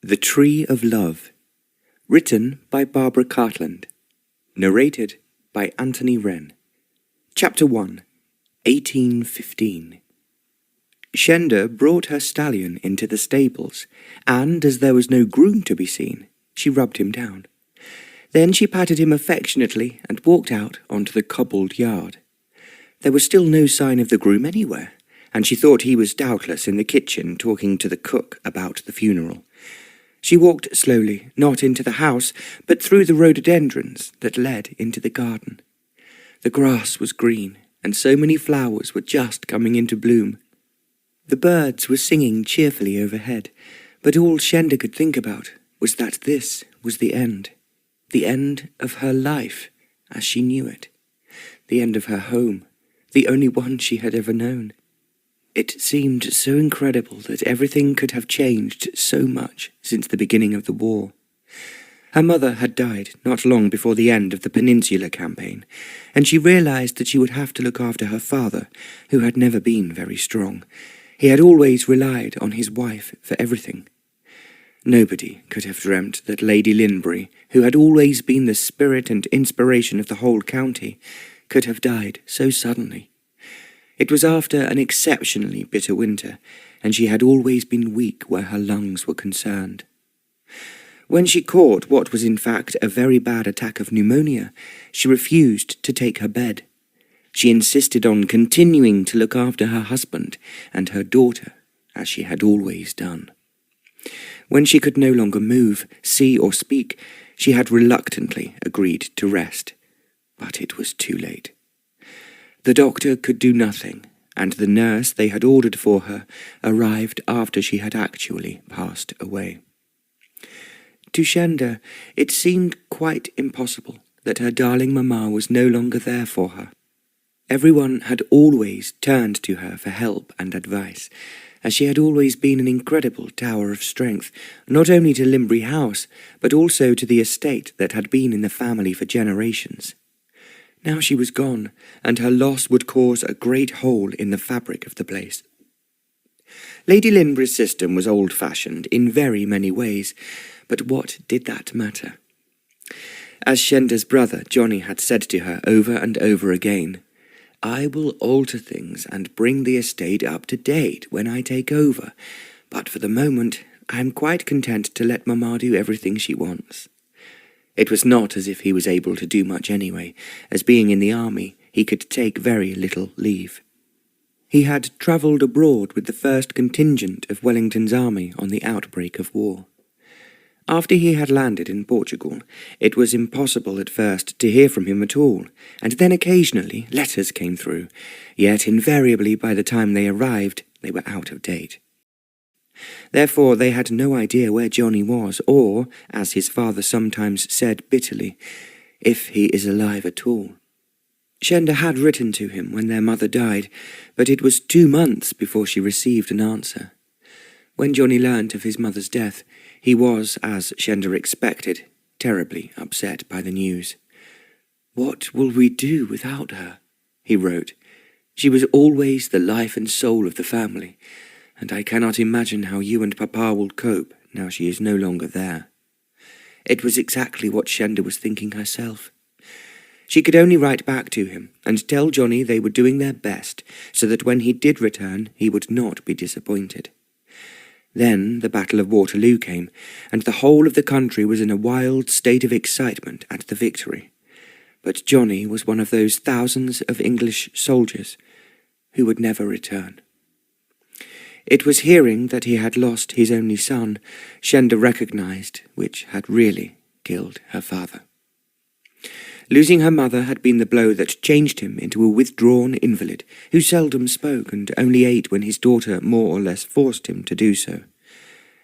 The Tree of Love, written by Barbara Cartland, narrated by Anthony Wren. Chapter 1, 1815. Shenda brought her stallion into the stables, and as there was no groom to be seen, she rubbed him down. Then she patted him affectionately and walked out onto the cobbled yard. There was still no sign of the groom anywhere, and she thought he was doubtless in the kitchen talking to the cook about the funeral. She walked slowly, not into the house, but through the rhododendrons that led into the garden. The grass was green, and so many flowers were just coming into bloom. The birds were singing cheerfully overhead, but all Shenda could think about was that this was the end of her life as she knew it, the end of her home, the only one she had ever known. It seemed so incredible that everything could have changed so much since the beginning of the war. Her mother had died not long before the end of the Peninsular campaign, and she realized that she would have to look after her father, who had never been very strong. He had always relied on his wife for everything. Nobody could have dreamt that Lady Linbury, who had always been the spirit and inspiration of the whole county, could have died so suddenly. It was after an exceptionally bitter winter, and she had always been weak where her lungs were concerned. When she caught what was in fact a very bad attack of pneumonia, she refused to take her bed. She insisted on continuing to look after her husband and her daughter, as she had always done. When she could no longer move, see or speak, she had reluctantly agreed to rest, but it was too late. The doctor could do nothing, and the nurse they had ordered for her arrived after she had actually passed away. To Shenda, it seemed quite impossible that her darling mamma was no longer there for her. Everyone had always turned to her for help and advice, as she had always been an incredible tower of strength, not only to Linbury House, but also to the estate that had been in the family for generations. Now she was gone, and her loss would cause a great hole in the fabric of the place. Lady Linbury's system was old-fashioned in very many ways, but what did that matter? As Shenda's brother Johnny had said to her over and over again, "I will alter things and bring the estate up to date when I take over, but for the moment I am quite content to let Mamma do everything she wants." It was not as if he was able to do much anyway, as being in the army, he could take very little leave. He had travelled abroad with the first contingent of Wellington's army on the outbreak of war. After he had landed in Portugal, it was impossible at first to hear from him at all, and then occasionally letters came through, yet invariably by the time they arrived, they were out of date. Therefore they had no idea where Johnny was, or, as his father sometimes said bitterly, if he is alive at all. Shenda had written to him when their mother died, but it was 2 months before she received an answer. When Johnny learnt of his mother's death, he was, as Shenda expected, terribly upset by the news. "What will we do without her?" he wrote. "She was always the life and soul of the family, and I cannot imagine how you and Papa will cope now she is no longer there." It was exactly what Shenda was thinking herself. She could only write back to him and tell Johnny they were doing their best so that when he did return he would not be disappointed. Then the Battle of Waterloo came, and the whole of the country was in a wild state of excitement at the victory. But Johnny was one of those thousands of English soldiers who would never return. It was hearing that he had lost his only son, Shenda recognized, which had really killed her father. Losing her mother had been the blow that changed him into a withdrawn invalid who seldom spoke and only ate when his daughter more or less forced him to do so.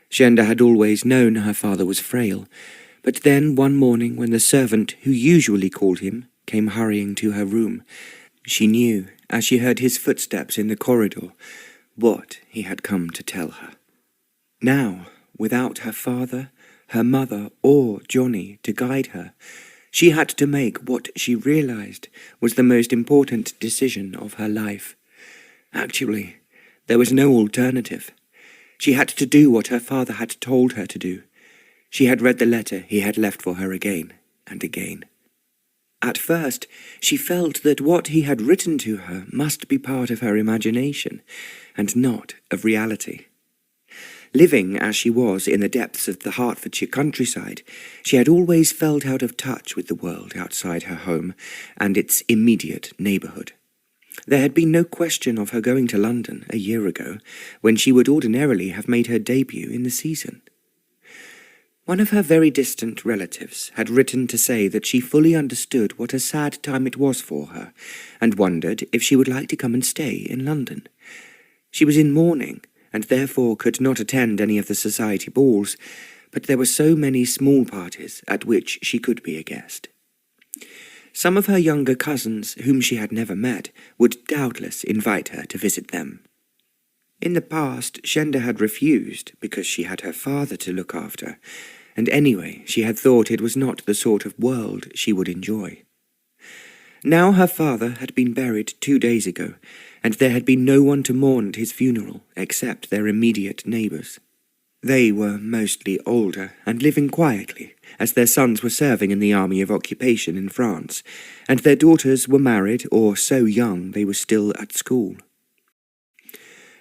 Shenda had always known her father was frail, but then one morning when the servant who usually called him came hurrying to her room, she knew, as she heard his footsteps in the corridor, what he had come to tell her. Now, without her father, her mother, or Johnny to guide her, she had to make what she realized was the most important decision of her life. Actually, there was no alternative. She had to do what her father had told her to do. She had read the letter he had left for her again and again. At first, she felt that what he had written to her must be part of her imagination, and not of reality. Living as she was in the depths of the Hertfordshire countryside, she had always felt out of touch with the world outside her home and its immediate neighbourhood. There had been no question of her going to London a year ago, when she would ordinarily have made her debut in the season. One of her very distant relatives had written to say that she fully understood what a sad time it was for her, and wondered if she would like to come and stay in London. She was in mourning, and therefore could not attend any of the society balls, but there were so many small parties at which she could be a guest. Some of her younger cousins, whom she had never met, would doubtless invite her to visit them. In the past, Shenda had refused because she had her father to look after, and anyway she had thought it was not the sort of world she would enjoy. Now her father had been buried 2 days ago, and there had been no one to mourn at his funeral except their immediate neighbours. They were mostly older and living quietly, as their sons were serving in the army of occupation in France, and their daughters were married or so young they were still at school.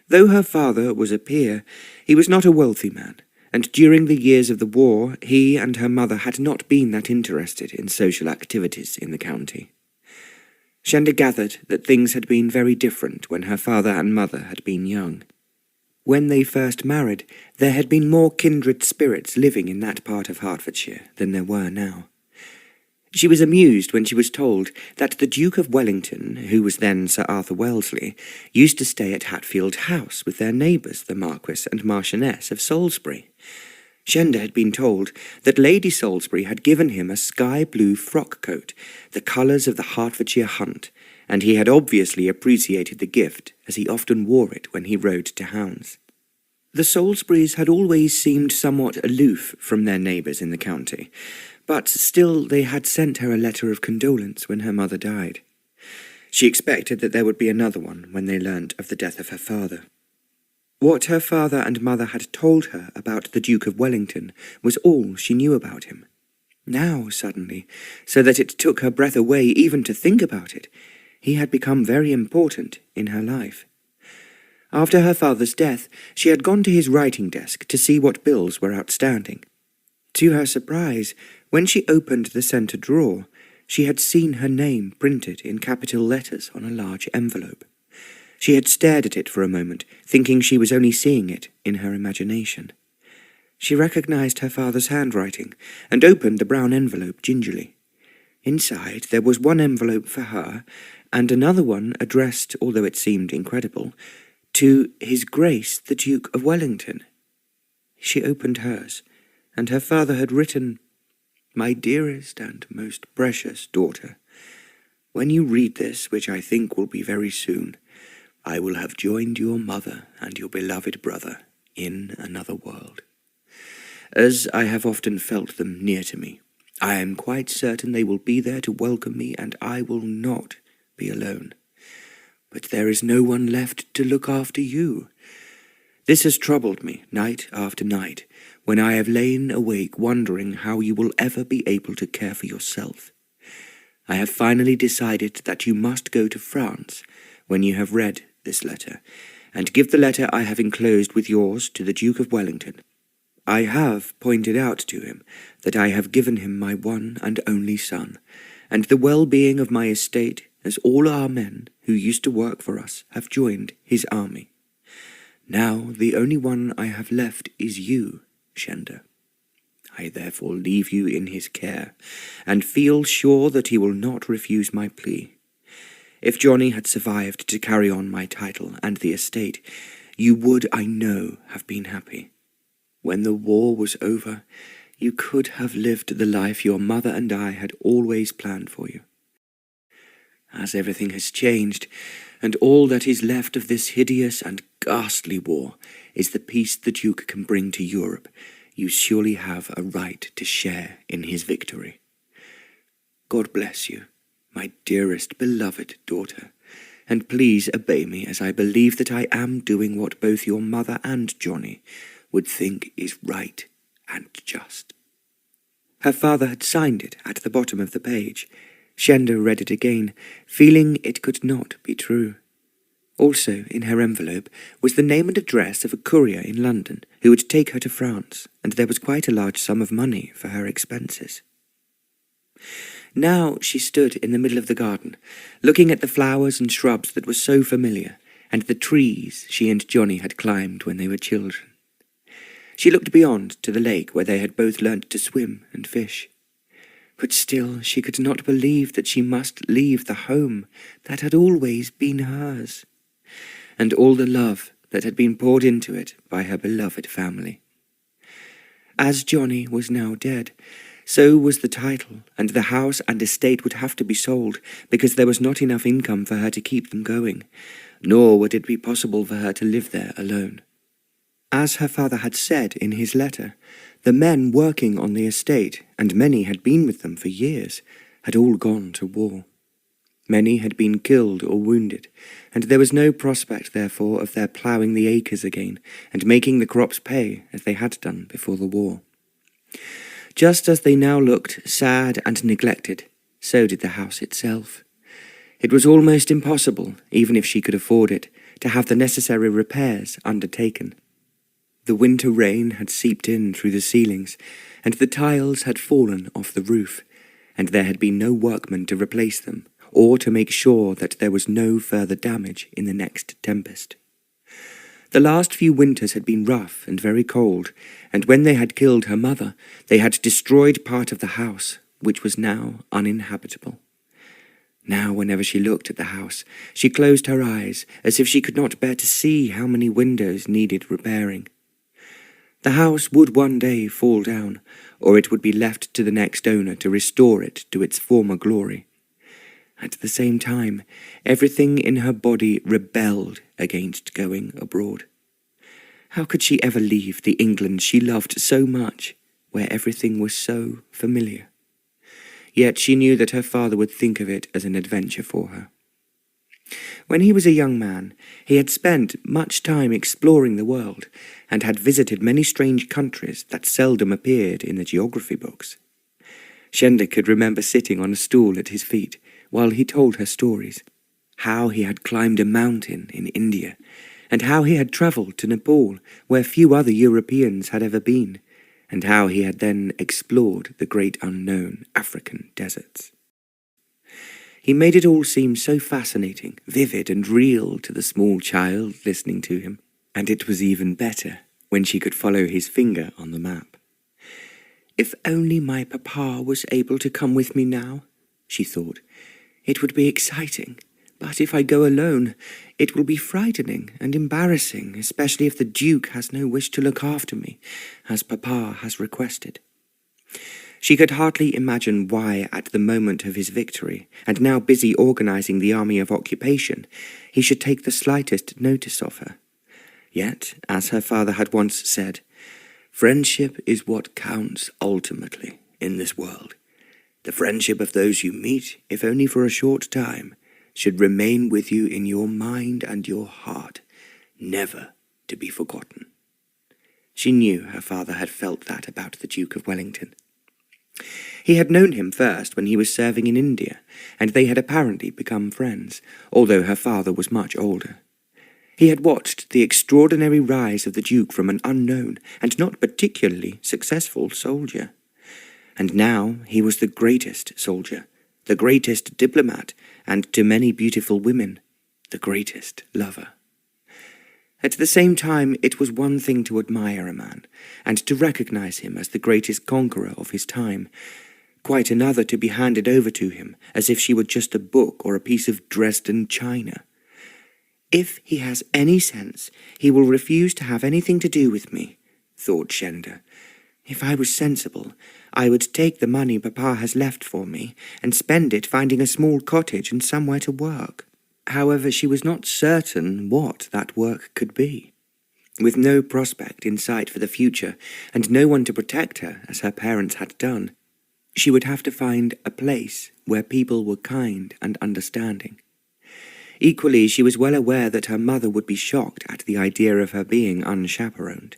Though her father was a peer, he was not a wealthy man, and during the years of the war he and her mother had not been that interested in social activities in the county. Shenda gathered that things had been very different when her father and mother had been young. When they first married, there had been more kindred spirits living in that part of Hertfordshire than there were now. She was amused when she was told that the Duke of Wellington, who was then Sir Arthur Wellesley, used to stay at Hatfield House with their neighbours, the Marquis and Marchioness of Salisbury. Shenda had been told that Lady Salisbury had given him a sky-blue frock-coat, the colours of the Hertfordshire Hunt, and he had obviously appreciated the gift, as he often wore it when he rode to hounds. The Salisburys had always seemed somewhat aloof from their neighbours in the county, but still they had sent her a letter of condolence when her mother died. She expected that there would be another one when they learnt of the death of her father. What her father and mother had told her about the Duke of Wellington was all she knew about him. Now, suddenly, so that it took her breath away even to think about it, he had become very important in her life. After her father's death, she had gone to his writing desk to see what bills were outstanding. To her surprise, when she opened the centre drawer, she had seen her name printed in capital letters on a large envelope. She had stared at it for a moment, thinking she was only seeing it in her imagination. She recognized her father's handwriting, and opened the brown envelope gingerly. Inside there was one envelope for her, and another one addressed, although it seemed incredible, to His Grace the Duke of Wellington. She opened hers, and her father had written, "My dearest and most precious daughter, when you read this, which I think will be very soon, I will have joined your mother and your beloved brother in another world. As I have often felt them near to me, I am quite certain they will be there to welcome me, and I will not be alone. But there is no one left to look after you. This has troubled me night after night, when I have lain awake wondering how you will ever be able to care for yourself. I have finally decided that you must go to France when you have read this letter, and give the letter I have enclosed with yours to the Duke of Wellington. I have pointed out to him that I have given him my one and only son, and the well-being of my estate, as all our men who used to work for us have joined his army. Now the only one I have left is you, Shenda. I therefore leave you in his care, and feel sure that he will not refuse my plea. If Johnny had survived to carry on my title and the estate, you would, I know, have been happy. When the war was over, you could have lived the life your mother and I had always planned for you. As everything has changed, and all that is left of this hideous and ghastly war is the peace the Duke can bring to Europe, you surely have a right to share in his victory. God bless you, my dearest beloved daughter, and please obey me, as I believe that I am doing what both your mother and Johnny would think is right and just." Her father had signed it at the bottom of the page. Shenda read it again, feeling it could not be true. Also in her envelope was the name and address of a courier in London who would take her to France, and there was quite a large sum of money for her expenses. Now she stood in the middle of the garden, looking at the flowers and shrubs that were so familiar, and the trees she and Johnny had climbed when they were children. She looked beyond to the lake where they had both learnt to swim and fish. But still she could not believe that she must leave the home that had always been hers, and all the love that had been poured into it by her beloved family. As Johnny was now dead, so was the title, and the house and estate would have to be sold, because there was not enough income for her to keep them going, nor would it be possible for her to live there alone. As her father had said in his letter, the men working on the estate, and many had been with them for years, had all gone to war. Many had been killed or wounded, and there was no prospect, therefore, of their ploughing the acres again, and making the crops pay as they had done before the war. Just as they now looked sad and neglected, so did the house itself. It was almost impossible, even if she could afford it, to have the necessary repairs undertaken. The winter rain had seeped in through the ceilings, and the tiles had fallen off the roof, and there had been no workmen to replace them, or to make sure that there was no further damage in the next tempest. The last few winters had been rough and very cold, and when they had killed her mother, they had destroyed part of the house, which was now uninhabitable. Now, whenever she looked at the house, she closed her eyes, as if she could not bear to see how many windows needed repairing. The house would one day fall down, or it would be left to the next owner to restore it to its former glory. At the same time, everything in her body rebelled against going abroad. How could she ever leave the England she loved so much, where everything was so familiar? Yet she knew that her father would think of it as an adventure for her. When he was a young man, he had spent much time exploring the world, and had visited many strange countries that seldom appeared in the geography books. Shenda could remember sitting on a stool at his feet while he told her stories, how he had climbed a mountain in India, and how he had travelled to Nepal, where few other Europeans had ever been, and how he had then explored the great unknown African deserts. He made it all seem so fascinating, vivid and real to the small child listening to him, and it was even better when she could follow his finger on the map. "If only my papa was able to come with me now," she thought, "it would be exciting, but if I go alone, it will be frightening and embarrassing, especially if the Duke has no wish to look after me, as papa has requested." She could hardly imagine why, at the moment of his victory, and now busy organising the army of occupation, he should take the slightest notice of her. Yet, as her father had once said, "Friendship is what counts ultimately in this world. The friendship of those you meet, if only for a short time, should remain with you in your mind and your heart, never to be forgotten." She knew her father had felt that about the Duke of Wellington. He had known him first when he was serving in India, and they had apparently become friends, although her father was much older. He had watched the extraordinary rise of the Duke from an unknown and not particularly successful soldier. And now he was the greatest soldier, the greatest diplomat, and to many beautiful women, the greatest lover. At the same time, it was one thing to admire a man, and to recognize him as the greatest conqueror of his time, quite another to be handed over to him as if she were just a book or a piece of Dresden china. "If he has any sense, he will refuse to have anything to do with me," thought Shenda. "If I was sensible, I would take the money papa has left for me and spend it finding a small cottage and somewhere to work." However, she was not certain what that work could be. With no prospect in sight for the future, and no one to protect her as her parents had done, she would have to find a place where people were kind and understanding. Equally, she was well aware that her mother would be shocked at the idea of her being unchaperoned.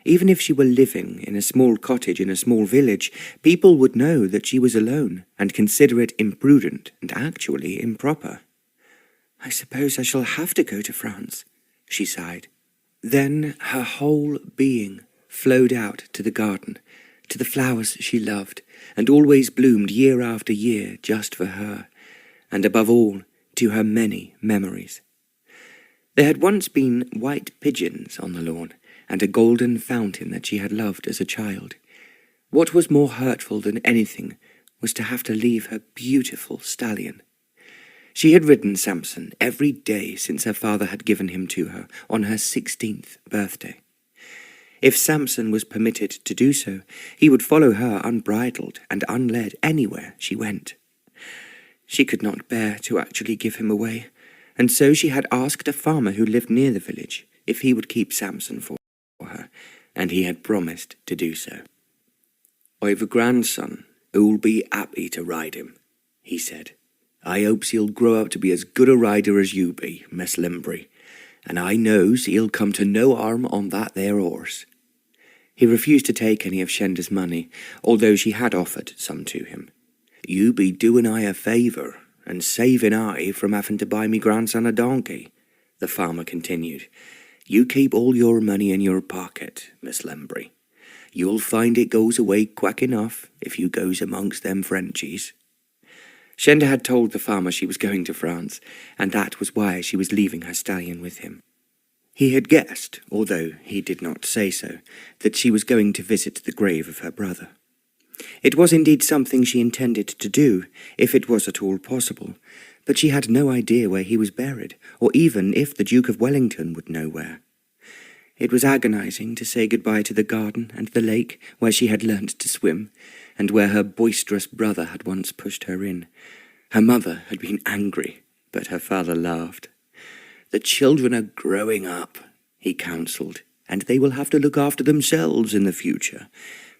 Even if she were living in a small cottage in a small village, people would know that she was alone and consider it imprudent and actually improper. "I suppose I shall have to go to France," she sighed. Then her whole being flowed out to the garden, to the flowers she loved, and always bloomed year after year just for her, and above all, to her many memories. There had once been white pigeons on the lawn, and a golden fountain that she had loved as a child. What was more hurtful than anything was to have to leave her beautiful stallion. She had ridden Samson every day since her father had given him to her on her 16th birthday. If Samson was permitted to do so, he would follow her unbridled and unled anywhere she went. She could not bear to actually give him away, and so she had asked a farmer who lived near the village if he would keep Samson for her, and he had promised to do so. "I've a grandson who'll be happy to ride him," he said. "I hopes he'll grow up to be as good a rider as you be, Miss Linbury, and I knows he'll come to no harm on that there horse." He refused to take any of Shenda's money, although she had offered some to him. "You be doing I a favour, and saving I from having to buy me grandson a donkey," the farmer continued. "You keep all your money in your pocket, Miss Linbury. You'll find it goes away quick enough if you goes amongst them Frenchies." Shenda had told the farmer she was going to France, and that was why she was leaving her stallion with him. He had guessed, although he did not say so, that she was going to visit the grave of her brother. It was indeed something she intended to do, if it was at all possible, but she had no idea where he was buried, or even if the Duke of Wellington would know where. It was agonizing to say goodbye to the garden and the lake where she had learnt to swim, and where her boisterous brother had once pushed her in. Her mother had been angry, but her father laughed. "The children are growing up," he counselled, "and they will have to look after themselves in the future.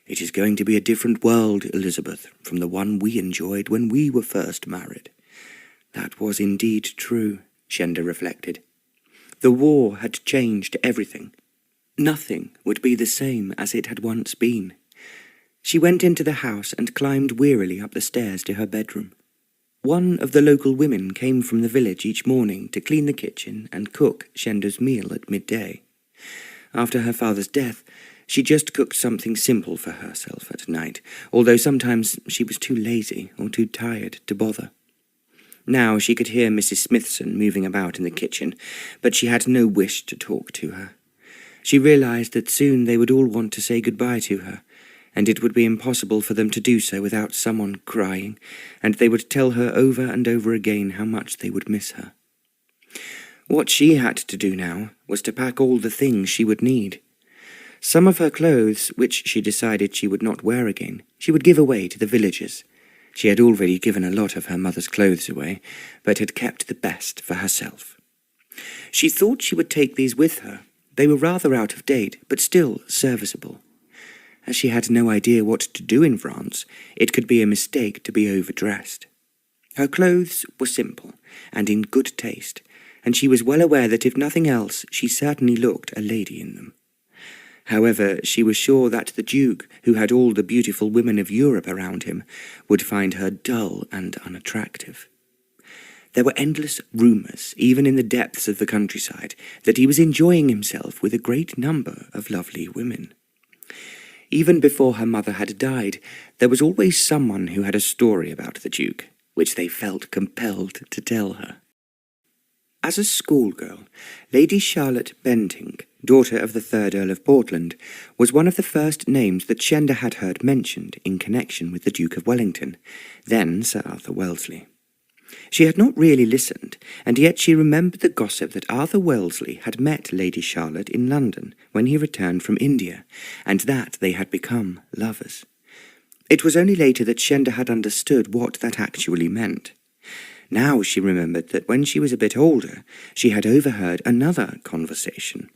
It is going to be a different world, Elizabeth, from the one we enjoyed when we were first married." That was indeed true, Shenda reflected. The war had changed everything. Nothing would be the same as it had once been. She went into the house and climbed wearily up the stairs to her bedroom. One of the local women came from the village each morning to clean the kitchen and cook Shenda's meal at midday. After her father's death, she just cooked something simple for herself at night, although sometimes she was too lazy or too tired to bother. Now she could hear Mrs. Smithson moving about in the kitchen, but she had no wish to talk to her. She realized that soon they would all want to say goodbye to her, and it would be impossible for them to do so without someone crying, and they would tell her over and over again how much they would miss her. What she had to do now was to pack all the things she would need. Some of her clothes, which she decided she would not wear again, she would give away to the villagers. She had already given a lot of her mother's clothes away, but had kept the best for herself. She thought she would take these with her. They were rather out of date, but still serviceable. As she had no idea what to do in France, it could be a mistake to be overdressed. Her clothes were simple and in good taste, and she was well aware that if nothing else, she certainly looked a lady in them. However, she was sure that the Duke, who had all the beautiful women of Europe around him, would find her dull and unattractive. There were endless rumours, even in the depths of the countryside, that he was enjoying himself with a great number of lovely women. Even before her mother had died, there was always someone who had a story about the Duke, which they felt compelled to tell her. As a schoolgirl, Lady Charlotte Bentinck, daughter of the 3rd Earl of Portland, was one of the first names that Shenda had heard mentioned in connection with the Duke of Wellington, then Sir Arthur Wellesley. She had not really listened, and yet she remembered the gossip that Arthur Wellesley had met Lady Charlotte in London when he returned from India, and that they had become lovers. It was only later that Shenda had understood what that actually meant. Now she remembered that when she was a bit older, she had overheard another conversation.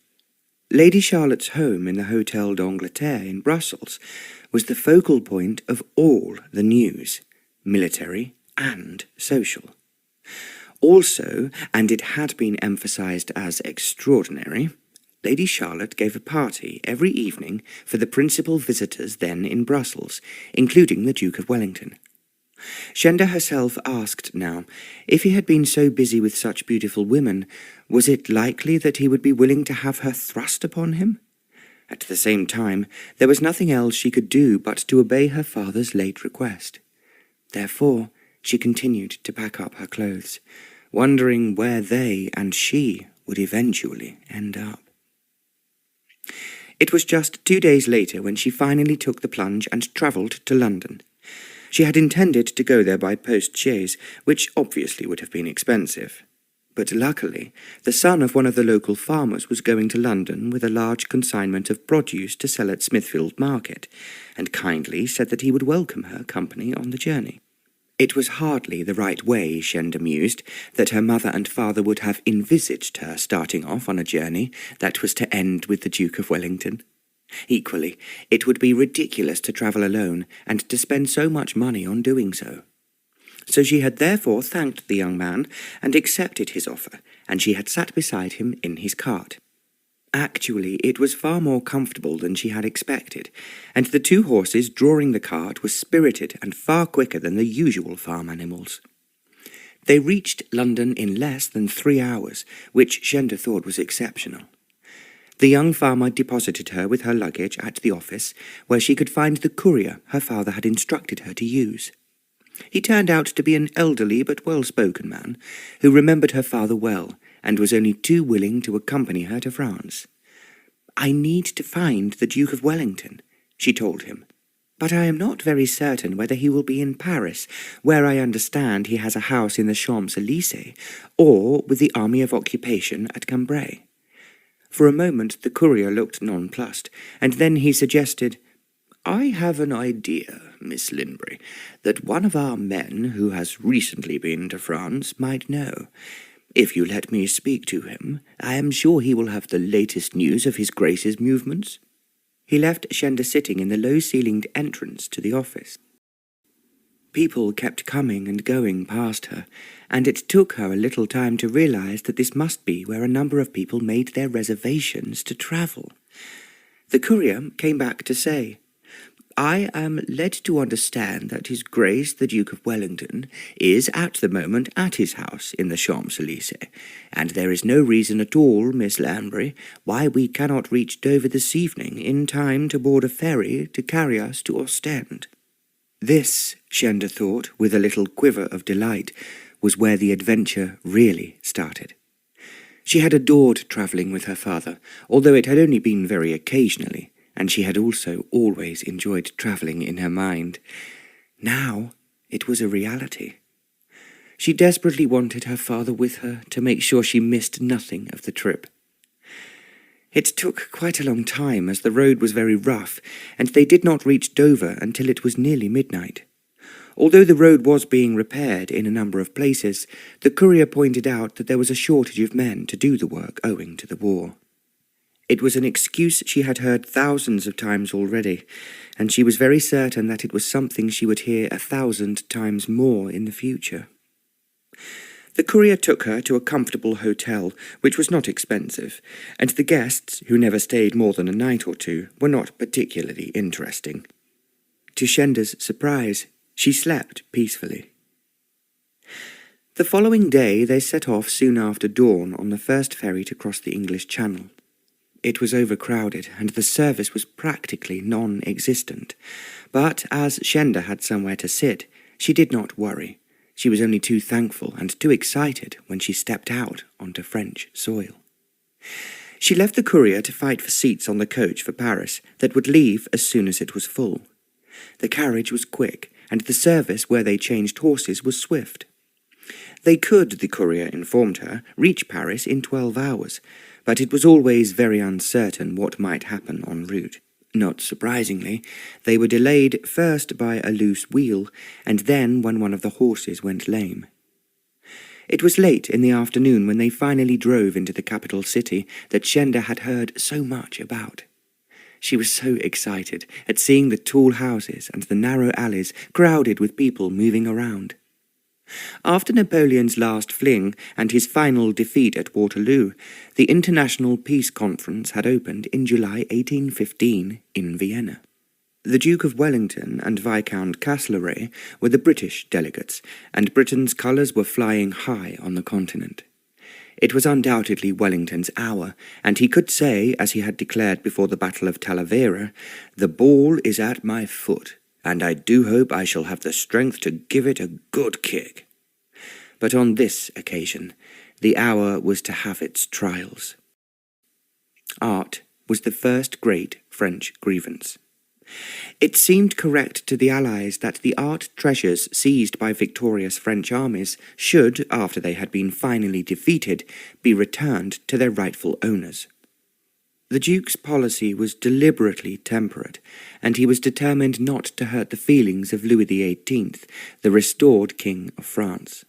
Lady Charlotte's home in the Hotel d'Angleterre in Brussels was the focal point of all the news, military and social. Also, and it had been emphasized as extraordinary, Lady Charlotte gave a party every evening for the principal visitors then in Brussels, including the Duke of Wellington. Shenda herself asked now, if he had been so busy with such beautiful women, was it likely that he would be willing to have her thrust upon him? At the same time, there was nothing else she could do but to obey her father's late request. Therefore, she continued to pack up her clothes, wondering where they and she would eventually end up. It was just 2 days later when she finally took the plunge and travelled to London. She had intended to go there by post-chaise, which obviously would have been expensive. But luckily, the son of one of the local farmers was going to London with a large consignment of produce to sell at Smithfield Market, and kindly said that he would welcome her company on the journey. It was hardly the right way, Shenda mused, that her mother and father would have envisaged her starting off on a journey that was to end with the Duke of Wellington. Equally, it would be ridiculous to travel alone and to spend so much money on doing so. So she had therefore thanked the young man and accepted his offer, and she had sat beside him in his cart. Actually, it was far more comfortable than she had expected, and the 2 horses drawing the cart were spirited and far quicker than the usual farm animals. They reached London in less than 3 hours, which Shenda thought was exceptional. The young farmer deposited her with her luggage at the office, where she could find the courier her father had instructed her to use. He turned out to be an elderly but well-spoken man, who remembered her father well, and was only too willing to accompany her to France. "I need to find the Duke of Wellington," she told him, "but I am not very certain whether he will be in Paris, where I understand he has a house in the Champs-Élysées, or with the Army of Occupation at Cambrai." For a moment the courier looked nonplussed, and then he suggested, "I have an idea, Miss Linbury, that one of our men who has recently been to France might know. If you let me speak to him, I am sure he will have the latest news of his Grace's movements." He left Shenda sitting in the low-ceilinged entrance to the office. People kept coming and going past her, and it took her a little time to realize that this must be where a number of people made their reservations to travel. The courier came back to say, "I am led to understand that His Grace the Duke of Wellington is at the moment at his house in the Champs-Élysées, and there is no reason at all, Miss Linbury, why we cannot reach Dover this evening in time to board a ferry to carry us to Ostend." This, Shenda thought, with a little quiver of delight, was where the adventure really started. She had adored travelling with her father, although it had only been very occasionally, and she had also always enjoyed travelling in her mind. Now it was a reality. She desperately wanted her father with her to make sure she missed nothing of the trip. It took quite a long time, as the road was very rough, and they did not reach Dover until it was nearly midnight. Although the road was being repaired in a number of places, the courier pointed out that there was a shortage of men to do the work owing to the war. It was an excuse she had heard thousands of times already, and she was very certain that it was something she would hear 1,000 times more in the future. The courier took her to a comfortable hotel, which was not expensive, and the guests, who never stayed more than a night or 2, were not particularly interesting. To Shenda's surprise, she slept peacefully. The following day they set off soon after dawn on the first ferry to cross the English Channel. It was overcrowded, and the service was practically non-existent, but as Shenda had somewhere to sit, she did not worry. She was only too thankful and too excited when she stepped out onto French soil. She left the courier to fight for seats on the coach for Paris that would leave as soon as it was full. The carriage was quick, and the service where they changed horses was swift. They could, the courier informed her, reach Paris in 12 hours, but it was always very uncertain what might happen en route. Not surprisingly, they were delayed first by a loose wheel, and then when one of the horses went lame. It was late in the afternoon when they finally drove into the capital city that Shenda had heard so much about. She was so excited at seeing the tall houses and the narrow alleys crowded with people moving around. After Napoleon's last fling and his final defeat at Waterloo, the International Peace Conference had opened in July 1815 in Vienna. The Duke of Wellington and Viscount Castlereagh were the British delegates, and Britain's colours were flying high on the continent. It was undoubtedly Wellington's hour, and he could say, as he had declared before the Battle of Talavera, "The ball is at my foot, and I do hope I shall have the strength to give it a good kick." But on this occasion, the hour was to have its trials. Art was the first great French grievance. It seemed correct to the Allies that the art treasures seized by victorious French armies should, after they had been finally defeated, be returned to their rightful owners. The Duke's policy was deliberately temperate, and he was determined not to hurt the feelings of Louis XVIII, the restored King of France.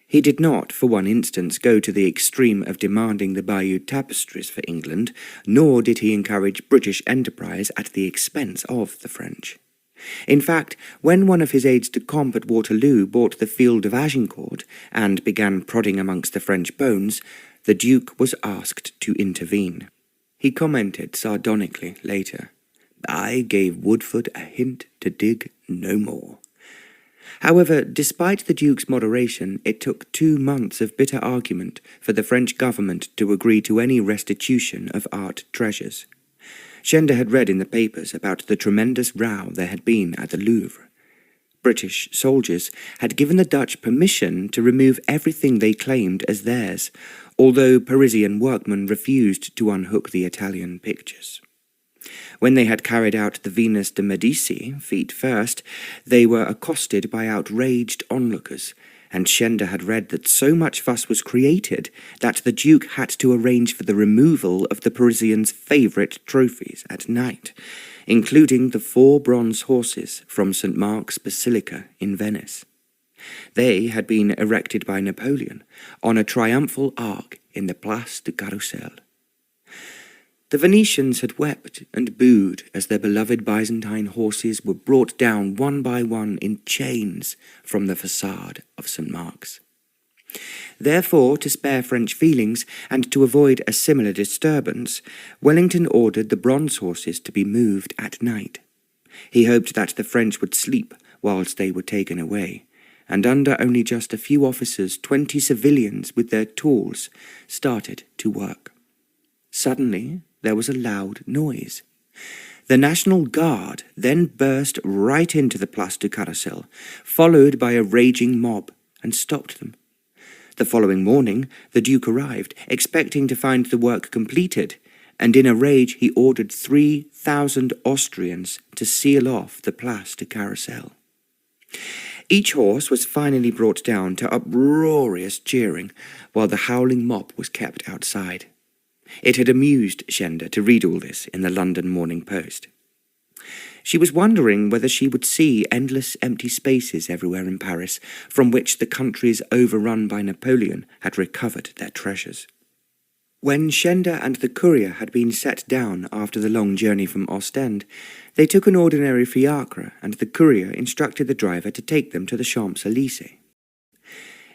He did not, for one instance, go to the extreme of demanding the Bayeux tapestries for England, nor did he encourage British enterprise at the expense of the French. In fact, when one of his aides-de-camp at Waterloo bought the field of Agincourt and began prodding amongst the French bones, the Duke was asked to intervene. He commented sardonically later, "I gave Woodford a hint to dig no more." However, despite the Duke's moderation, it took 2 months of bitter argument for the French government to agree to any restitution of art treasures. Shenda had read in the papers about the tremendous row there had been at the Louvre. British soldiers had given the Dutch permission to remove everything they claimed as theirs, although Parisian workmen refused to unhook the Italian pictures. When they had carried out the Venus de Medici, feet first, they were accosted by outraged onlookers, and Shenda had read that so much fuss was created that the Duke had to arrange for the removal of the Parisians' favourite trophies at night, including the 4 bronze horses from St. Mark's Basilica in Venice. They had been erected by Napoleon on a triumphal arch in the Place du Carrousel. The Venetians had wept and booed as their beloved Byzantine horses were brought down one by one in chains from the façade of St. Mark's. Therefore, to spare French feelings and to avoid a similar disturbance, Wellington ordered the bronze horses to be moved at night. He hoped that the French would sleep whilst they were taken away, and under only just a few officers, 20 civilians with their tools started to work. Suddenly, there was a loud noise. The National Guard then burst right into the Place du Carrousel, followed by a raging mob, and stopped them. The following morning, the Duke arrived, expecting to find the work completed, and in a rage he ordered 3,000 Austrians to seal off the Place du Carrousel. Each horse was finally brought down to uproarious cheering, while the howling mob was kept outside. It had amused Shenda to read all this in the London Morning Post. She was wondering whether she would see endless empty spaces everywhere in Paris, from which the countries overrun by Napoleon had recovered their treasures. When Shenda and the courier had been set down after the long journey from Ostend, they took an ordinary fiacre, and the courier instructed the driver to take them to the Champs-Élysées.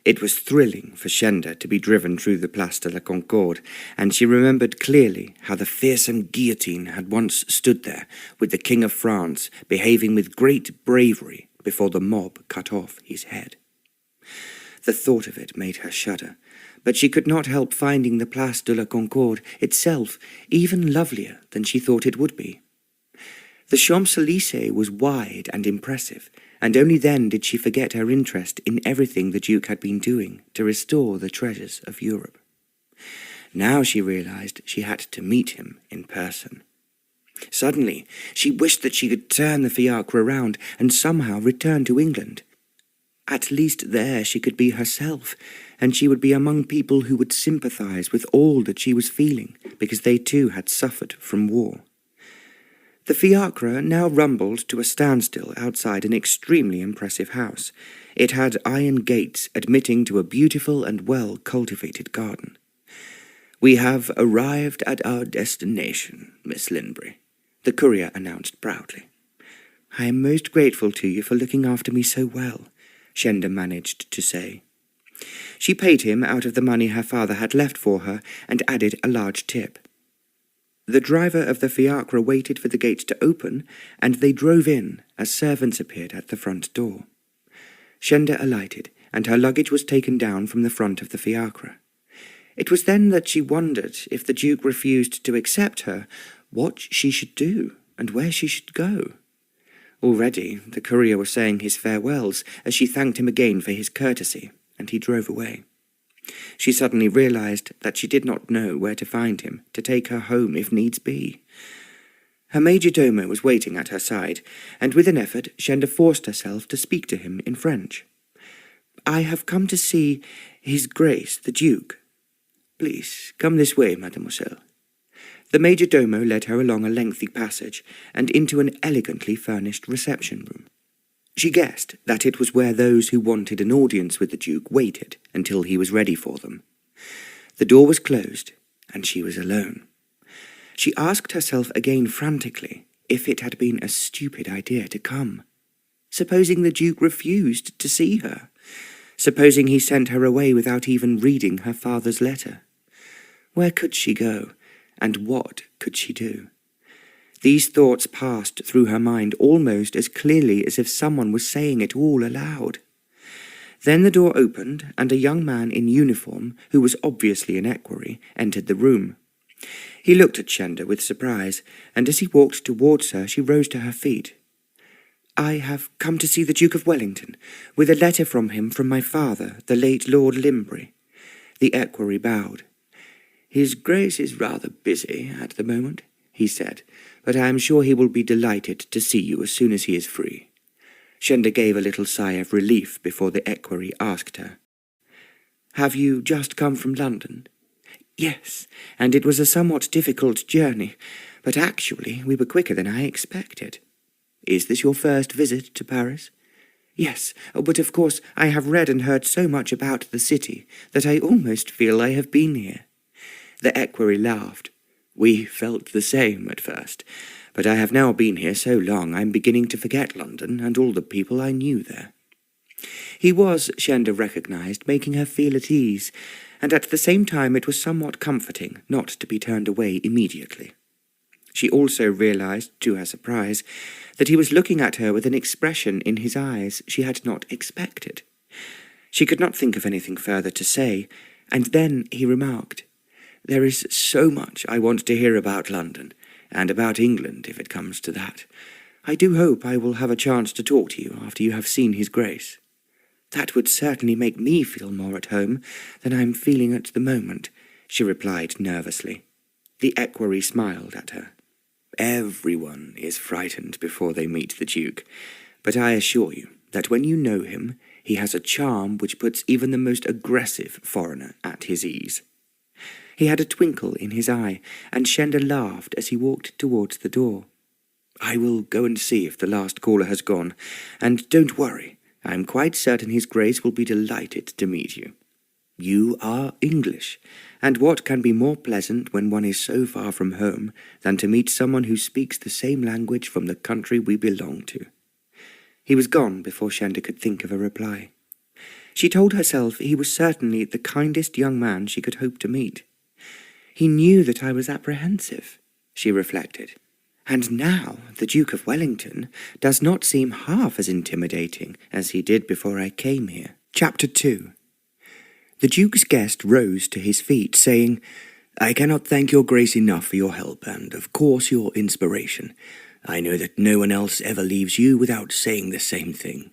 It was thrilling for Shenda to be driven through the Place de la Concorde, and she remembered clearly how the fearsome guillotine had once stood there, with the King of France behaving with great bravery before the mob cut off his head. The thought of it made her shudder, but she could not help finding the Place de la Concorde itself even lovelier than she thought it would be. The Champs-Élysées was wide and impressive, and only then did she forget her interest in everything the Duke had been doing to restore the treasures of Europe. Now she realized she had to meet him in person. Suddenly, she wished that she could turn the fiacre around and somehow return to England. At least there she could be herself, and she would be among people who would sympathize with all that she was feeling, because they too had suffered from war. The fiacre now rumbled to a standstill outside an extremely impressive house. It had iron gates admitting to a beautiful and well-cultivated garden. "We have arrived at our destination, Miss Linbury," the courier announced proudly. "I am most grateful to you for looking after me so well," Shenda managed to say. She paid him out of the money her father had left for her and added a large tip. The driver of the fiacre waited for the gate to open, and they drove in as servants appeared at the front door. Shenda alighted, and her luggage was taken down from the front of the fiacre. It was then that she wondered, if the Duke refused to accept her, what she should do and where she should go. Already the courier was saying his farewells as she thanked him again for his courtesy, and he drove away. She suddenly realized that she did not know where to find him, to take her home if needs be. Her major-domo was waiting at her side, and with an effort Shenda forced herself to speak to him in French. "I have come to see His Grace the Duke. Please, come this way, mademoiselle." The major-domo led her along a lengthy passage and into an elegantly furnished reception room. She guessed that it was where those who wanted an audience with the Duke waited until he was ready for them. The door was closed, and she was alone. She asked herself again frantically if it had been a stupid idea to come. Supposing the Duke refused to see her? Supposing he sent her away without even reading her father's letter? Where could she go, and what could she do? These thoughts passed through her mind almost as clearly as if someone was saying it all aloud. Then the door opened, and a young man in uniform, who was obviously an equerry, entered the room. He looked at Shenda with surprise, and as he walked towards her, she rose to her feet. "I have come to see the Duke of Wellington, with a letter from him from my father, the late Lord Linbury." The equerry bowed. "His Grace is rather busy at the moment," he said, "but I am sure he will be delighted to see you as soon as he is free." Shenda gave a little sigh of relief before the equerry asked her, "Have you just come from London?" "Yes, and it was a somewhat difficult journey, but actually we were quicker than I expected." "Is this your first visit to Paris?" "Yes, but of course I have read and heard so much about the city that I almost feel I have been here." The equerry laughed. "We felt the same at first, but I have now been here so long I'm beginning to forget London and all the people I knew there." He was, Shenda recognized, making her feel at ease, and at the same time it was somewhat comforting not to be turned away immediately. She also realized, to her surprise, that he was looking at her with an expression in his eyes she had not expected. She could not think of anything further to say, and then he remarked, "There is so much I want to hear about London, and about England, if it comes to that. I do hope I will have a chance to talk to you after you have seen His Grace." "That would certainly make me feel more at home than I am feeling at the moment," she replied nervously. The equerry smiled at her. "Everyone is frightened before they meet the Duke, but I assure you that when you know him, he has a charm which puts even the most aggressive foreigner at his ease." He had a twinkle in his eye, and Shenda laughed as he walked towards the door. "I will go and see if the last caller has gone, and don't worry, I am quite certain His Grace will be delighted to meet you. You are English, and what can be more pleasant when one is so far from home than to meet someone who speaks the same language from the country we belong to?" He was gone before Shenda could think of a reply. She told herself he was certainly the kindest young man she could hope to meet. "He knew that I was apprehensive," she reflected. "And now the Duke of Wellington does not seem half as intimidating as he did before I came here." Chapter 2. The Duke's guest rose to his feet, saying, "I cannot thank your Grace enough for your help, and of course your inspiration. I know that no one else ever leaves you without saying the same thing."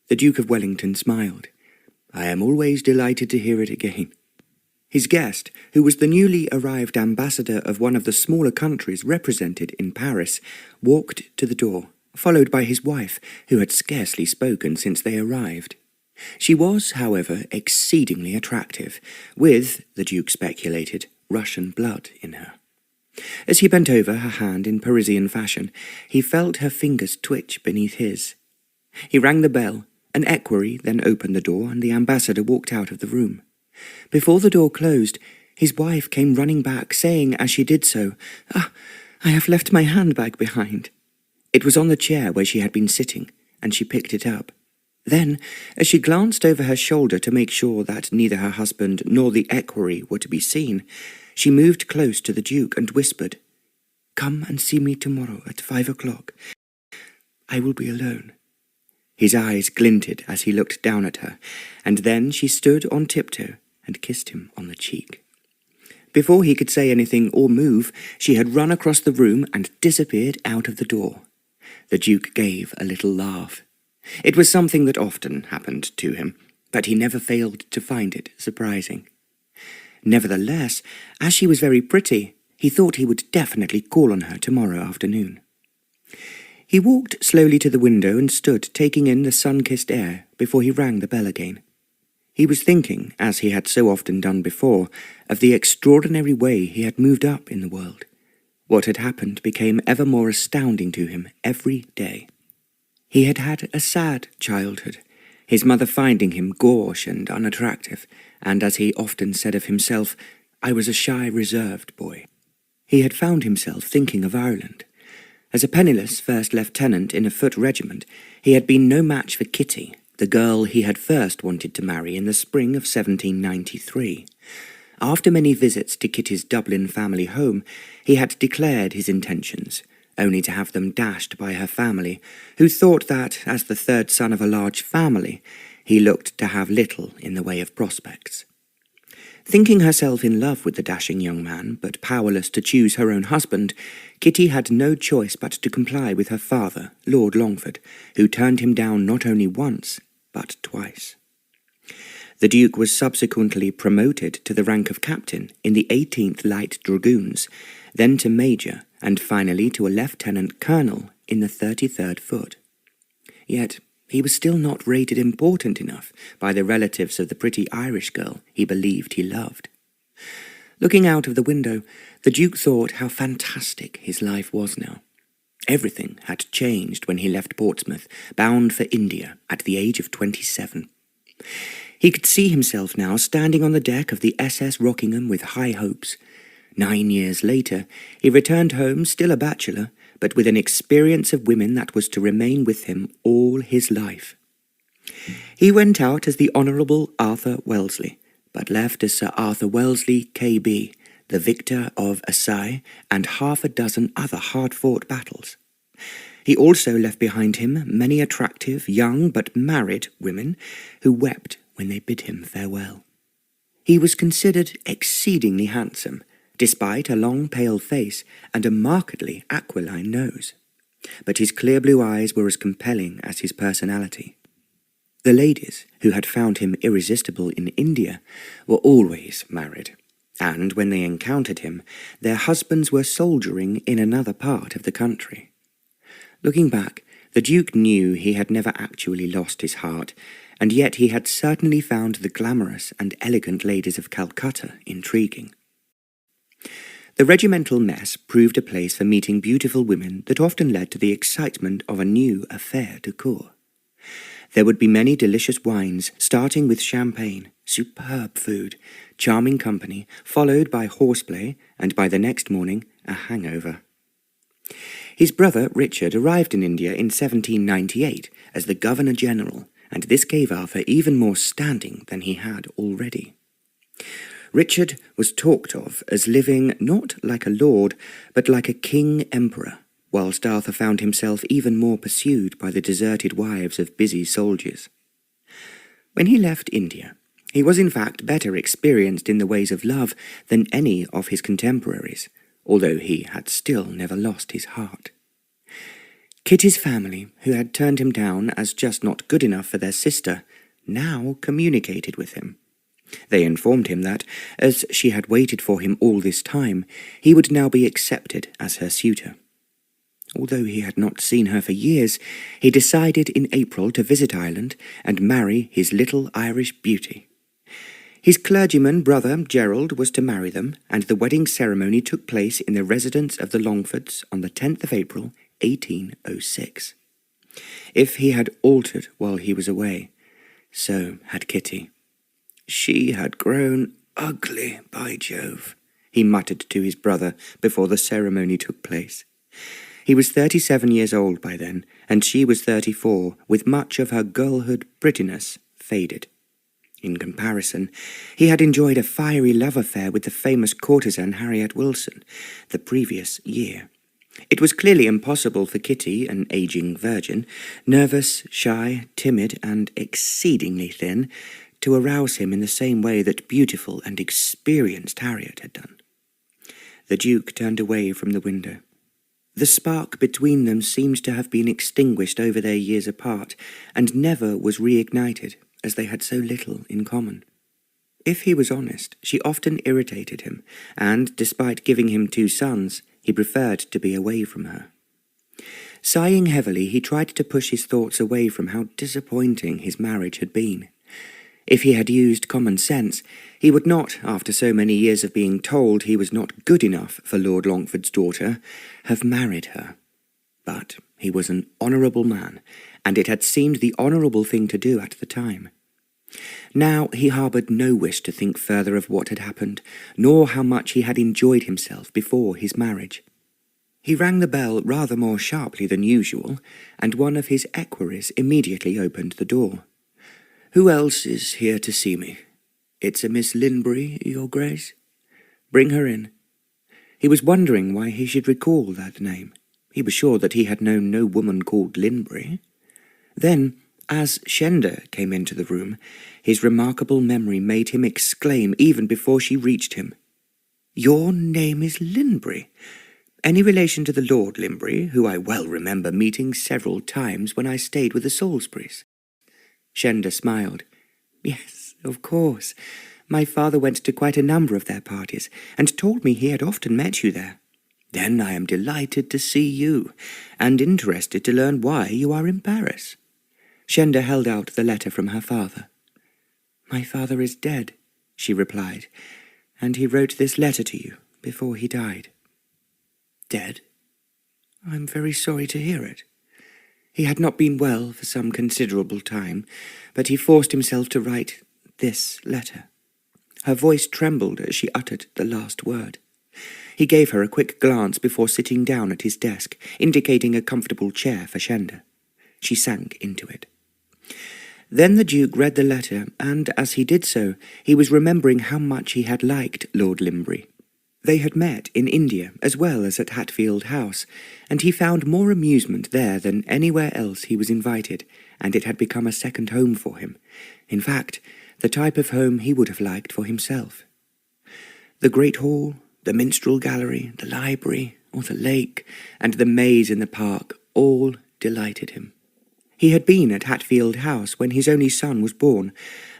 The Duke of Wellington smiled. "I am always delighted to hear it again." His guest, who was the newly arrived ambassador of one of the smaller countries represented in Paris, walked to the door, followed by his wife, who had scarcely spoken since they arrived. She was, however, exceedingly attractive, with, the Duke speculated, Russian blood in her. As he bent over her hand in Parisian fashion, he felt her fingers twitch beneath his. He rang the bell. An equerry then opened the door, and the ambassador walked out of the room. Before the door closed, his wife came running back, saying as she did so, "Ah, I have left my handbag behind." It was on the chair where she had been sitting, and she picked it up. Then, as she glanced over her shoulder to make sure that neither her husband nor the equerry were to be seen, she moved close to the Duke and whispered, "Come and see me tomorrow at 5 o'clock. I will be alone." His eyes glinted as he looked down at her, and then she stood on tiptoe and kissed him on the cheek. Before he could say anything or move, she had run across the room and disappeared out of the door. The Duke gave a little laugh. It was something that often happened to him, but he never failed to find it surprising. Nevertheless, as she was very pretty, he thought he would definitely call on her tomorrow afternoon. He walked slowly to the window and stood taking in the sun-kissed air before he rang the bell again. He was thinking, as he had so often done before, of the extraordinary way he had moved up in the world. What had happened became ever more astounding to him every day. He had had a sad childhood, his mother finding him gauche and unattractive, and as he often said of himself, "I was a shy, reserved boy." He had found himself thinking of Ireland. As a penniless first lieutenant in a foot regiment, he had been no match for Kitty, the girl he had first wanted to marry in the spring of 1793. After many visits to Kitty's Dublin family home, he had declared his intentions, only to have them dashed by her family, who thought that, as the third son of a large family, he looked to have little in the way of prospects. Thinking herself in love with the dashing young man, but powerless to choose her own husband, Kitty had no choice but to comply with her father, Lord Longford, who turned him down not only once, but twice. The Duke was subsequently promoted to the rank of captain in the 18th Light Dragoons, then to major, and finally to a lieutenant colonel in the 33rd Foot. Yet he was still not rated important enough by the relatives of the pretty Irish girl he believed he loved. Looking out of the window, the Duke thought how fantastic his life was now. Everything had changed when he left Portsmouth, bound for India at the age of 27. He could see himself now standing on the deck of the SS Rockingham with high hopes. 9 years later, he returned home still a bachelor, but with an experience of women that was to remain with him all his life. He went out as the Honourable Arthur Wellesley, but left as Sir Arthur Wellesley, K.B., the victor of Assaye and half a dozen other hard-fought battles. He also left behind him many attractive, young but married women who wept when they bid him farewell. He was considered exceedingly handsome, despite a long pale face and a markedly aquiline nose. But his clear blue eyes were as compelling as his personality. The ladies, who had found him irresistible in India, were always married, and when they encountered him, their husbands were soldiering in another part of the country. Looking back, the Duke knew he had never actually lost his heart, and yet he had certainly found the glamorous and elegant ladies of Calcutta intriguing. The regimental mess proved a place for meeting beautiful women that often led to the excitement of a new affaire de cour. There would be many delicious wines, starting with champagne, superb food, charming company, followed by horseplay, and by the next morning, a hangover. His brother Richard arrived in India in 1798 as the Governor-General, and this gave Arthur even more standing than he had already. Richard was talked of as living not like a lord, but like a king-emperor, whilst Arthur found himself even more pursued by the deserted wives of busy soldiers. When he left India, he was in fact better experienced in the ways of love than any of his contemporaries, although he had still never lost his heart. Kitty's family, who had turned him down as just not good enough for their sister, now communicated with him. They informed him that, as she had waited for him all this time, he would now be accepted as her suitor. Although he had not seen her for years, he decided in April to visit Ireland and marry his little Irish beauty. His clergyman brother Gerald was to marry them, and the wedding ceremony took place in the residence of the Longfords on the 10th of April, 1806. If he had altered while he was away, so had Kitty. She had grown ugly, by Jove, he muttered to his brother before the ceremony took place. He was 37 years old by then, and she was 34, with much of her girlhood prettiness faded. In comparison, he had enjoyed a fiery love affair with the famous courtesan Harriet Wilson the previous year. It was clearly impossible for Kitty, an aging virgin, nervous, shy, timid, and exceedingly thin, to arouse him in the same way that beautiful and experienced Harriet had done. The Duke turned away from the window. The spark between them seemed to have been extinguished over their years apart, and never was reignited, as they had so little in common. If he was honest, she often irritated him, and, despite giving him 2 sons, he preferred to be away from her. Sighing heavily, he tried to push his thoughts away from how disappointing his marriage had been. If he had used common sense, he would not, after so many years of being told he was not good enough for Lord Longford's daughter, have married her. But he was an honourable man, and it had seemed the honourable thing to do at the time. Now he harboured no wish to think further of what had happened, nor how much he had enjoyed himself before his marriage. He rang the bell rather more sharply than usual, and one of his equerries immediately opened the door. "Who else is here to see me? It's a Miss Linbury, your Grace. Bring her in." He was wondering why he should recall that name. He was sure that he had known no woman called Linbury. Then, as Shenda came into the room, his remarkable memory made him exclaim even before she reached him, "Your name is Linbury? Any relation to the Lord Linbury, who I well remember meeting several times when I stayed with the Salisburys?" Shenda smiled. "Yes, of course. My father went to quite a number of their parties, and told me he had often met you there. Then I am delighted to see you, and interested to learn why you are in Paris." Shenda held out the letter from her father. "My father is dead," she replied, "and he wrote this letter to you before he died." "Dead? I'm very sorry to hear it. He had not been well for some considerable time, but he forced himself to write this letter." Her voice trembled as she uttered the last word. He gave her a quick glance before sitting down at his desk, indicating a comfortable chair for Shenda. She sank into it. Then the Duke read the letter, and as he did so, he was remembering how much he had liked Lord Linbury. They had met in India as well as at Hatfield House, and he found more amusement there than anywhere else he was invited, and it had become a second home for him. In fact, the type of home he would have liked for himself. The great hall, the minstrel gallery, the library, or the lake, and the maze in the park all delighted him. He had been at Hatfield House when his only son was born,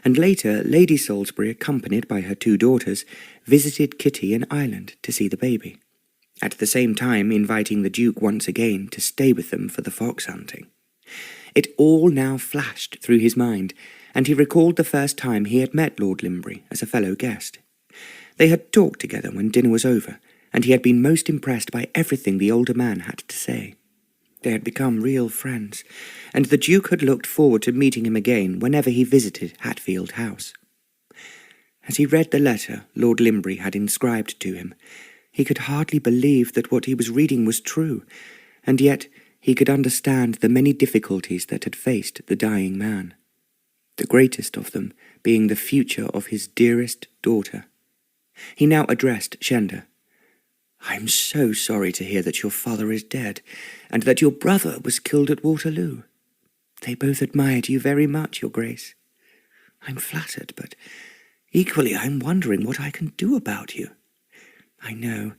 and later Lady Salisbury, accompanied by her 2 daughters, visited Kitty in Ireland to see the baby, at the same time inviting the Duke once again to stay with them for the fox hunting. It all now flashed through his mind, and he recalled the first time he had met Lord Linbury as a fellow guest. They had talked together when dinner was over, and he had been most impressed by everything the older man had to say. They had become real friends, and the Duke had looked forward to meeting him again whenever he visited Hatfield House. As he read the letter Lord Linbury had inscribed to him, he could hardly believe that what he was reading was true, and yet he could understand the many difficulties that had faced the dying man, the greatest of them being the future of his dearest daughter. He now addressed Shenda. "I'm so sorry to hear that your father is dead, and that your brother was killed at Waterloo. They both admired you very much, your Grace. I'm flattered, but equally I'm wondering what I can do about you. I know,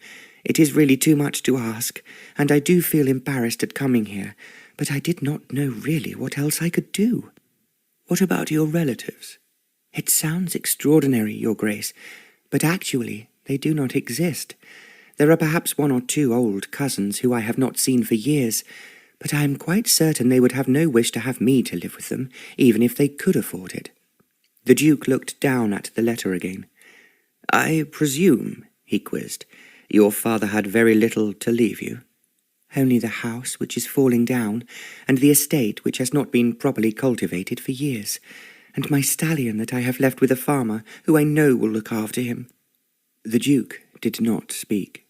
it is really too much to ask, and I do feel embarrassed at coming here, but I did not know really what else I could do. What about your relatives? It sounds extraordinary, your Grace, but actually they do not exist. There are perhaps 1 or 2 old cousins who I have not seen for years, but I am quite certain they would have no wish to have me to live with them, even if they could afford it." The Duke looked down at the letter again. "I presume," he quizzed, "your father had very little to leave you?" "Only the house which is falling down, and the estate which has not been properly cultivated for years, and my stallion that I have left with a farmer who I know will look after him." The Duke did not speak.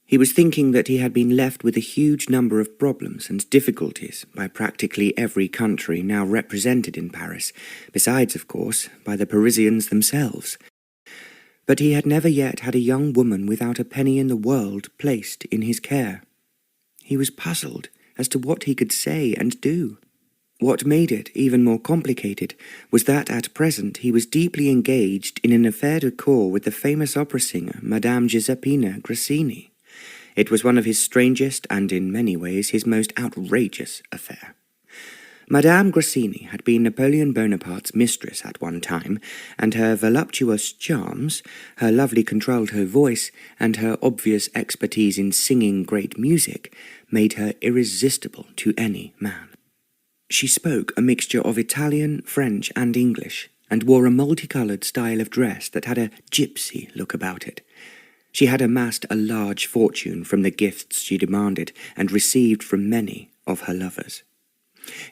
He was thinking that he had been left with a huge number of problems and difficulties by practically every country now represented in Paris, besides, of course, by the Parisians themselves. But he had never yet had a young woman without a penny in the world placed in his care. He was puzzled as to what he could say and do. What made it even more complicated was that at present he was deeply engaged in an affaire de cour with the famous opera singer Madame Giuseppina Grassini. It was one of his strangest and in many ways his most outrageous affair. Madame Grassini had been Napoleon Bonaparte's mistress at one time, and her voluptuous charms, her lovely contralto voice, and her obvious expertise in singing great music made her irresistible to any man. She spoke a mixture of Italian, French, and English, and wore a multicolored style of dress that had a gypsy look about it. She had amassed a large fortune from the gifts she demanded and received from many of her lovers.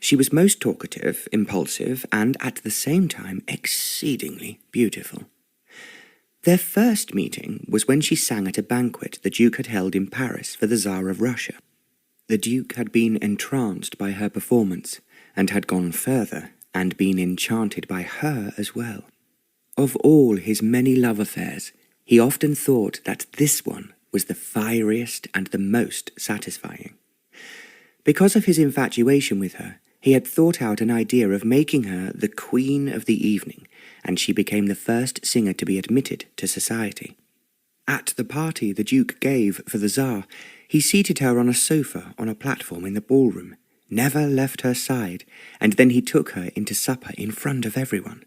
She was most talkative, impulsive, and at the same time exceedingly beautiful. Their first meeting was when she sang at a banquet the Duke had held in Paris for the Tsar of Russia. The Duke had been entranced by her performance, and had gone further and been enchanted by her as well. Of all his many love affairs, he often thought that this one was the fieriest and the most satisfying. Because of his infatuation with her, he had thought out an idea of making her the queen of the evening, and she became the first singer to be admitted to society. At the party the Duke gave for the Tsar, he seated her on a sofa on a platform in the ballroom, never left her side, and then he took her into supper in front of everyone.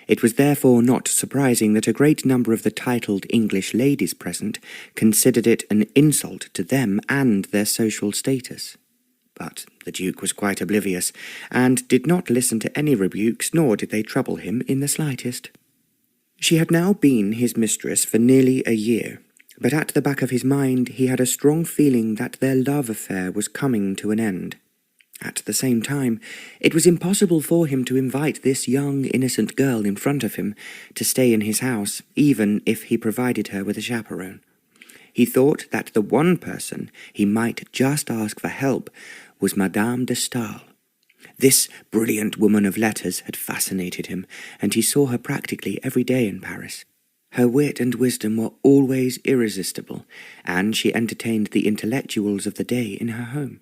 It was therefore not surprising that a great number of the titled English ladies present considered it an insult to them and their social status. But the Duke was quite oblivious, and did not listen to any rebukes, nor did they trouble him in the slightest. She had now been his mistress for nearly a year, but at the back of his mind he had a strong feeling that their love affair was coming to an end. At the same time, it was impossible for him to invite this young, innocent girl in front of him to stay in his house, even if he provided her with a chaperone. He thought that the one person he might just ask for help was Madame de Staël. This brilliant woman of letters had fascinated him, and he saw her practically every day in Paris. Her wit and wisdom were always irresistible, and she entertained the intellectuals of the day in her home.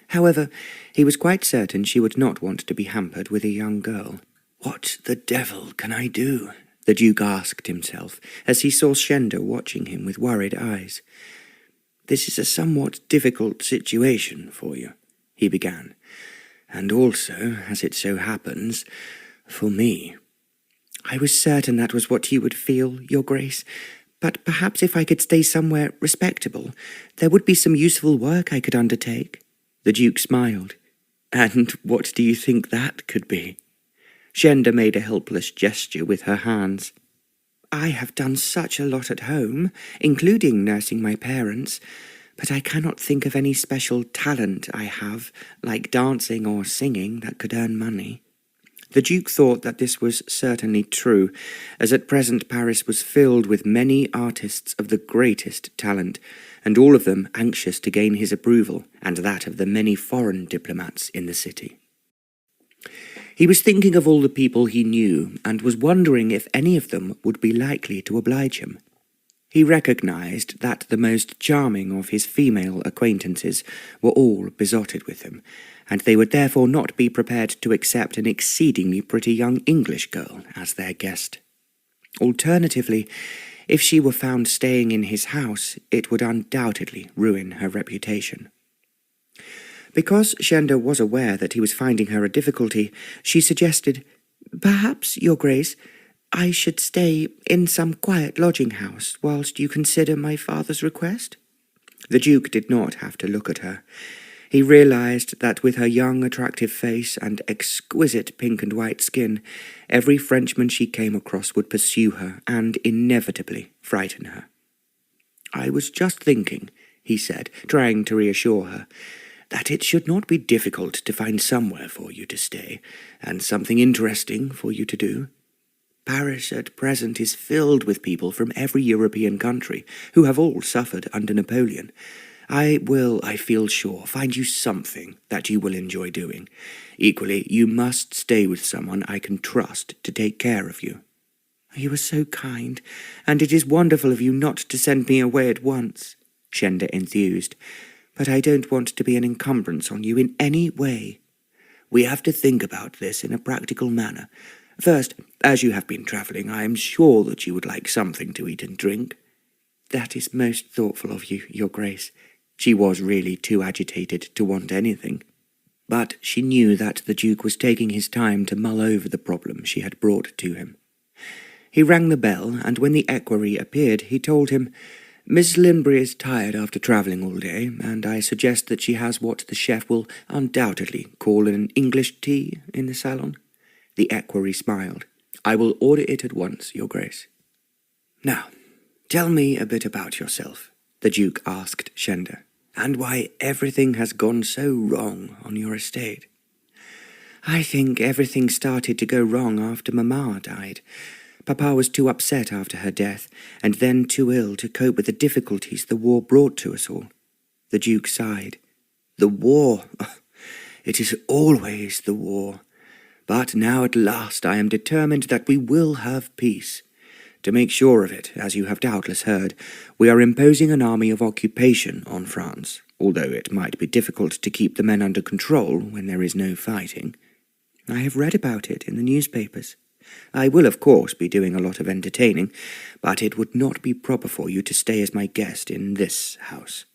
However, he was quite certain she would not want to be hampered with a young girl. "What the devil can I do?" the Duke asked himself, as he saw Shenda watching him with worried eyes. "This is a somewhat difficult situation for you," he began, "and also, as it so happens, for me. I was certain that was what you would feel, Your Grace, but perhaps if I could stay somewhere respectable, there would be some useful work I could undertake." The Duke smiled. "And what do you think that could be?" Shenda made a helpless gesture with her hands. "I have done such a lot at home, including nursing my parents, but I cannot think of any special talent I have, like dancing or singing, that could earn money." The Duke thought that this was certainly true, as at present Paris was filled with many artists of the greatest talent, and all of them anxious to gain his approval and that of the many foreign diplomats in the city. He was thinking of all the people he knew, and was wondering if any of them would be likely to oblige him. He recognized that the most charming of his female acquaintances were all besotted with him, and they would therefore not be prepared to accept an exceedingly pretty young English girl as their guest. Alternatively, if she were found staying in his house, it would undoubtedly ruin her reputation. Because Shenda was aware that he was finding her a difficulty, she suggested, "Perhaps, Your Grace, I should stay in some quiet lodging-house whilst you consider my father's request." The Duke did not have to look at her. He realized that with her young, attractive face and exquisite pink and white skin, every Frenchman she came across would pursue her and inevitably frighten her. "I was just thinking," he said, trying to reassure her, "that it should not be difficult to find somewhere for you to stay, and something interesting for you to do. Paris at present is filled with people from every European country who have all suffered under Napoleon. I will, I feel sure, find you something that you will enjoy doing. Equally, you must stay with someone I can trust to take care of you." "You are so kind, and it is wonderful of you not to send me away at once," Shenda enthused. "But I don't want to be an encumbrance on you in any way." "We have to think about this in a practical manner. First, as you have been travelling, I am sure that you would like something to eat and drink." "That is most thoughtful of you, Your Grace." She was really too agitated to want anything. But she knew that the Duke was taking his time to mull over the problem she had brought to him. He rang the bell, and when the equerry appeared, he told him, "Miss Linbury is tired after travelling all day, and I suggest that she has what the chef will undoubtedly call an English tea in the salon." The equerry smiled. "I will order it at once, Your Grace." "Now, tell me a bit about yourself," the Duke asked Shenda, "and why everything has gone so wrong on your estate." "I think everything started to go wrong after Mamma died. Papa was too upset after her death, and then too ill to cope with the difficulties the war brought to us all." The Duke sighed. "The war! It is always the war. But now at last I am determined that we will have peace. To make sure of it, as you have doubtless heard, we are imposing an army of occupation on France, although it might be difficult to keep the men under control when there is no fighting. I have read about it in the newspapers. I will, of course, be doing a lot of entertaining, but it would not be proper for you to stay as my guest in this house."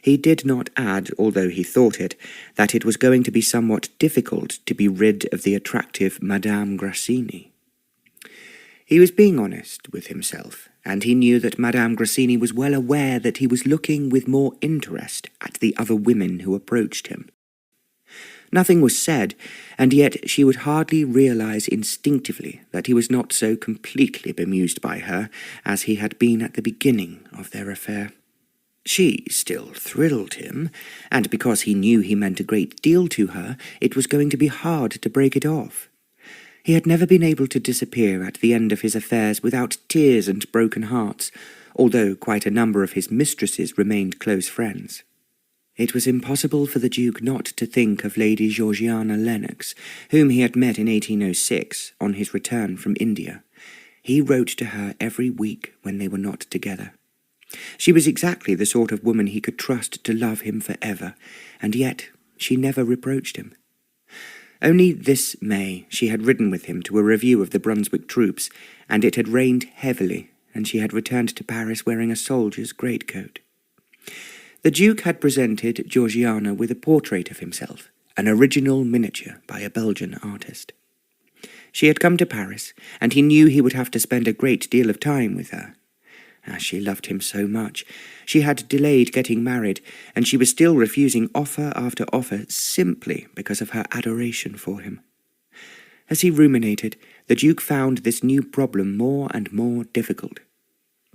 He did not add, although he thought it, that it was going to be somewhat difficult to be rid of the attractive Madame Grassini. He was being honest with himself, and he knew that Madame Grassini was well aware that he was looking with more interest at the other women who approached him. Nothing was said, and yet she would hardly realize instinctively that he was not so completely bemused by her as he had been at the beginning of their affair. She still thrilled him, and because he knew he meant a great deal to her, it was going to be hard to break it off. He had never been able to disappear at the end of his affairs without tears and broken hearts, although quite a number of his mistresses remained close friends. It was impossible for the Duke not to think of Lady Georgiana Lennox, whom he had met in 1806 on his return from India. He wrote to her every week when they were not together. She was exactly the sort of woman he could trust to love him forever, and yet she never reproached him. Only this May she had ridden with him to a review of the Brunswick troops, and it had rained heavily, and she had returned to Paris wearing a soldier's greatcoat. The Duke had presented Georgiana with a portrait of himself, an original miniature by a Belgian artist. She had come to Paris, and he knew he would have to spend a great deal of time with her. As she loved him so much, she had delayed getting married, and she was still refusing offer after offer simply because of her adoration for him. As he ruminated, the Duke found this new problem more and more difficult.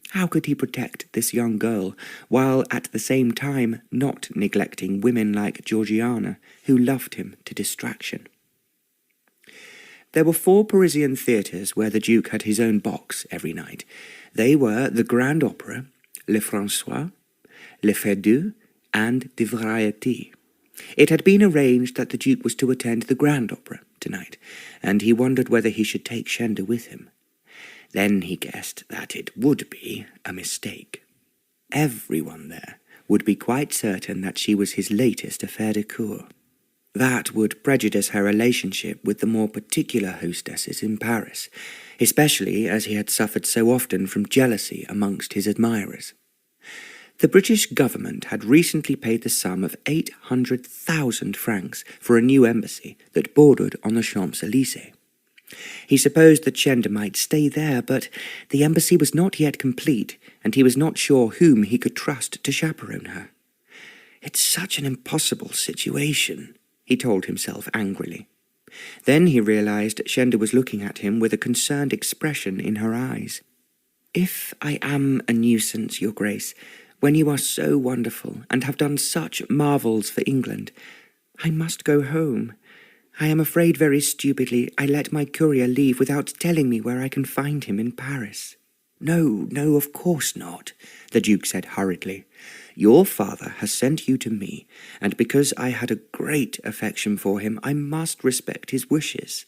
How could he protect this young girl, while at the same time not neglecting women like Georgiana, who loved him to distraction? There were 4 Parisian theatres where the Duke had his own box every night. They were the Grand Opera, Le François, Le Feydeau, and the Variété. It had been arranged that the Duke was to attend the Grand Opera tonight, and he wondered whether he should take Shenda with him. Then he guessed that it would be a mistake. Everyone there would be quite certain that she was his latest affaire de cour. That would prejudice her relationship with the more particular hostesses in Paris, especially as he had suffered so often from jealousy amongst his admirers. The British government had recently paid the sum of 800,000 francs for a new embassy that bordered on the Champs-Élysées. He supposed that Shenda might stay there, but the embassy was not yet complete, and he was not sure whom he could trust to chaperone her. "It's such an impossible situation," he told himself angrily. Then he realized Shenda was looking at him with a concerned expression in her eyes. "If I am a nuisance, Your Grace, when you are so wonderful and have done such marvels for England, I must go home. I am afraid very stupidly I let my courier leave without telling me where I can find him in Paris." "No, no, of course not," the Duke said hurriedly. "Your father has sent you to me, and because I had a great affection for him, I must respect his wishes.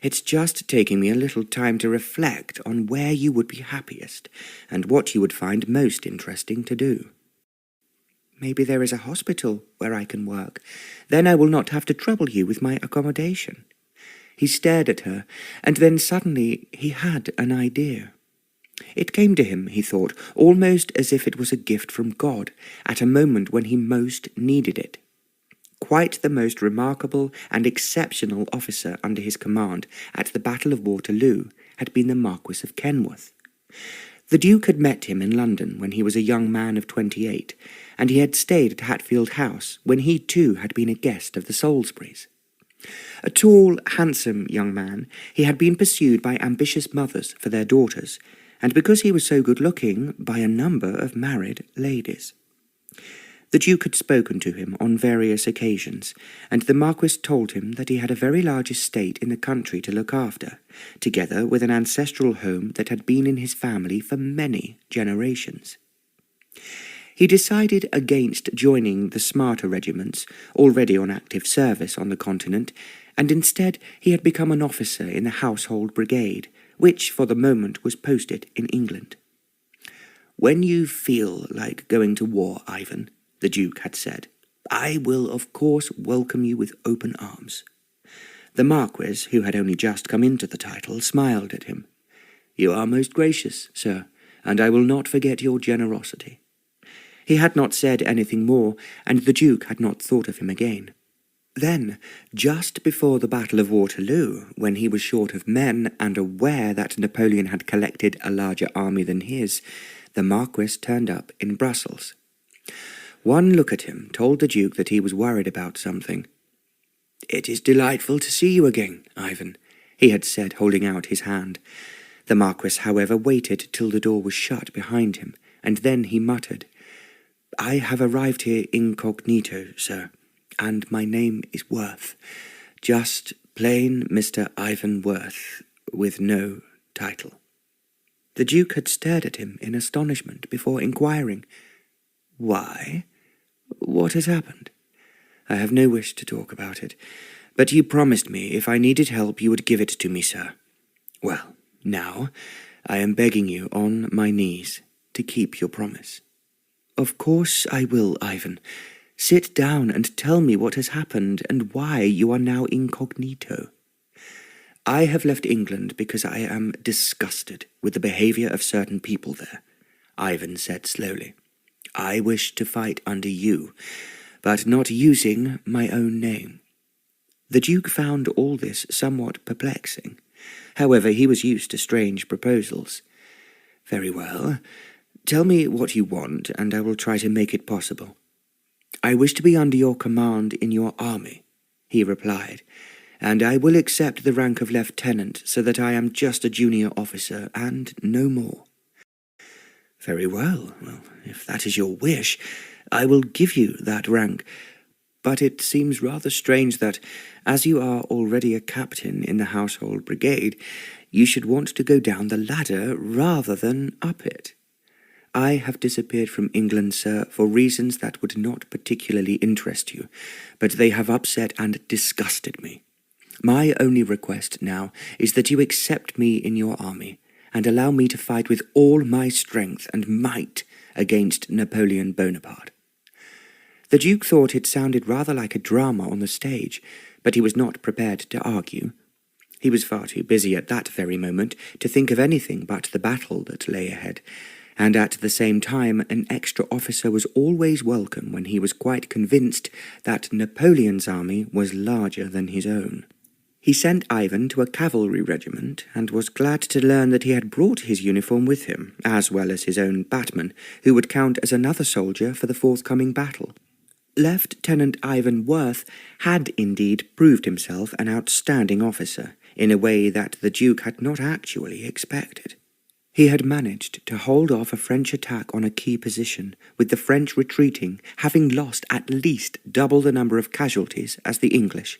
It's just taking me a little time to reflect on where you would be happiest, and what you would find most interesting to do." "Maybe there is a hospital where I can work. Then I will not have to trouble you with my accommodation." He stared at her, and then suddenly he had an idea. It came to him, he thought, almost as if it was a gift from God, at a moment when he most needed it. Quite the most remarkable and exceptional officer under his command at the Battle of Waterloo had been the Marquis of Kenworth. The Duke had met him in London when he was a young man of 28, and he had stayed at Hatfield House when he too had been a guest of the Salisburys. A tall, handsome young man, he had been pursued by ambitious mothers for their daughters, and because he was so good-looking, by a number of married ladies. The Duke had spoken to him on various occasions, and the Marquis told him that he had a very large estate in the country to look after, together with an ancestral home that had been in his family for many generations. He decided against joining the smarter regiments, already on active service on the continent, and instead he had become an officer in the Household Brigade, which for the moment was posted in England. "When you feel like going to war, Ivan," the Duke had said, "I will of course welcome you with open arms." The Marquis, who had only just come into the title, smiled at him. "You are most gracious, sir, and I will not forget your generosity." He had not said anything more, and the Duke had not thought of him again. Then, just before the Battle of Waterloo, when he was short of men and aware that Napoleon had collected a larger army than his, the Marquis turned up in Brussels. One look at him told the Duke that he was worried about something. "It is delightful to see you again, Ivan," he had said, holding out his hand. The Marquis, however, waited till the door was shut behind him, and then he muttered, "I have arrived here incognito, sir, and my name is Worth. Just plain Mr. Ivan Worth, with no title." The Duke had stared at him in astonishment before inquiring, "Why? What has happened?" "I have no wish to talk about it, but you promised me if I needed help you would give it to me, sir. Well, now I am begging you on my knees to keep your promise." "Of course I will, Ivan. Sit down and tell me what has happened and why you are now incognito." "I have left England because I am disgusted with the behaviour of certain people there," Ivan said slowly. "I wish to fight under you, but not using my own name." The Duke found all this somewhat perplexing. However, he was used to strange proposals. "Very well. Tell me what you want, and I will try to make it possible." "I wish to be under your command in your army," he replied, "and I will accept the rank of lieutenant so that I am just a junior officer and no more." "Very well. Well, if that is your wish, I will give you that rank. But it seems rather strange that, as you are already a captain in the Household Brigade, you should want to go down the ladder rather than up it." "I have disappeared from England, sir, for reasons that would not particularly interest you, but they have upset and disgusted me. My only request now is that you accept me in your army, and allow me to fight with all my strength and might against Napoleon Bonaparte." The Duke thought it sounded rather like a drama on the stage, but he was not prepared to argue. He was far too busy at that very moment to think of anything but the battle that lay ahead, and at the same time an extra officer was always welcome when he was quite convinced that Napoleon's army was larger than his own. He sent Ivan to a cavalry regiment, and was glad to learn that he had brought his uniform with him, as well as his own batman, who would count as another soldier for the forthcoming battle. Lieutenant Ivan Worth had indeed proved himself an outstanding officer, in a way that the Duke had not actually expected. He had managed to hold off a French attack on a key position, with the French retreating, having lost at least double the number of casualties as the English.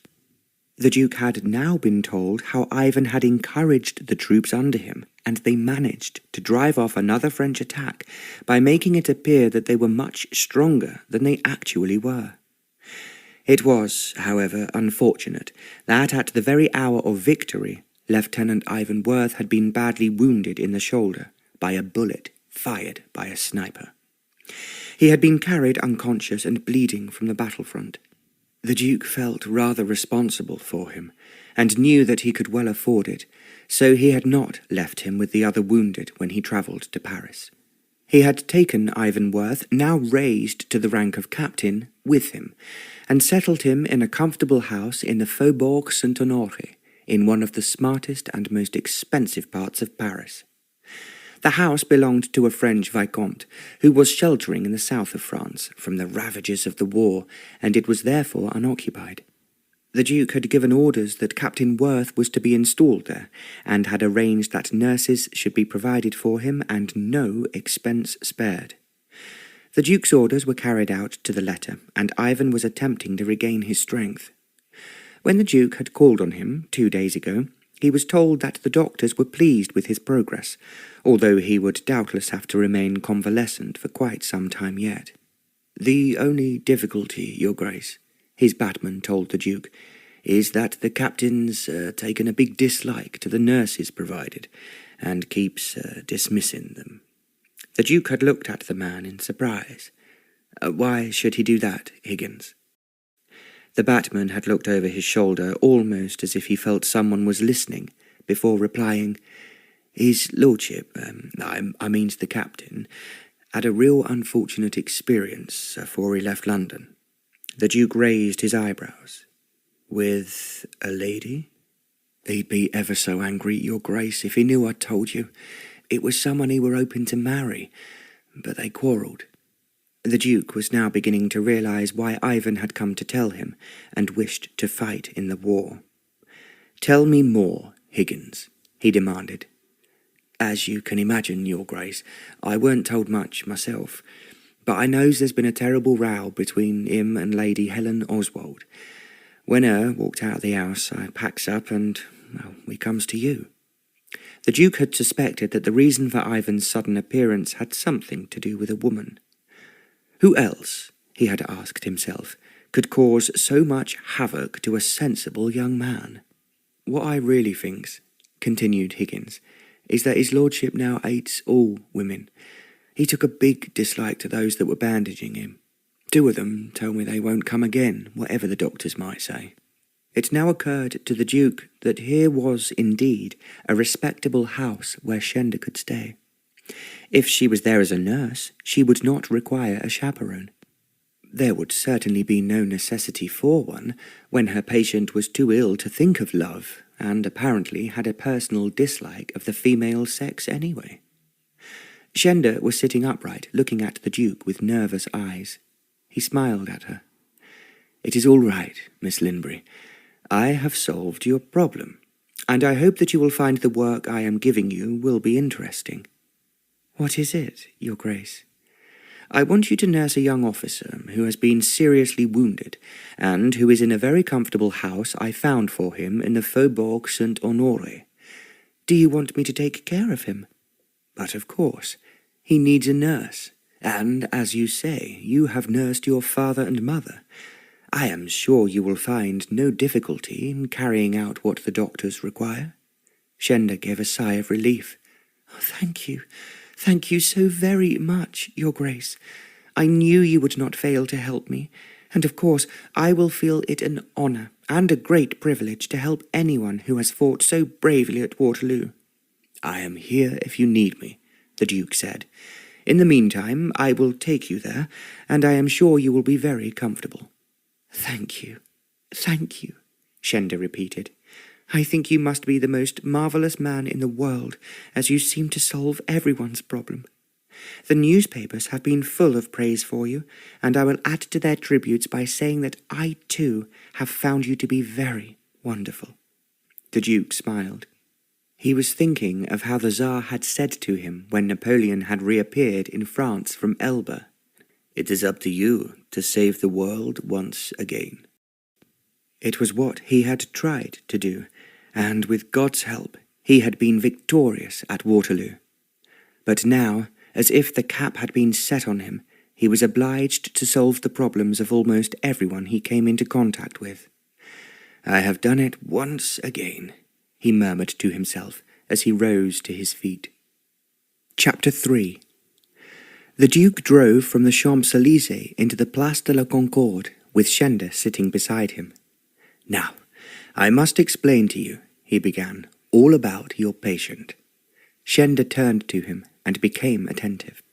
The Duke had now been told how Ivan had encouraged the troops under him, and they managed to drive off another French attack by making it appear that they were much stronger than they actually were. It was, however, unfortunate that at the very hour of victory, Lieutenant Ivan Worth had been badly wounded in the shoulder by a bullet fired by a sniper. He had been carried unconscious and bleeding from the battlefront. The Duke felt rather responsible for him, and knew that he could well afford it, so he had not left him with the other wounded when he travelled to Paris. He had taken Ivan Worth, now raised to the rank of captain, with him, and settled him in a comfortable house in the Faubourg Saint-Honoré, in one of the smartest and most expensive parts of Paris. The house belonged to a French vicomte, who was sheltering in the south of France from the ravages of the war, and it was therefore unoccupied. The Duke had given orders that Captain Worth was to be installed there, and had arranged that nurses should be provided for him and no expense spared. The Duke's orders were carried out to the letter, and Ivan was attempting to regain his strength. When the Duke had called on him 2 days ago, he was told that the doctors were pleased with his progress, although he would doubtless have to remain convalescent for quite some time yet. "The only difficulty, Your Grace," his batman told the Duke, "is that the captain's taken a big dislike to the nurses provided, and keeps dismissing them." The Duke had looked at the man in surprise. "Why should he do that, Higgins?" The batman had looked over his shoulder almost as if he felt someone was listening, before replying, "His lordship, I means the captain, had a real unfortunate experience afore he left London." The Duke raised his eyebrows. "With a lady?" "He'd be ever so angry, Your Grace, if he knew I'd told you. It was someone he were hoping to marry, but they quarrelled." The Duke was now beginning to realise why Ivan had come to tell him, and wished to fight in the war. "Tell me more, Higgins," he demanded. "As you can imagine, Your Grace, I weren't told much myself, but I knows there's been a terrible row between him and Lady Helen Oswald. When her walked out of the house, I packs up and, we comes to you." The Duke had suspected that the reason for Ivan's sudden appearance had something to do with a woman. Who else, he had asked himself, could cause so much havoc to a sensible young man? "What I really thinks," continued Higgins, "is that his lordship now hates all women. He took a big dislike to those that were bandaging him. 2 of them tell me they won't come again, whatever the doctors might say." It now occurred to the Duke that here was indeed a respectable house where Shenda could stay. If she was there as a nurse, she would not require a chaperone. There would certainly be no necessity for one when her patient was too ill to think of love, and apparently had a personal dislike of the female sex anyway. Shenda was sitting upright, looking at the Duke with nervous eyes. He smiled at her. "It is all right, Miss Linbury. I have solved your problem, and I hope that you will find the work I am giving you will be interesting." "What is it, Your Grace?" "I want you to nurse a young officer who has been seriously wounded, and who is in a very comfortable house I found for him in the Faubourg Saint-Honoré. Do you want me to take care of him?" "But of course. He needs a nurse, and, as you say, you have nursed your father and mother. I am sure you will find no difficulty in carrying out what the doctors require." Shenda gave a sigh of relief. "Oh, thank you. Thank you so very much, Your Grace. I knew you would not fail to help me, and of course I will feel it an honour and a great privilege to help anyone who has fought so bravely at Waterloo." "I am here if you need me," the Duke said. "In the meantime, I will take you there, and I am sure you will be very comfortable." Thank you, Shenda repeated. "I think you must be the most marvellous man in the world, as you seem to solve everyone's problem. The newspapers have been full of praise for you, and I will add to their tributes by saying that I, too, have found you to be very wonderful." The Duke smiled. He was thinking of how the Tsar had said to him when Napoleon had reappeared in France from Elba, "It is up to you to save the world once again." It was what he had tried to do, and with God's help, he had been victorious at Waterloo. But now, as if the cap had been set on him, he was obliged to solve the problems of almost everyone he came into contact with. "I have done it once again," he murmured to himself as he rose to his feet. Chapter 3. The Duke drove from the Champs-Élysées into the Place de la Concorde, with Shenda sitting beside him. "Now, I must explain to you," he began, "all about your patient." Shenda turned to him and became attentive.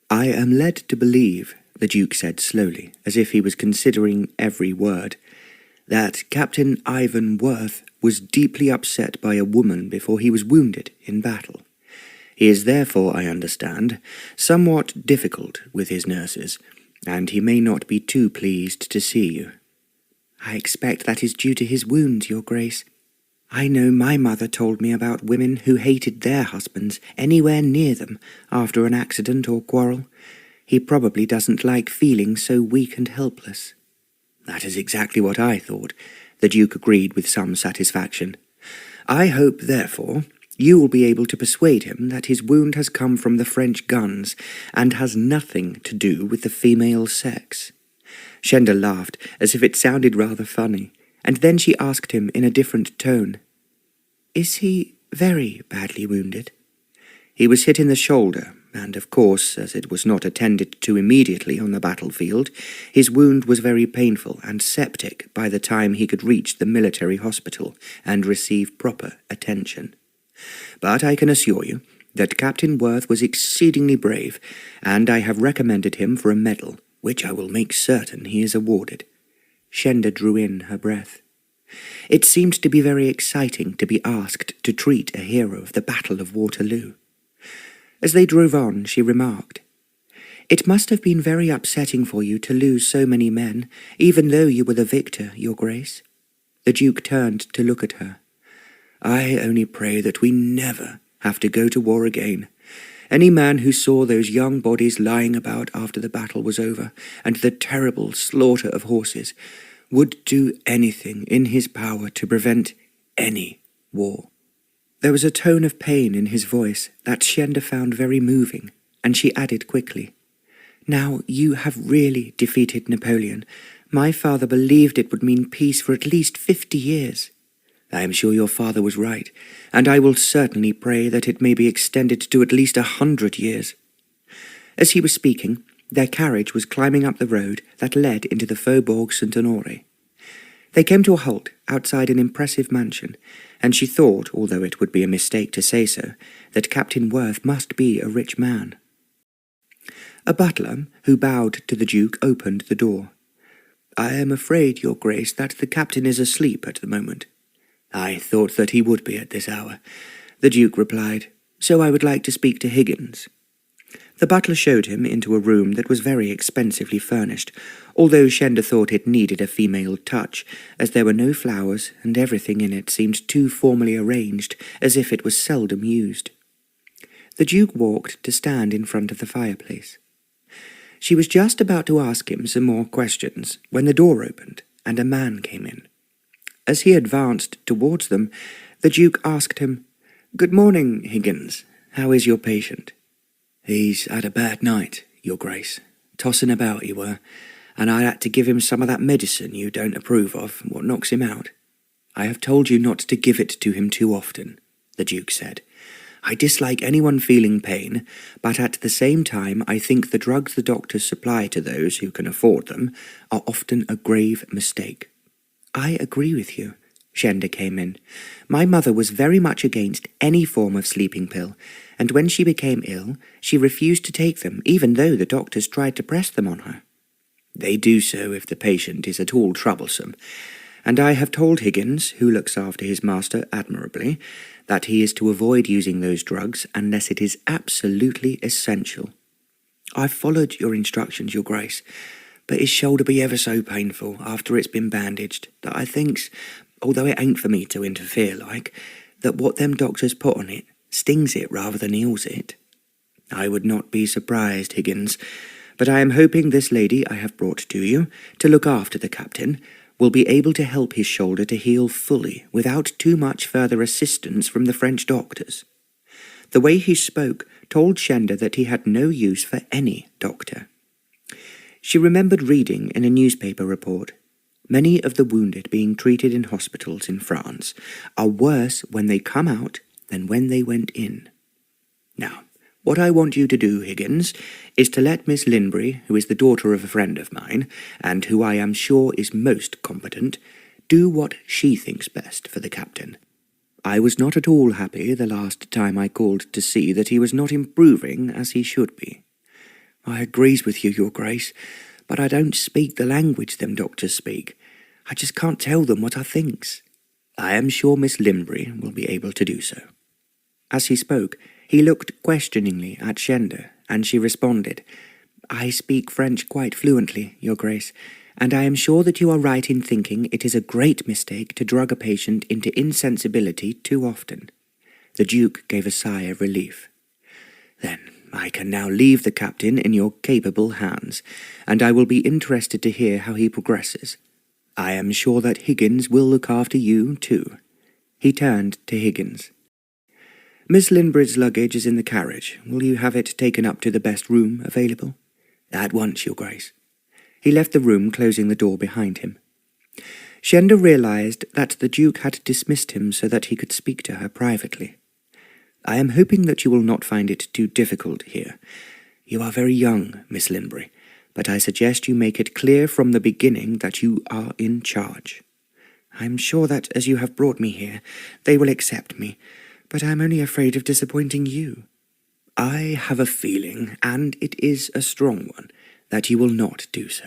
"I am led to believe," the Duke said slowly, as if he was considering every word, "that Captain Ivan Worth was deeply upset by a woman before he was wounded in battle. He is therefore, I understand, somewhat difficult with his nurses, and he may not be too pleased to see you." "I expect that is due to his wounds, Your Grace. I know my mother told me about women who hated their husbands anywhere near them after an accident or quarrel. He probably doesn't like feeling so weak and helpless." "That is exactly what I thought," the Duke agreed with some satisfaction. "I hope, therefore, you will be able to persuade him that his wound has come from the French guns and has nothing to do with the female sex." Shenda laughed, as if it sounded rather funny, and then she asked him in a different tone, "Is he very badly wounded?" "He was hit in the shoulder, and of course, as it was not attended to immediately on the battlefield, his wound was very painful and septic by the time he could reach the military hospital and receive proper attention. But I can assure you that Captain Worth was exceedingly brave, and I have recommended him for a medal, which I will make certain he is awarded." Shenda drew in her breath. It seemed to be very exciting to be asked to treat a hero of the Battle of Waterloo. As they drove on, she remarked, "It must have been very upsetting for you to lose so many men, even though you were the victor, Your Grace." The Duke turned to look at her. "I only pray that we never have to go to war again. Any man who saw those young bodies lying about after the battle was over, and the terrible slaughter of horses, would do anything in his power to prevent any war." There was a tone of pain in his voice that Shenda found very moving, and she added quickly, "Now you have really defeated Napoleon. My father believed it would mean peace for at least 50 years. I am sure your father was right, and I will certainly pray that it may be extended to at least 100 years. As he was speaking, their carriage was climbing up the road that led into the Faubourg Saint-Honoré. They came to a halt outside an impressive mansion, and she thought, although it would be a mistake to say so, that Captain Worth must be a rich man. A butler, who bowed to the Duke, opened the door. "I am afraid, Your Grace, that the captain is asleep at the moment." "I thought that he would be at this hour," the Duke replied, "so I would like to speak to Higgins." The butler showed him into a room that was very expensively furnished, although Shenda thought it needed a female touch, as there were no flowers, and everything in it seemed too formally arranged, as if it was seldom used. The Duke walked to stand in front of the fireplace. She was just about to ask him some more questions when the door opened, and a man came in. As he advanced towards them, the Duke asked him, "Good morning, Higgins. How is your patient?" "He's had a bad night, Your Grace. Tossing about he were, and I had to give him some of that medicine you don't approve of, what knocks him out." "I have told you not to give it to him too often," the Duke said. "I dislike anyone feeling pain, but at the same time I think the drugs the doctors supply to those who can afford them are often a grave mistake." "I agree with you," Shenda came in. "My mother was very much against any form of sleeping pill, and when she became ill, she refused to take them, even though the doctors tried to press them on her." "They do so if the patient is at all troublesome, and I have told Higgins, who looks after his master admirably, that he is to avoid using those drugs unless it is absolutely essential." "I've followed your instructions, Your Grace, but his shoulder be ever so painful after it's been bandaged, that I thinks, although it ain't for me to interfere like, that what them doctors put on it stings it rather than heals it." "I would not be surprised, Higgins, but I am hoping this lady I have brought to you to look after the captain will be able to help his shoulder to heal fully without too much further assistance from the French doctors. The way he spoke told Shenda that he had no use for any doctor. She remembered reading in a newspaper report, many of the wounded being treated in hospitals in France are worse when they come out than when they went in. Now, what I want you to do, Higgins, is to let Miss Linbury, who is the daughter of a friend of mine, and who I am sure is most competent, do what she thinks best for the captain. I was not at all happy the last time I called to see that he was not improving as he should be. I agrees with you, Your Grace, but I don't speak the language them doctors speak. I just can't tell them what I thinks. I am sure Miss Linbury will be able to do so. As he spoke, he looked questioningly at Shenda, and she responded, I speak French quite fluently, Your Grace, and I am sure that you are right in thinking it is a great mistake to drug a patient into insensibility too often. The Duke gave a sigh of relief. Then I can now leave the captain in your capable hands, and I will be interested to hear how he progresses. I am sure that Higgins will look after you, too. He turned to Higgins. Miss Linbury's luggage is in the carriage. Will you have it taken up to the best room available? At once, Your Grace. He left the room, closing the door behind him. Shenda realized that the Duke had dismissed him so that he could speak to her privately. I am hoping that you will not find it too difficult here. You are very young, Miss Linbury, but I suggest you make it clear from the beginning that you are in charge. I am sure that, as you have brought me here, they will accept me, but I am only afraid of disappointing you. I have a feeling, and it is a strong one, that you will not do so.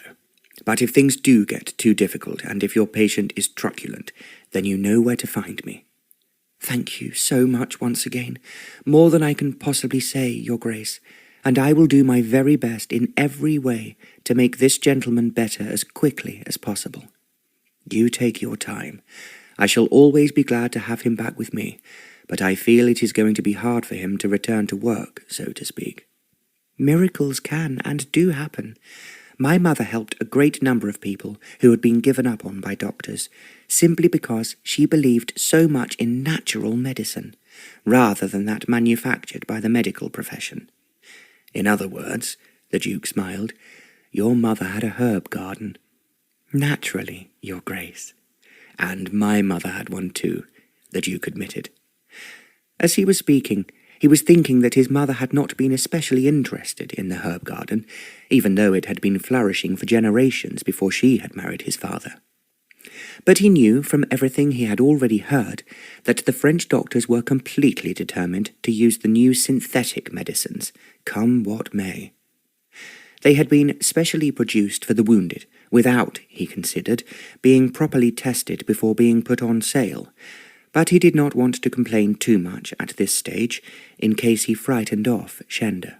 But if things do get too difficult, and if your patient is truculent, then you know where to find me. Thank you so much once again, more than I can possibly say, Your Grace, and I will do my very best in every way to make this gentleman better as quickly as possible. You take your time. I shall always be glad to have him back with me, but I feel it is going to be hard for him to return to work, so to speak. Miracles can and do happen. My mother helped a great number of people who had been given up on by doctors, simply because she believed so much in natural medicine, rather than that manufactured by the medical profession. In other words, the Duke smiled, your mother had a herb garden. Naturally, Your Grace. And my mother had one too, the Duke admitted. As he was speaking, he was thinking that his mother had not been especially interested in the herb garden, even though it had been flourishing for generations before she had married his father. But he knew from everything he had already heard that the French doctors were completely determined to use the new synthetic medicines, come what may. They had been specially produced for the wounded, without, he considered, being properly tested before being put on sale, but he did not want to complain too much at this stage, in case he frightened off Shenda.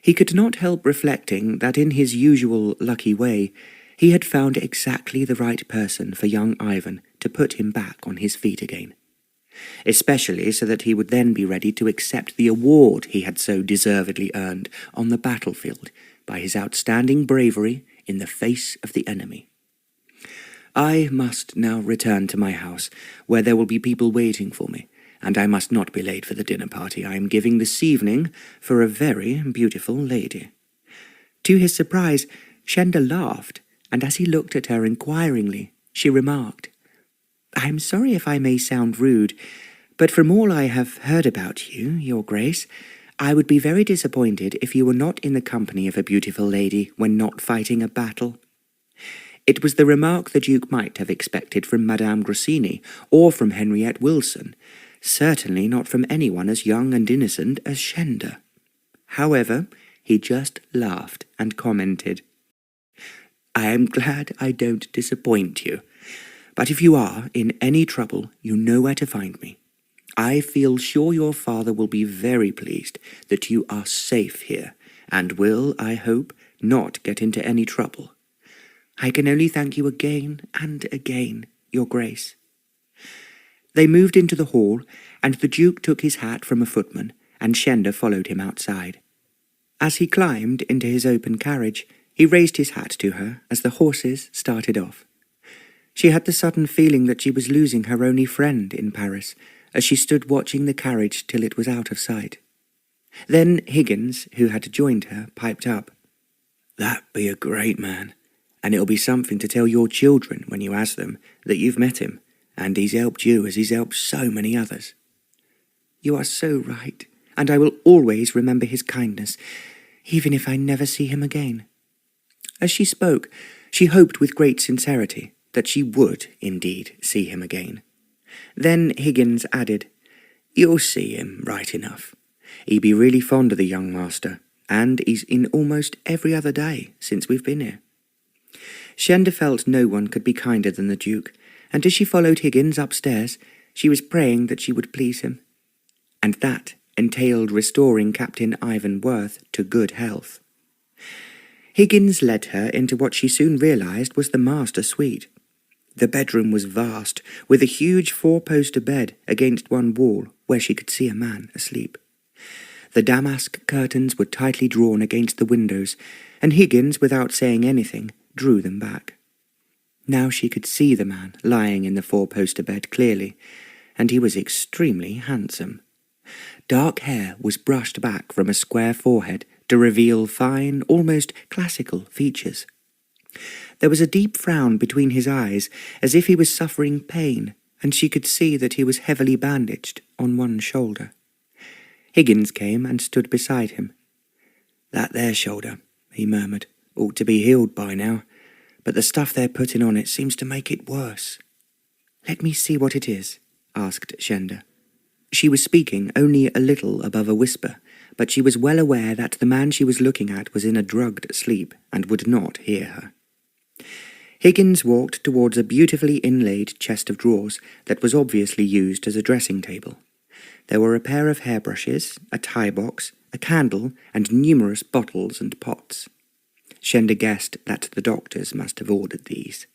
He could not help reflecting that in his usual lucky way, he had found exactly the right person for young Ivan to put him back on his feet again, especially so that he would then be ready to accept the award he had so deservedly earned on the battlefield by his outstanding bravery in the face of the enemy. I must now return to my house, where there will be people waiting for me, and I must not be late for the dinner party I am giving this evening for a very beautiful lady. To his surprise, Shenda laughed, and as he looked at her inquiringly, she remarked, I am sorry if I may sound rude, but from all I have heard about you, Your Grace, I would be very disappointed if you were not in the company of a beautiful lady when not fighting a battle. It was the remark the Duke might have expected from Madame Grassini or from Henriette Wilson, certainly not from anyone as young and innocent as Shenda. However, he just laughed and commented, I am glad I don't disappoint you, but if you are in any trouble, you know where to find me. I feel sure your father will be very pleased that you are safe here, and will, I hope, not get into any trouble. I can only thank you again and again, Your Grace. They moved into the hall, and the Duke took his hat from a footman, and Shenda followed him outside. As he climbed into his open carriage, he raised his hat to her as the horses started off. She had the sudden feeling that she was losing her only friend in Paris, as she stood watching the carriage till it was out of sight. Then Higgins, who had joined her, piped up. "That be a great man, and it'll be something to tell your children when you ask them that you've met him, and he's helped you as he's helped so many others." "You are so right, and I will always remember his kindness, even if I never see him again." As she spoke, she hoped with great sincerity that she would indeed see him again. Then Higgins added, "You'll see him right enough. He be really fond of the young master, and he's in almost every other day since we've been here." Shenda felt no one could be kinder than the Duke, and as she followed Higgins upstairs, she was praying that she would please him. And that entailed restoring Captain Ivan Worth to good health. Higgins led her into what she soon realized was the master suite. The bedroom was vast, with a huge four-poster bed against one wall where she could see a man asleep. The damask curtains were tightly drawn against the windows, and Higgins, without saying anything, drew them back. Now she could see the man lying in the four-poster bed clearly, and he was extremely handsome. Dark hair was brushed back from a square forehead to reveal fine, almost classical features. There was a deep frown between his eyes, as if he was suffering pain, and she could see that he was heavily bandaged on one shoulder. Higgins came and stood beside him. "That there shoulder," he murmured, "ought to be healed by now, but the stuff they're putting on it seems to make it worse." "Let me see what it is," asked Shenda. She was speaking only a little above a whisper, but she was well aware that the man she was looking at was in a drugged sleep and would not hear her. Higgins walked towards a beautifully inlaid chest of drawers that was obviously used as a dressing table. There were a pair of hairbrushes, a tie box, a candle, and numerous bottles and pots. Shenda guessed that the doctors must have ordered these.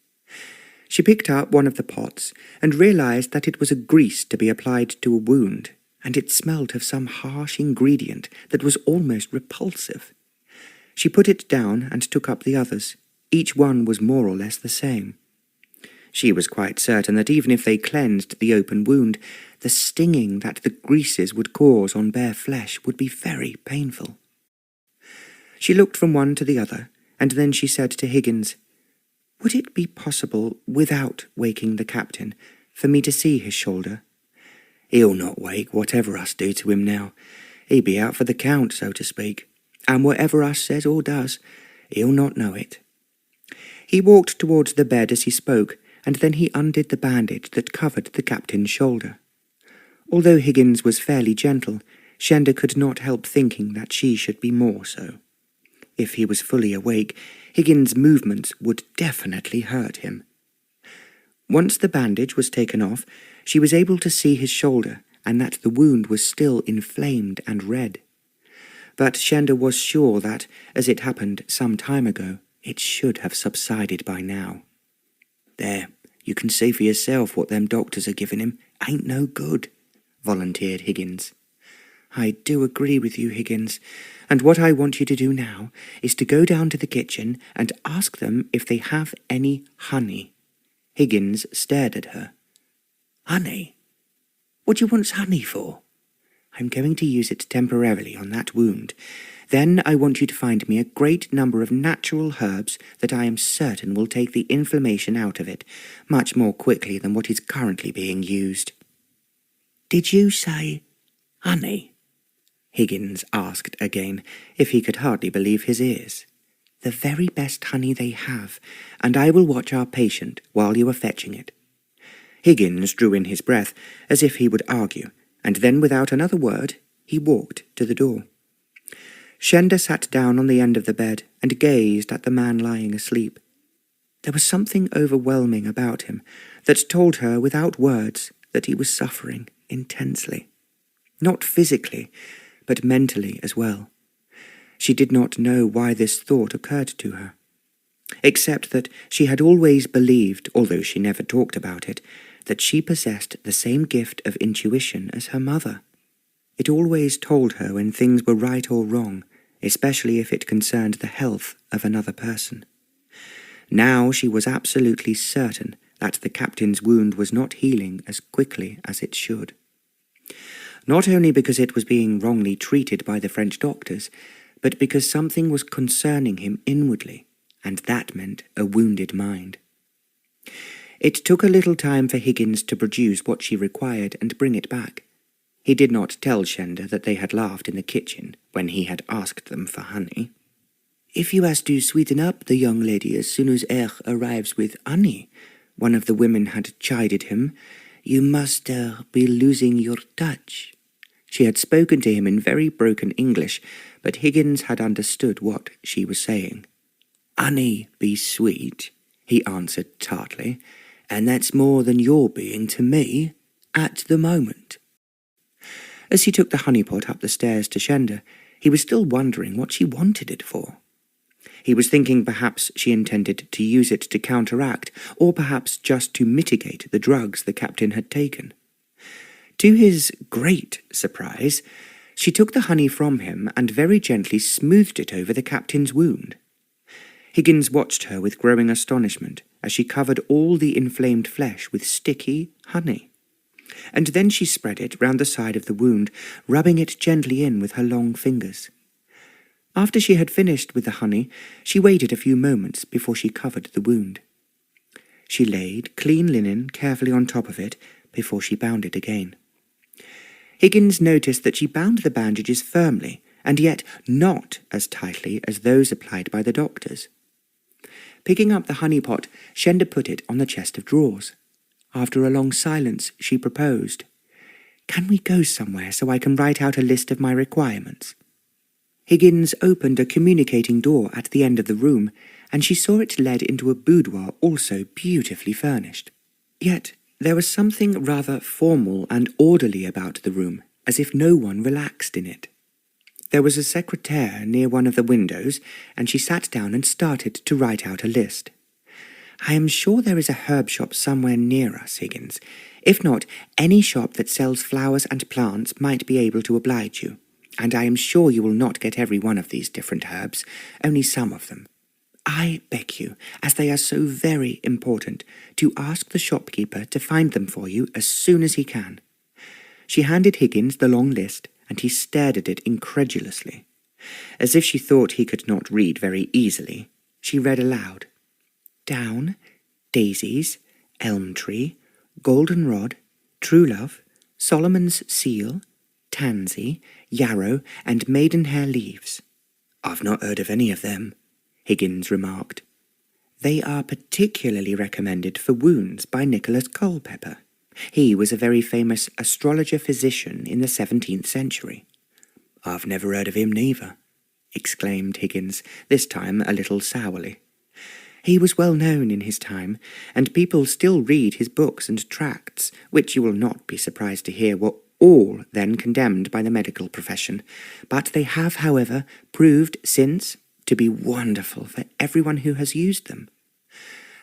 She picked up one of the pots and realized that it was a grease to be applied to a wound, and it smelt of some harsh ingredient that was almost repulsive. She put it down and took up the others. Each one was more or less the same. She was quite certain that even if they cleansed the open wound, the stinging that the greases would cause on bare flesh would be very painful. She looked from one to the other, and then she said to Higgins, "Would it be possible, without waking the captain, for me to see his shoulder?" "He'll not wake, whatever us do to him now. He be out for the count, so to speak, and whatever us says or does, he'll not know it." He walked towards the bed as he spoke, and then he undid the bandage that covered the captain's shoulder. Although Higgins was fairly gentle, Shenda could not help thinking that she should be more so. If he was fully awake, Higgins' movements would definitely hurt him. Once the bandage was taken off, she was able to see his shoulder and that the wound was still inflamed and red. But Shenda was sure that, as it happened some time ago, it should have subsided by now. "There, you can see for yourself what them doctors are giving him ain't no good," volunteered Higgins. "I do agree with you, Higgins, and what I want you to do now is to go down to the kitchen and ask them if they have any honey." Higgins stared at her. "Honey? What do you want honey for?" "I'm going to use it temporarily on that wound. Then I want you to find me a great number of natural herbs that I am certain will take the inflammation out of it much more quickly than what is currently being used." "Did you say honey?" Higgins asked again, if he could hardly believe his ears. "The very best honey they have, and I will watch our patient while you are fetching it." Higgins drew in his breath, as if he would argue, and then without another word, he walked to the door. Shenda sat down on the end of the bed and gazed at the man lying asleep. There was something overwhelming about him that told her without words that he was suffering intensely. Not physically, but mentally as well. She did not know why this thought occurred to her, except that she had always believed, although she never talked about it, that she possessed the same gift of intuition as her mother. It always told her when things were right or wrong, especially if it concerned the health of another person. Now she was absolutely certain that the captain's wound was not healing as quickly as it should. Not only because it was being wrongly treated by the French doctors, but because something was concerning him inwardly, and that meant a wounded mind. It took a little time for Higgins to produce what she required and bring it back. He did not tell Shenda that they had laughed in the kitchen when he had asked them for honey. "If you has to sweeten up the young lady as soon as arrives with honey," one of the women had chided him, "you must be losing your touch." She had spoken to him in very broken English, but Higgins had understood what she was saying. "Honey be sweet," he answered tartly, "and that's more than you're being to me at the moment." As he took the honey-pot up the stairs to Shenda, he was still wondering what she wanted it for. He was thinking perhaps she intended to use it to counteract, or perhaps just to mitigate the drugs the captain had taken. To his great surprise, she took the honey from him and very gently smoothed it over the captain's wound. Higgins watched her with growing astonishment as she covered all the inflamed flesh with sticky honey. And then she spread it round the side of the wound, rubbing it gently in with her long fingers. After she had finished with the honey, she waited a few moments before she covered the wound. She laid clean linen carefully on top of it before she bound it again. Higgins noticed that she bound the bandages firmly, and yet not as tightly as those applied by the doctors. Picking up the honey-pot, Shenda put it on the chest of drawers. After a long silence, she proposed, "Can we go somewhere so I can write out a list of my requirements?" Higgins opened a communicating door at the end of the room, and she saw it led into a boudoir also beautifully furnished. Yet there was something rather formal and orderly about the room, as if no one relaxed in it. There was a secretaire near one of the windows, and she sat down and started to write out a list. "I am sure there is a herb shop somewhere near us, Higgins. If not, any shop that sells flowers and plants might be able to oblige you. And I am sure you will not get every one of these different herbs, only some of them. I beg you, as they are so very important, to ask the shopkeeper to find them for you as soon as he can." She handed Higgins the long list, and he stared at it incredulously. As if she thought he could not read very easily, she read aloud. "Down, daisies, elm tree, goldenrod, true love, Solomon's seal, tansy, yarrow, and maidenhair leaves." "I've not heard of any of them," Higgins remarked. "They are particularly recommended for wounds by Nicholas Culpeper. He was a very famous astrologer-physician in the 17th century." "I've never heard of him neither," exclaimed Higgins, this time a little sourly. "He was well known in his time, and people still read his books and tracts, which you will not be surprised to hear were all then condemned by the medical profession, but they have, however, proved since to be wonderful for everyone who has used them.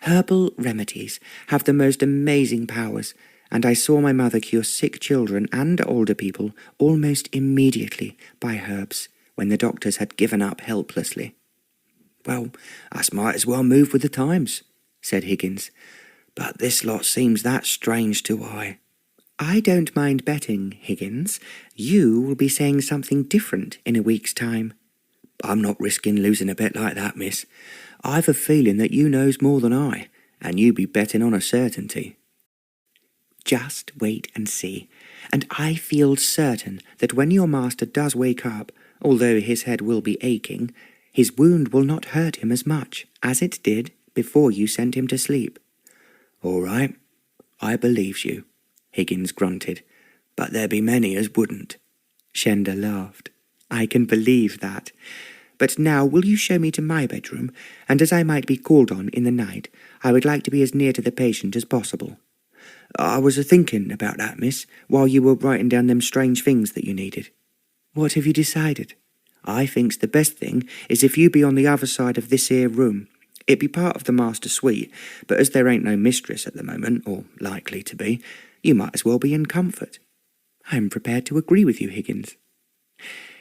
Herbal remedies have the most amazing powers, and I saw my mother cure sick children and older people almost immediately by herbs when the doctors had given up helplessly." "Well, us might as well move with the times," said Higgins, "but this lot seems that strange to I." "I don't mind betting, Higgins, you will be saying something different in a week's time." "I'm not risking losing a bet like that, miss. I've a feeling that you knows more than I, and you be betting on a certainty." "Just wait and see, and I feel certain that when your master does wake up, although his head will be aching, his wound will not hurt him as much as it did before you sent him to sleep." "All right, I believes you," Higgins grunted, "but there be many as wouldn't." Shenda laughed. "I can believe that. But now will you show me to my bedroom, and as I might be called on in the night, I would like to be as near to the patient as possible." "I was a-thinking about that, miss, while you were writing down them strange things that you needed." "What have you decided?" "I thinks the best thing is if you be on the other side of this here room. It be part of the master suite, but as there ain't no mistress at the moment, or likely to be, you might as well be in comfort." "I am prepared to agree with you, Higgins."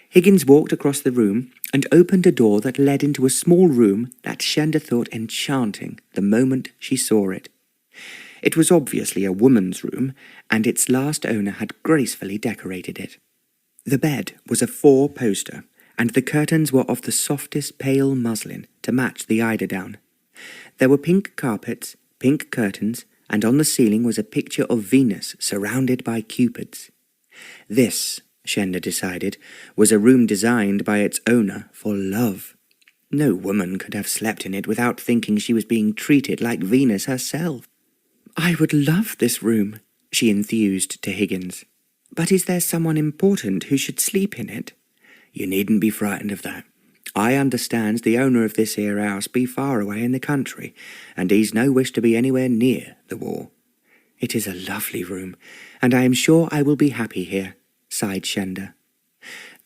Higgins walked across the room and opened a door that led into a small room that Shenda thought enchanting the moment she saw it. It was obviously a woman's room, and its last owner had gracefully decorated it. The bed was a four-poster, and the curtains were of the softest pale muslin to match the eiderdown. There were pink carpets, pink curtains, and on the ceiling was a picture of Venus surrounded by cupids. This, Shenda decided, was a room designed by its owner for love. No woman could have slept in it without thinking she was being treated like Venus herself. "I would love this room," she enthused to Higgins. "But is there someone important who should sleep in it?" "You needn't be frightened of that. I understands the owner of this here house be far away in the country, and he's no wish to be anywhere near the war." "It is a lovely room, and I am sure I will be happy here," sighed Shenda.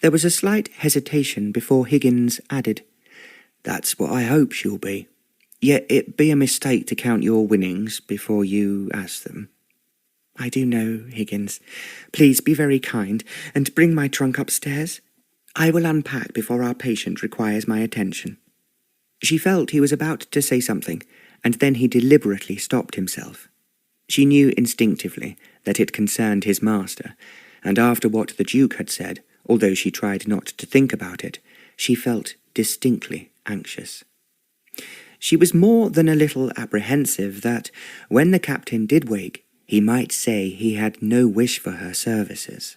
There was a slight hesitation before Higgins added, "That's what I hope she'll be. Yet it be a mistake to count your winnings before you ask them." "I do know, Higgins. Please be very kind, and bring my trunk upstairs. I will unpack before our patient requires my attention." She felt he was about to say something, and then he deliberately stopped himself. She knew instinctively that it concerned his master, and after what the Duke had said, although she tried not to think about it, she felt distinctly anxious. She was more than a little apprehensive that, when the captain did wake, he might say he had no wish for her services.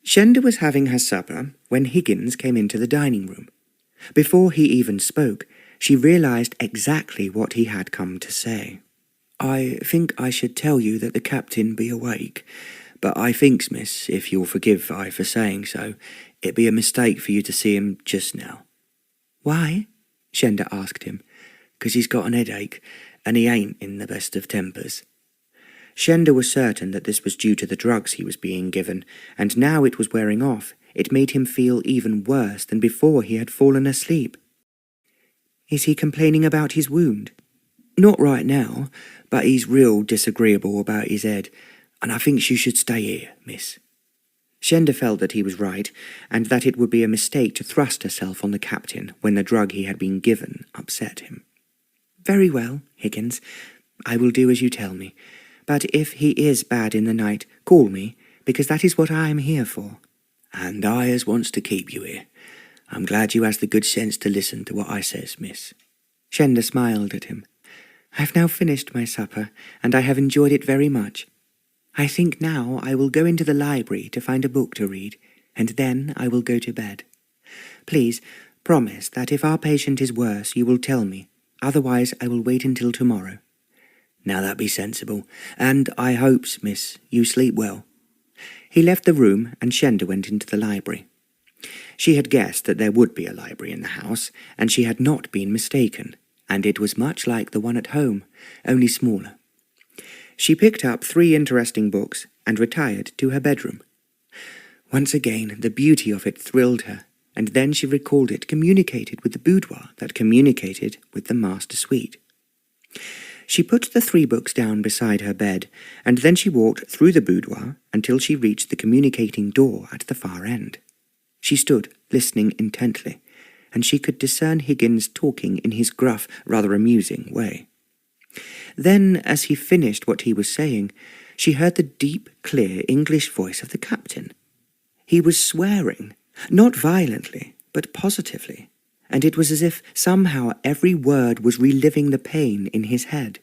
Shenda was having her supper when Higgins came into the dining room. Before he even spoke, she realized exactly what he had come to say. "I think I should tell you that the captain be awake, but I thinks, miss, if you'll forgive I for saying so, it be a mistake for you to see him just now." "Why?" Shenda asked him. "'Cause he's got an headache, and he ain't in the best of tempers." Shenda was certain that this was due to the drugs he was being given, and now it was wearing off. It made him feel even worse than before he had fallen asleep. "Is he complaining about his wound?" "Not right now, but he's real disagreeable about his head, and I thinks you should stay here, miss." Shenda felt that he was right, and that it would be a mistake to thrust herself on the captain when the drug he had been given upset him. "Very well, Higgins. I will do as you tell me. But if he is bad in the night, call me, because that is what I am here for." "And I as wants to keep you here. I'm glad you has the good sense to listen to what I says, miss." Shenda smiled at him. "I have now finished my supper, and I have enjoyed it very much. I think now I will go into the library to find a book to read, and then I will go to bed. Please promise that if our patient is worse you will tell me, otherwise I will wait until tomorrow." "Now that be sensible, and I hopes, miss, you sleep well." He left the room, and Shenda went into the library. She had guessed that there would be a library in the house, and she had not been mistaken, and it was much like the one at home, only smaller. She picked up 3 interesting books and retired to her bedroom. Once again, the beauty of it thrilled her, and then she recalled it communicated with the boudoir that communicated with the master suite. She put the 3 books down beside her bed, and then she walked through the boudoir until she reached the communicating door at the far end. She stood, listening intently, and she could discern Higgins talking in his gruff, rather amusing way. Then, as he finished what he was saying, she heard the deep, clear English voice of the captain. He was swearing, not violently, but positively, and it was as if somehow every word was reliving the pain in his head.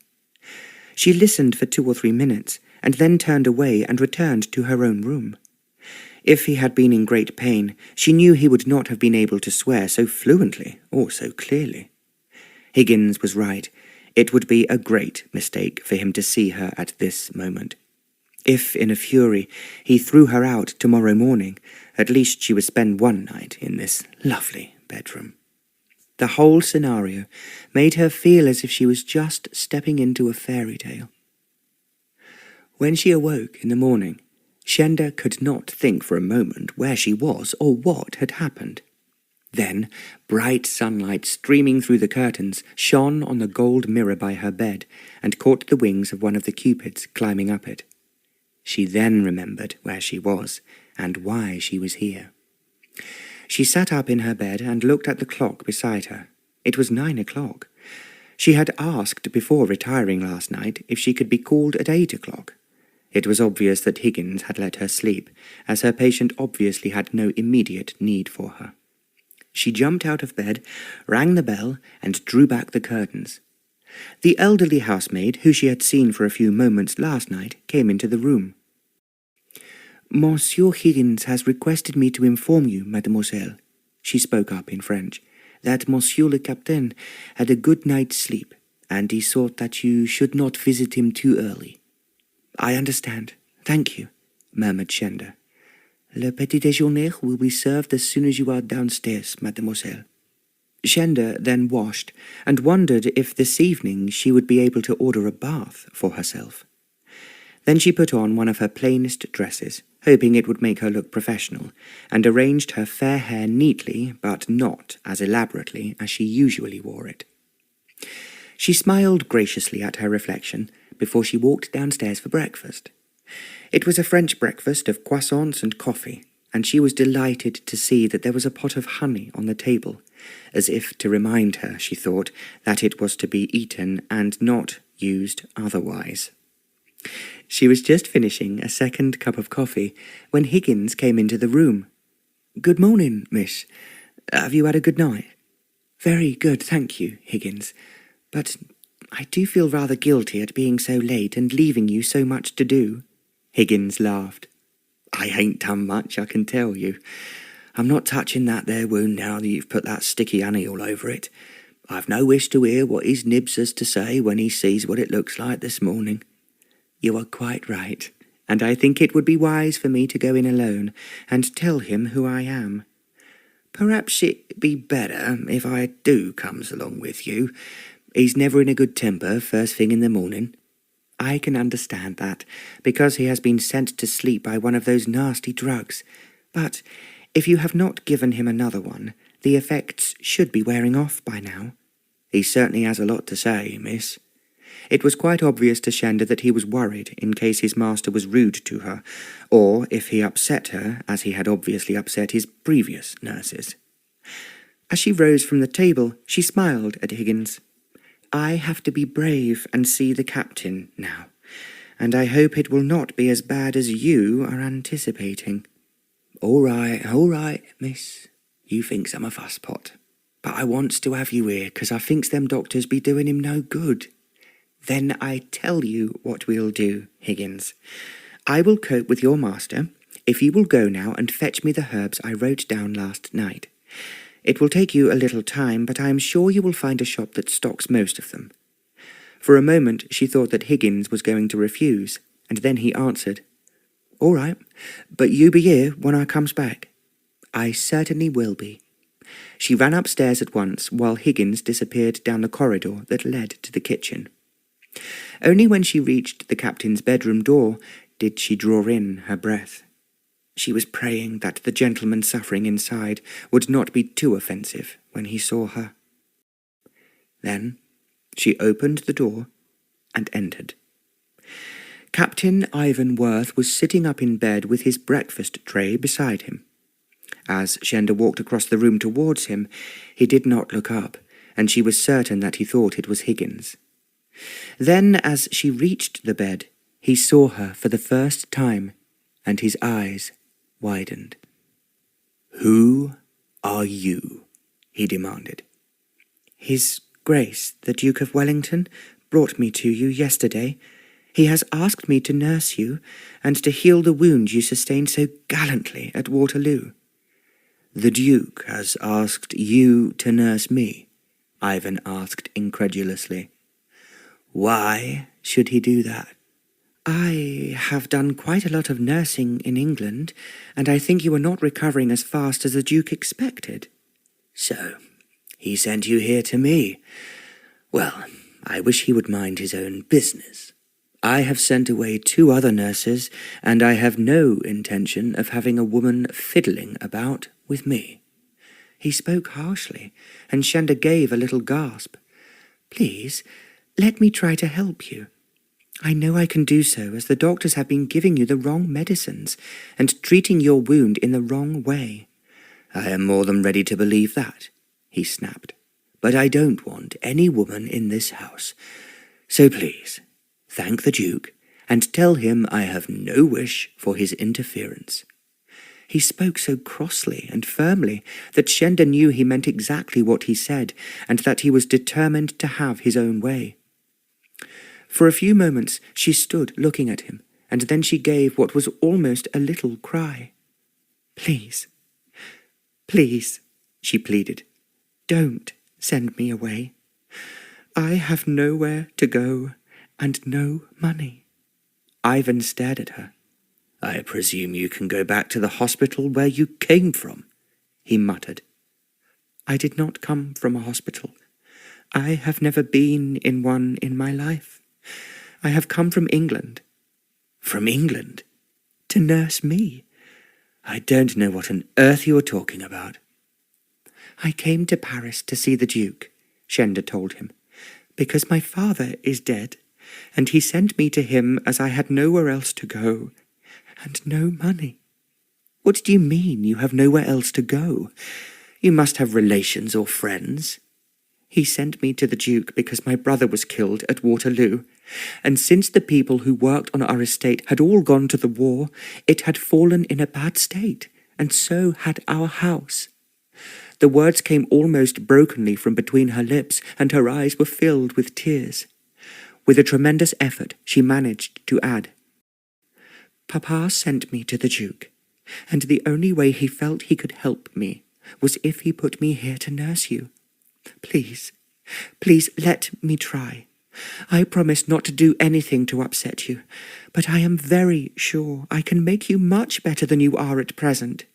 She listened for 2 or 3 minutes, and then turned away and returned to her own room. If he had been in great pain, she knew he would not have been able to swear so fluently or so clearly. Higgins was right. It would be a great mistake for him to see her at this moment. If, in a fury, he threw her out tomorrow morning, at least she would spend one night in this lovely bedroom. The whole scenario made her feel as if she was just stepping into a fairy tale. When she awoke in the morning, Shenda could not think for a moment where she was or what had happened. Then, bright sunlight streaming through the curtains shone on the gold mirror by her bed and caught the wings of one of the cupids climbing up it. She then remembered where she was and why she was here. She sat up in her bed and looked at the clock beside her. It was 9 o'clock. She had asked before retiring last night if she could be called at 8 o'clock. It was obvious that Higgins had let her sleep, as her patient obviously had no immediate need for her. She jumped out of bed, rang the bell, and drew back the curtains. The elderly housemaid, who she had seen for a few moments last night, came into the room. "Monsieur Higgins has requested me to inform you, mademoiselle," she spoke up in French, "that Monsieur le Capitaine had a good night's sleep, and he thought that you should not visit him too early." "I understand. Thank you," murmured Shenda. "Le petit déjeuner will be served as soon as you are downstairs, mademoiselle." Shenda then washed, and wondered if this evening she would be able to order a bath for herself. Then she put on one of her plainest dresses, hoping it would make her look professional, and arranged her fair hair neatly, but not as elaborately as she usually wore it. She smiled graciously at her reflection before she walked downstairs for breakfast. It was a French breakfast of croissants and coffee, and she was delighted to see that there was a pot of honey on the table, as if to remind her, she thought, that it was to be eaten and not used otherwise. She was just finishing a second cup of coffee when Higgins came into the room. "Good morning, miss. Have you had a good night?" "Very good, thank you, Higgins. But I do feel rather guilty at being so late and leaving you so much to do." Higgins laughed. "I ain't done much, I can tell you. I'm not touching that there wound now that you've put that sticky honey all over it. I've no wish to hear what his nibs has to say when he sees what it looks like this morning." "You are quite right, and I think it would be wise for me to go in alone and tell him who I am." "Perhaps it'd be better if I do comes along with you. He's never in a good temper first thing in the morning." "I can understand that, because he has been sent to sleep by one of those nasty drugs. But if you have not given him another one, the effects should be wearing off by now." "He certainly has a lot to say, miss." It was quite obvious to Shenda that he was worried in case his master was rude to her, or if he upset her, as he had obviously upset his previous nurses. As she rose from the table, she smiled at Higgins. "I have to be brave and see the captain now, and I hope it will not be as bad as you are anticipating." All right, miss. You thinks I'm a fusspot. But I wants to have you here, 'cause I thinks them doctors be doing him no good." "Then I tell you what we'll do, Higgins. I will cope with your master, if you will go now and fetch me the herbs I wrote down last night. It will take you a little time, but I am sure you will find a shop that stocks most of them." For a moment she thought that Higgins was going to refuse, and then he answered, "All right, but you be here when I comes back." "I certainly will be." She ran upstairs at once, while Higgins disappeared down the corridor that led to the kitchen. Only when she reached the captain's bedroom door did she draw in her breath. She was praying that the gentleman suffering inside would not be too offensive when he saw her. Then she opened the door and entered. Captain Ivan Worth was sitting up in bed with his breakfast tray beside him. As Shenda walked across the room towards him, he did not look up, and she was certain that he thought it was Higgins. Then, as she reached the bed, he saw her for the first time, and his eyes widened. "Who are you?" he demanded. "His Grace, the Duke of Wellington, brought me to you yesterday. He has asked me to nurse you, and to heal the wound you sustained so gallantly at Waterloo." "The Duke has asked you to nurse me?" Ivan asked incredulously. "Why should he do that?" "I have done quite a lot of nursing in England, and I think you are not recovering as fast as the Duke expected." "So, he sent you here to me? Well, I wish he would mind his own business. I have sent away 2 other nurses, and I have no intention of having a woman fiddling about with me." He spoke harshly, and Shenda gave a little gasp. "Please, let me try to help you. I know I can do so, as the doctors have been giving you the wrong medicines and treating your wound in the wrong way." "I am more than ready to believe that," he snapped. but I don't want any woman in this house. So please, thank the Duke, and tell him I have no wish for his interference." He spoke so crossly and firmly that Shenda knew he meant exactly what he said, and that he was determined to have his own way. For a few moments she stood looking at him, and then she gave what was almost a little cry. "Please, please," she pleaded, "don't send me away. I have nowhere to go and no money." Ivan stared at her. "I presume you can go back to the hospital where you came from," he muttered. "I did not come from a hospital. I have never been in one in my life. I have come from England." "From England? To nurse me? I don't know what on earth you are talking about." "I came to Paris to see the Duke," Shenda told him, "because my father is dead, and he sent me to him as I had nowhere else to go, and no money." "What do you mean you have nowhere else to go? You must have relations or friends." "He sent me to the Duke because my brother was killed at Waterloo, and since the people who worked on our estate had all gone to the war, it had fallen in a bad state, and so had our house." The words came almost brokenly from between her lips, and her eyes were filled with tears. With a tremendous effort, she managed to add, "Papa sent me to the Duke, and the only way he felt he could help me was if he put me here to nurse you. Please, please let me try. I promise not to do anything to upset you, but I am very sure I can make you much better than you are at present."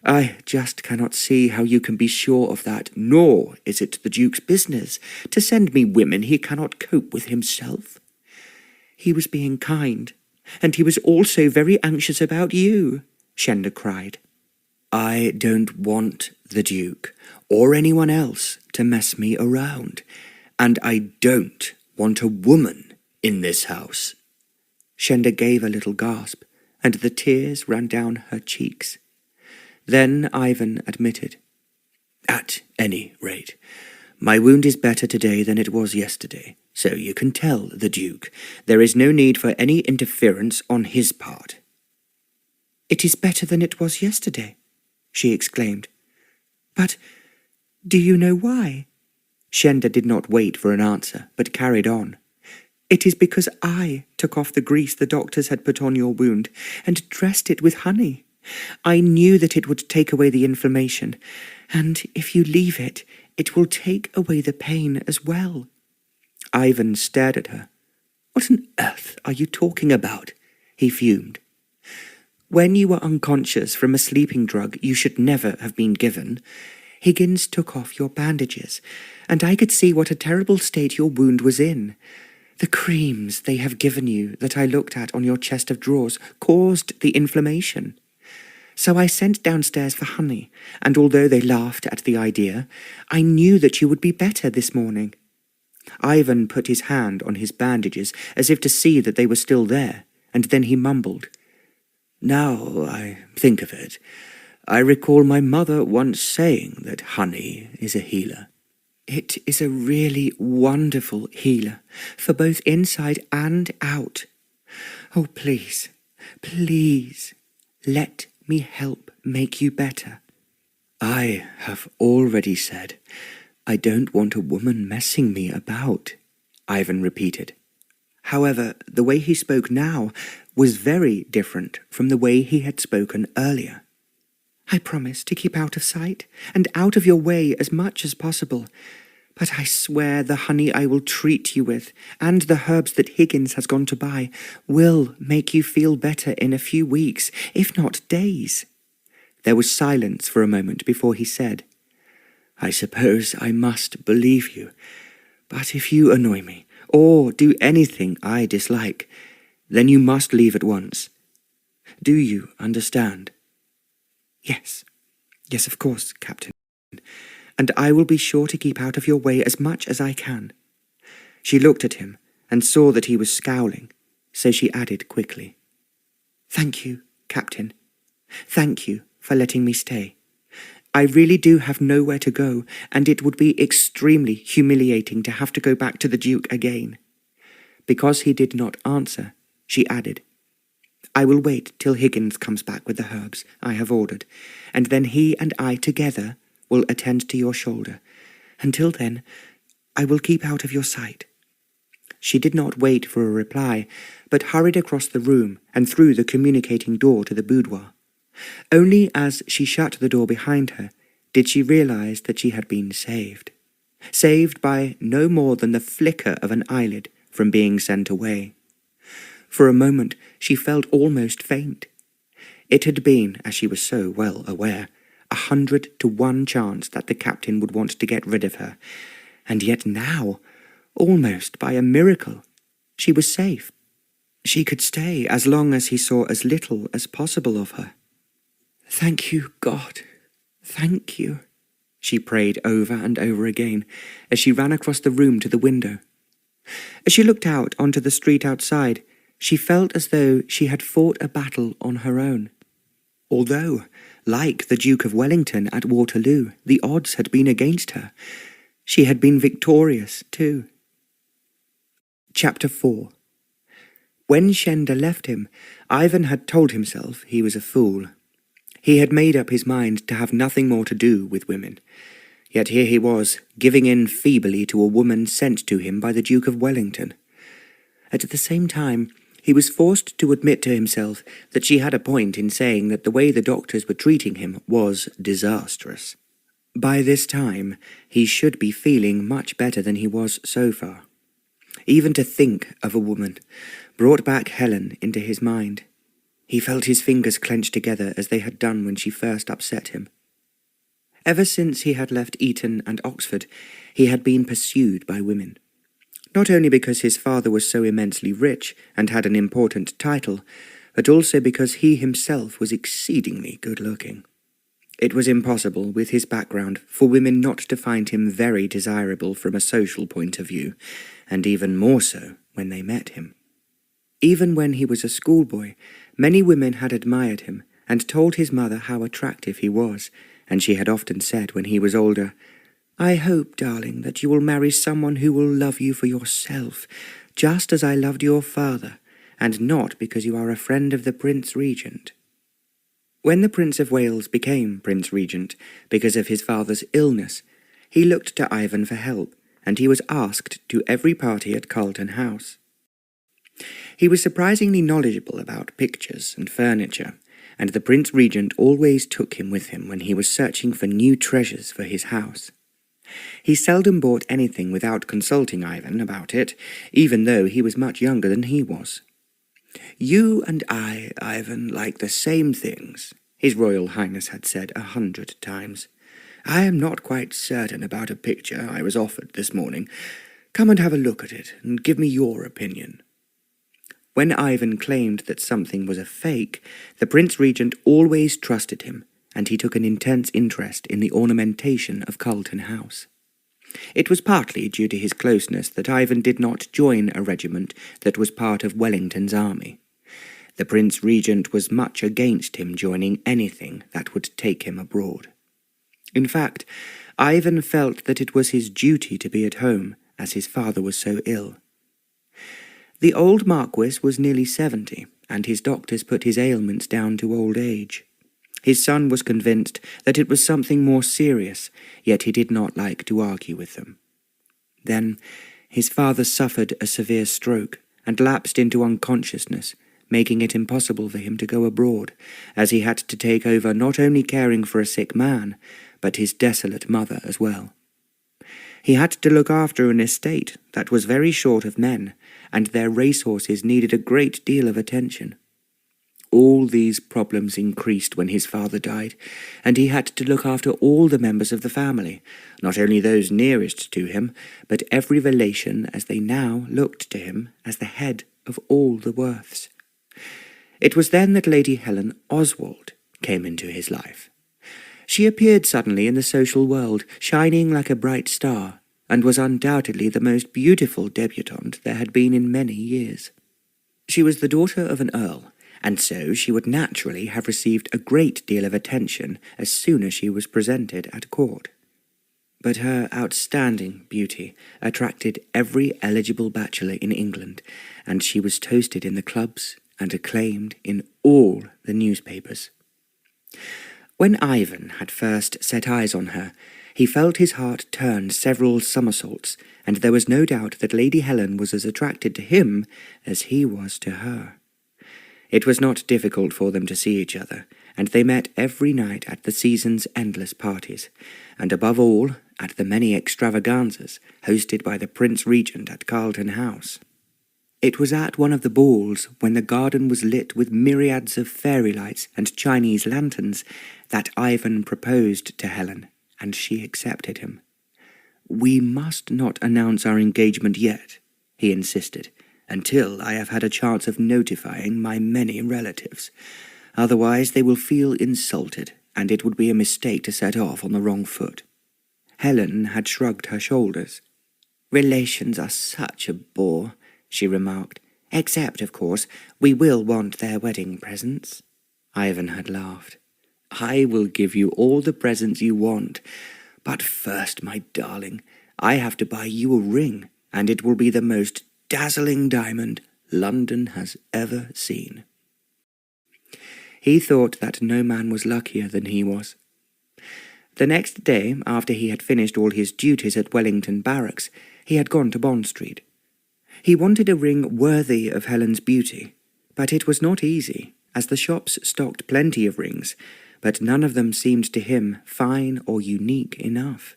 "I just cannot see how you can be sure of that, nor is it the Duke's business to send me women he cannot cope with himself." "He was being kind, and he was also very anxious about you," Shenda cried. "I don't want the Duke, or anyone else, to mess me around, and I don't want a woman in this house." Shenda gave a little gasp, and the tears ran down her cheeks. Then Ivan admitted, "At any rate, my wound is better today than it was yesterday, so you can tell the Duke there is no need for any interference on his part." "It is better than it was yesterday," she exclaimed. "But do you know why?" Shenda did not wait for an answer, but carried on. "It is because I took off the grease the doctors had put on your wound and dressed it with honey. I knew that it would take away the inflammation, and if you leave it, it will take away the pain as well." Ivan stared at her. "What on earth are you talking about?" he fumed. "When you were unconscious from a sleeping drug you should never have been given, Higgins took off your bandages, and I could see what a terrible state your wound was in. The creams they have given you that I looked at on your chest of drawers caused the inflammation. So I sent downstairs for honey, and although they laughed at the idea, I knew that you would be better this morning." Ivan put his hand on his bandages as if to see that they were still there, and then he mumbled, "Now I think of it, I recall my mother once saying that honey is a healer." "It is a really wonderful healer, for both inside and out. Oh, please, please, let me help make you better." "I have already said I don't want a woman messing me about," Ivan repeated. However, the way he spoke now was very different from the way he had spoken earlier. "I promise to keep out of sight and out of your way as much as possible, but I swear the honey I will treat you with, and the herbs that Higgins has gone to buy, will make you feel better in a few weeks, if not days." There was silence for a moment before he said, "I suppose I must believe you, but if you annoy me, or do anything I dislike, then you must leave at once. Do you understand?" "Yes, yes, of course, Captain, and I will be sure to keep out of your way as much as I can." She looked at him and saw that he was scowling, so she added quickly, "Thank you, Captain. Thank you for letting me stay. I really do have nowhere to go, and it would be extremely humiliating to have to go back to the Duke again." Because he did not answer, she added, "I will wait till Higgins comes back with the herbs I have ordered, and then he and I together will attend to your shoulder. Until then, I will keep out of your sight." She did not wait for a reply, but hurried across the room and through the communicating door to the boudoir. Only as she shut the door behind her did she realize that she had been saved. Saved by no more than the flicker of an eyelid from being sent away. For a moment she felt almost faint. It had been, as she was so well aware, 100 to 1 chance that the captain would want to get rid of her, and yet now, almost by a miracle, she was safe. She could stay as long as he saw as little as possible of her. "Thank you, God, thank you," she prayed over and over again as she ran across the room to the window. As she looked out onto the street outside, she felt as though she had fought a battle on her own. Although, like the Duke of Wellington at Waterloo, the odds had been against her, she had been victorious too. Chapter 4. When Shenda left him, Ivan had told himself he was a fool. He had made up his mind to have nothing more to do with women. Yet here he was, giving in feebly to a woman sent to him by the Duke of Wellington. At the same time, he was forced to admit to himself that she had a point in saying that the way the doctors were treating him was disastrous. By this time, he should be feeling much better than he was so far. Even to think of a woman brought back Helen into his mind. He felt his fingers clenched together as they had done when she first upset him. Ever since he had left Eton and Oxford, he had been pursued by women. Not only because his father was so immensely rich and had an important title, but also because he himself was exceedingly good-looking. It was impossible, with his background, for women not to find him very desirable from a social point of view, and even more so when they met him. Even when he was a schoolboy, many women had admired him and told his mother how attractive he was, and she had often said when he was older, "I hope, darling, that you will marry someone who will love you for yourself, just as I loved your father, and not because you are a friend of the Prince Regent." When the Prince of Wales became Prince Regent because of his father's illness, he looked to Ivan for help, and he was asked to every party at Carlton House. He was surprisingly knowledgeable about pictures and furniture, and the Prince Regent always took him with him when he was searching for new treasures for his house. He seldom bought anything without consulting Ivan about it, even though he was much younger than he was. "You and I, Ivan, like the same things," His Royal Highness had said 100 times. "I am not quite certain about a picture I was offered this morning. Come and have a look at it, and give me your opinion." When Ivan claimed that something was a fake, the Prince Regent always trusted him, and he took an intense interest in the ornamentation of Carlton House. It was partly due to his closeness that Ivan did not join a regiment that was part of Wellington's army. The Prince Regent was much against him joining anything that would take him abroad. In fact, Ivan felt that it was his duty to be at home, as his father was so ill. The old Marquis was nearly 70, and his doctors put his ailments down to old age. His son was convinced that it was something more serious, yet he did not like to argue with them. Then his father suffered a severe stroke and lapsed into unconsciousness, making it impossible for him to go abroad, as he had to take over not only caring for a sick man, but his desolate mother as well. He had to look after an estate that was very short of men, and their racehorses needed a great deal of attention. All these problems increased when his father died, and he had to look after all the members of the family, not only those nearest to him, but every relation, as they now looked to him as the head of all the Worths. It was then that Lady Helen Oswald came into his life. She appeared suddenly in the social world, shining like a bright star, and was undoubtedly the most beautiful debutante there had been in many years. She was the daughter of an earl, and so she would naturally have received a great deal of attention as soon as she was presented at court. But her outstanding beauty attracted every eligible bachelor in England, and she was toasted in the clubs and acclaimed in all the newspapers. When Ivan had first set eyes on her, he felt his heart turn several somersaults, and there was no doubt that Lady Helen was as attracted to him as he was to her. It was not difficult for them to see each other, and they met every night at the season's endless parties, and above all at the many extravaganzas hosted by the Prince Regent at Carlton House. It was at one of the balls, when the garden was lit with myriads of fairy lights and Chinese lanterns, that Ivan proposed to Helen, and she accepted him. "We must not announce our engagement yet," he insisted, "until I have had a chance of notifying my many relatives. Otherwise they will feel insulted, and it would be a mistake to set off on the wrong foot." Helen had shrugged her shoulders. "Relations are such a bore," she remarked, "except, of course, we will want their wedding presents." Ivan had laughed. "I will give you all the presents you want, but first, my darling, I have to buy you a ring, and it will be the most dazzling diamond London has ever seen." He thought that no man was luckier than he was. The next day, after he had finished all his duties at Wellington Barracks, he had gone to Bond Street. He wanted a ring worthy of Helen's beauty, but it was not easy, as the shops stocked plenty of rings, but none of them seemed to him fine or unique enough.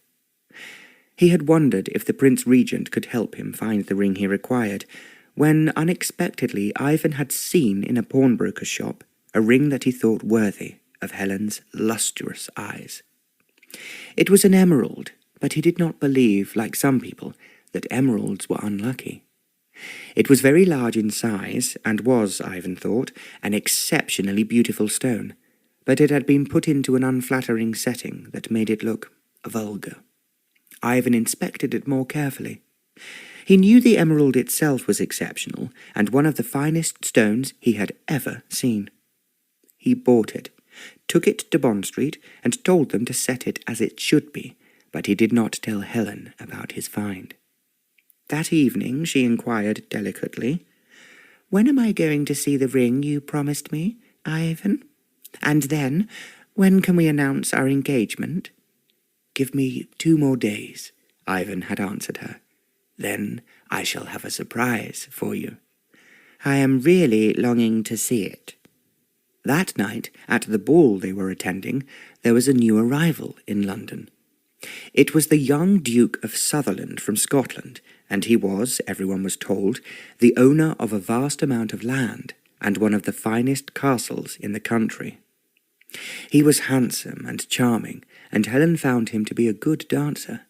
He had wondered if the Prince Regent could help him find the ring he required, when unexpectedly Ivan had seen in a pawnbroker's shop a ring that he thought worthy of Helen's lustrous eyes. It was an emerald, but he did not believe, like some people, that emeralds were unlucky. It was very large in size, and was, Ivan thought, an exceptionally beautiful stone, but it had been put into an unflattering setting that made it look vulgar. Ivan inspected it more carefully. He knew the emerald itself was exceptional, and one of the finest stones he had ever seen. He bought it, took it to Bond Street, and told them to set it as it should be, but he did not tell Helen about his find. That evening she inquired delicately, "When am I going to see the ring you promised me, Ivan? And then, when can we announce our engagement?" "Give me 2 more days," Ivan had answered her. "Then I shall have a surprise for you." "I am really longing to see it." That night, at the ball they were attending, there was a new arrival in London. It was the young Duke of Sutherland from Scotland, and he was, everyone was told, the owner of a vast amount of land and one of the finest castles in the country. He was handsome and charming, and Helen found him to be a good dancer.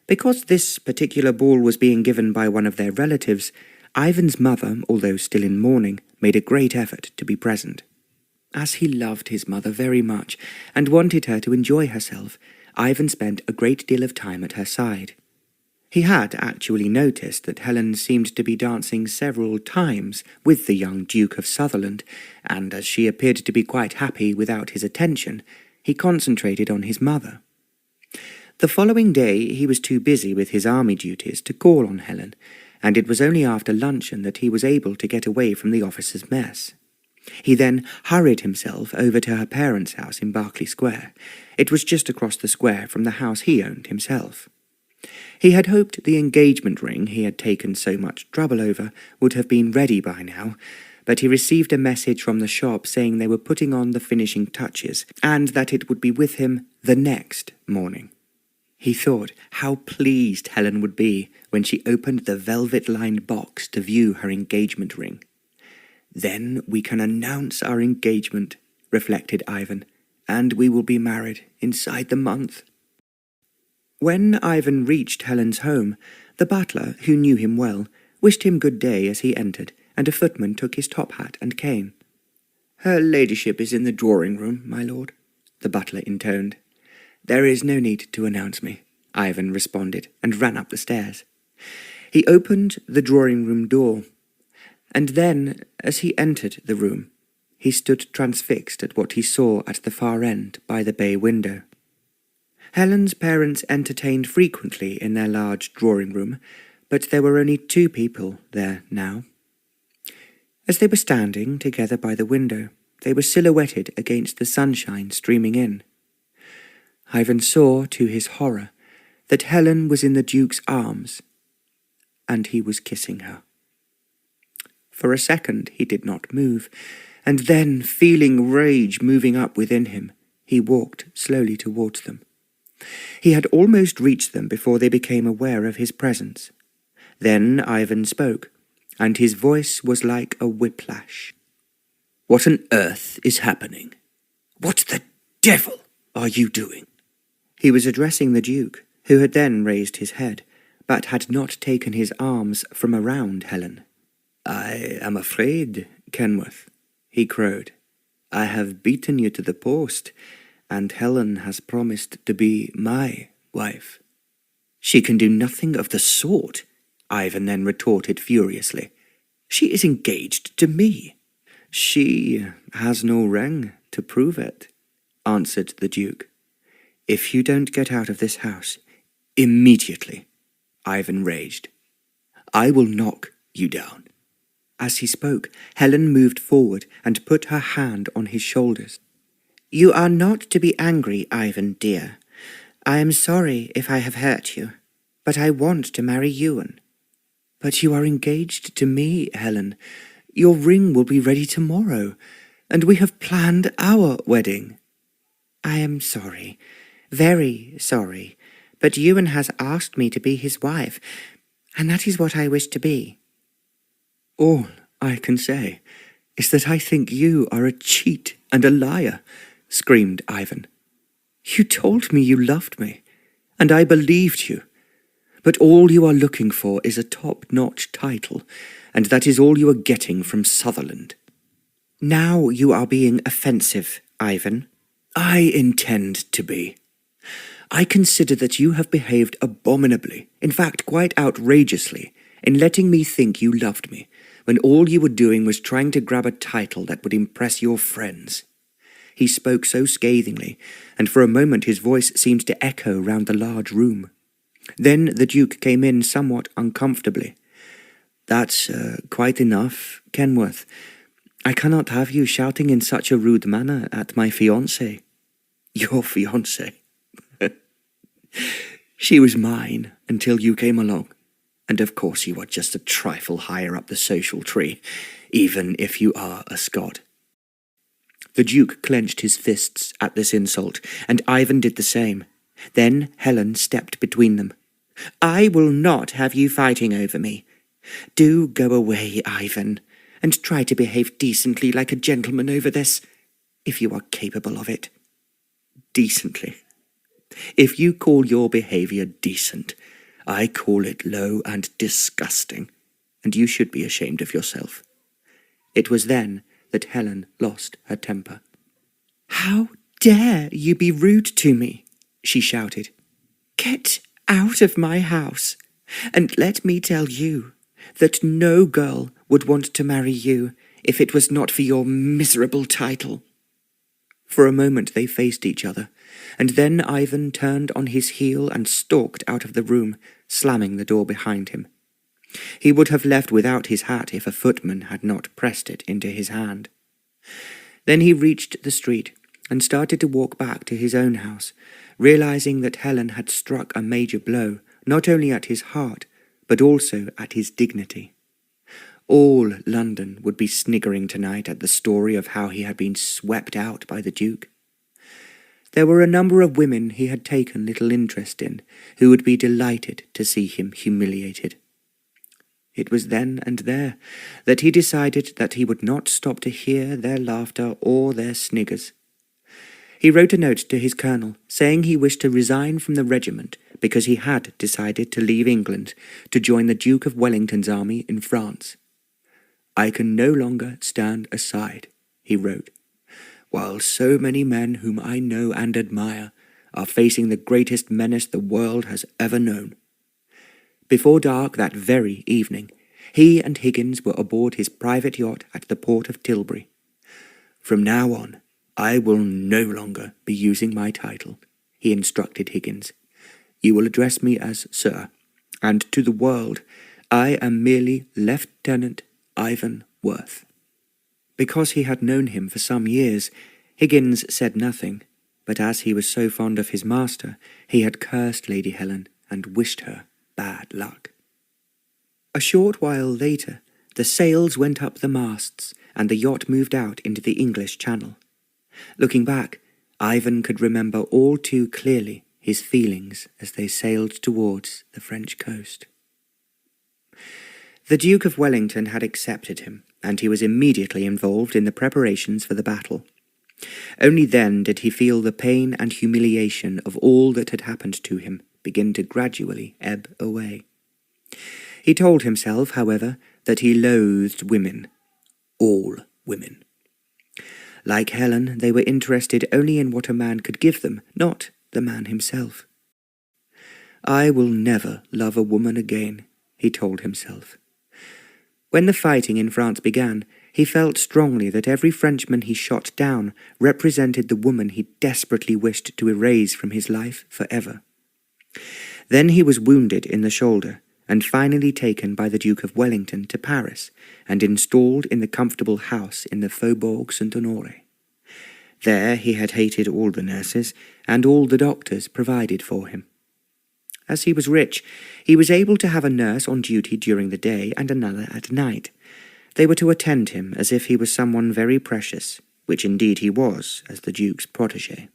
Because this particular ball was being given by one of their relatives, Ivan's mother, although still in mourning, made a great effort to be present. As he loved his mother very much, and wanted her to enjoy herself, Ivan spent a great deal of time at her side. He had actually noticed that Helen seemed to be dancing several times with the young Duke of Sutherland, and as she appeared to be quite happy without his attention, he concentrated on his mother. The following day he was too busy with his army duties to call on Helen, and it was only after luncheon that he was able to get away from the officers' mess. He then hurried himself over to her parents' house in Berkeley Square. It was just across the square from the house he owned himself. He had hoped the engagement ring he had taken so much trouble over would have been ready by now, but he received a message from the shop saying they were putting on the finishing touches, and that it would be with him the next morning. He thought how pleased Helen would be when she opened the velvet-lined box to view her engagement ring. "Then we can announce our engagement," reflected Ivan, "and we will be married inside the month." When Ivan reached Helen's home, the butler, who knew him well, wished him good day as he entered, and a footman took his top hat and cane. "Her ladyship is in the drawing-room, my lord," the butler intoned. "There is no need to announce me," Ivan responded, and ran up the stairs. He opened the drawing-room door. And then, as he entered the room, he stood transfixed at what he saw at the far end by the bay window. Helen's parents entertained frequently in their large drawing-room, but there were only 2 people there now. As they were standing together by the window, they were silhouetted against the sunshine streaming in. Ivan saw, to his horror, that Helen was in the Duke's arms, and he was kissing her. For a second he did not move, and then, feeling rage moving up within him, he walked slowly towards them. He had almost reached them before they became aware of his presence. Then Ivan spoke, and his voice was like a whiplash. "What on earth is happening? What the devil are you doing?" He was addressing the Duke, who had then raised his head, but had not taken his arms from around Helen. "I am afraid, Kenworth," he crowed. "I have beaten you to the post, and Helen has promised to be my wife." "She can do nothing of the sort," Ivan then retorted furiously. "She is engaged to me." "She has no ring to prove it," answered the Duke. "If you don't get out of this house immediately," Ivan raged, "I will knock you down." As he spoke, Helen moved forward and put her hand on his shoulders. "You are not to be angry, Ivan, dear. I am sorry if I have hurt you, but I want to marry Ewan." "But you are engaged to me, Helen. Your ring will be ready tomorrow, and we have planned our wedding." "I am sorry, very sorry, but Ewan has asked me to be his wife, and that is what I wish to be." "All I can say is that I think you are a cheat and a liar," screamed Ivan. "You told me you loved me, and I believed you. But all you are looking for is a top-notch title, and that is all you are getting from Sutherland." "Now you are being offensive, Ivan." "I intend to be. I consider that you have behaved abominably, in fact quite outrageously, in letting me think you loved me, when all you were doing was trying to grab a title that would impress your friends." He spoke so scathingly, and for a moment his voice seemed to echo round the large room. Then the Duke came in somewhat uncomfortably. "That's quite enough, Kenworth. I cannot have you shouting in such a rude manner at my fiancée." "Your fiancée?" "She was mine until you came along, and of course you are just a trifle higher up the social tree, even if you are a Scot." The Duke clenched his fists at this insult, and Ivan did the same. Then Helen stepped between them. "I will not have you fighting over me. Do go away, Ivan, and try to behave decently like a gentleman over this, if you are capable of it." "Decently? If you call your behaviour decent, I call it low and disgusting, and you should be ashamed of yourself." It was then that Helen lost her temper. "How dare you be rude to me?" she shouted. "Get out of my house, and let me tell you that no girl would want to marry you if it was not for your miserable title." For a moment they faced each other, and then Ivan turned on his heel and stalked out of the room, slamming the door behind him. He would have left without his hat if a footman had not pressed it into his hand. Then he reached the street and started to walk back to his own house, realizing that Helen had struck a major blow not only at his heart, but also at his dignity. All London would be sniggering tonight at the story of how he had been swept out by the Duke. There were a number of women he had taken little interest in, who would be delighted to see him humiliated. It was then and there that he decided that he would not stop to hear their laughter or their sniggers. He wrote a note to his colonel, saying he wished to resign from the regiment because he had decided to leave England to join the Duke of Wellington's army in France. "I can no longer stand aside," he wrote, "while so many men whom I know and admire are facing the greatest menace the world has ever known." Before dark that very evening, He and Higgins were aboard his private yacht at the port of Tilbury. "From now on, I will no longer be using my title," he instructed Higgins. "You will address me as Sir, and to the world I am merely Lieutenant Ivan Worth." Because he had known him for some years, Higgins said nothing, but as he was so fond of his master, he had cursed Lady Helen and wished her bad luck. A short while later, the sails went up the masts, and the yacht moved out into the English Channel. Looking back, Ivan could remember all too clearly his feelings as they sailed towards the French coast. The Duke of Wellington had accepted him, and he was immediately involved in the preparations for the battle. Only then did he feel the pain and humiliation of all that had happened to him begin to gradually ebb away. He told himself, however, that he loathed women, all women. Like Helen, they were interested only in what a man could give them, not the man himself. "I will never love a woman again," he told himself. When the fighting in France began, he felt strongly that every Frenchman he shot down represented the woman he desperately wished to erase from his life forever. Then he was wounded in the shoulder, and finally taken by the Duke of Wellington to Paris, and installed in the comfortable house in the Faubourg Saint-Honoré. There he had hated all the nurses, and all the doctors provided for him. As he was rich, he was able to have a nurse on duty during the day and another at night. They were to attend him as if he was someone very precious, which indeed he was, as the Duke's protégé.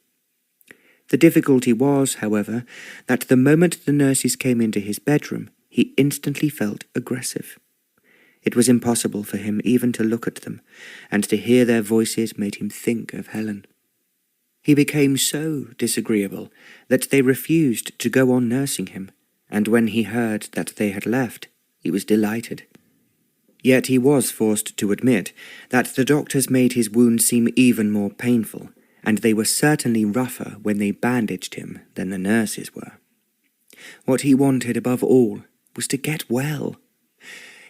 The difficulty was, however, that the moment the nurses came into his bedroom, he instantly felt aggressive. It was impossible for him even to look at them, and to hear their voices made him think of Helen. He became so disagreeable that they refused to go on nursing him, and when he heard that they had left, he was delighted. Yet he was forced to admit that the doctors made his wound seem even more painful, and they were certainly rougher when they bandaged him than the nurses were. What he wanted above all was to get well.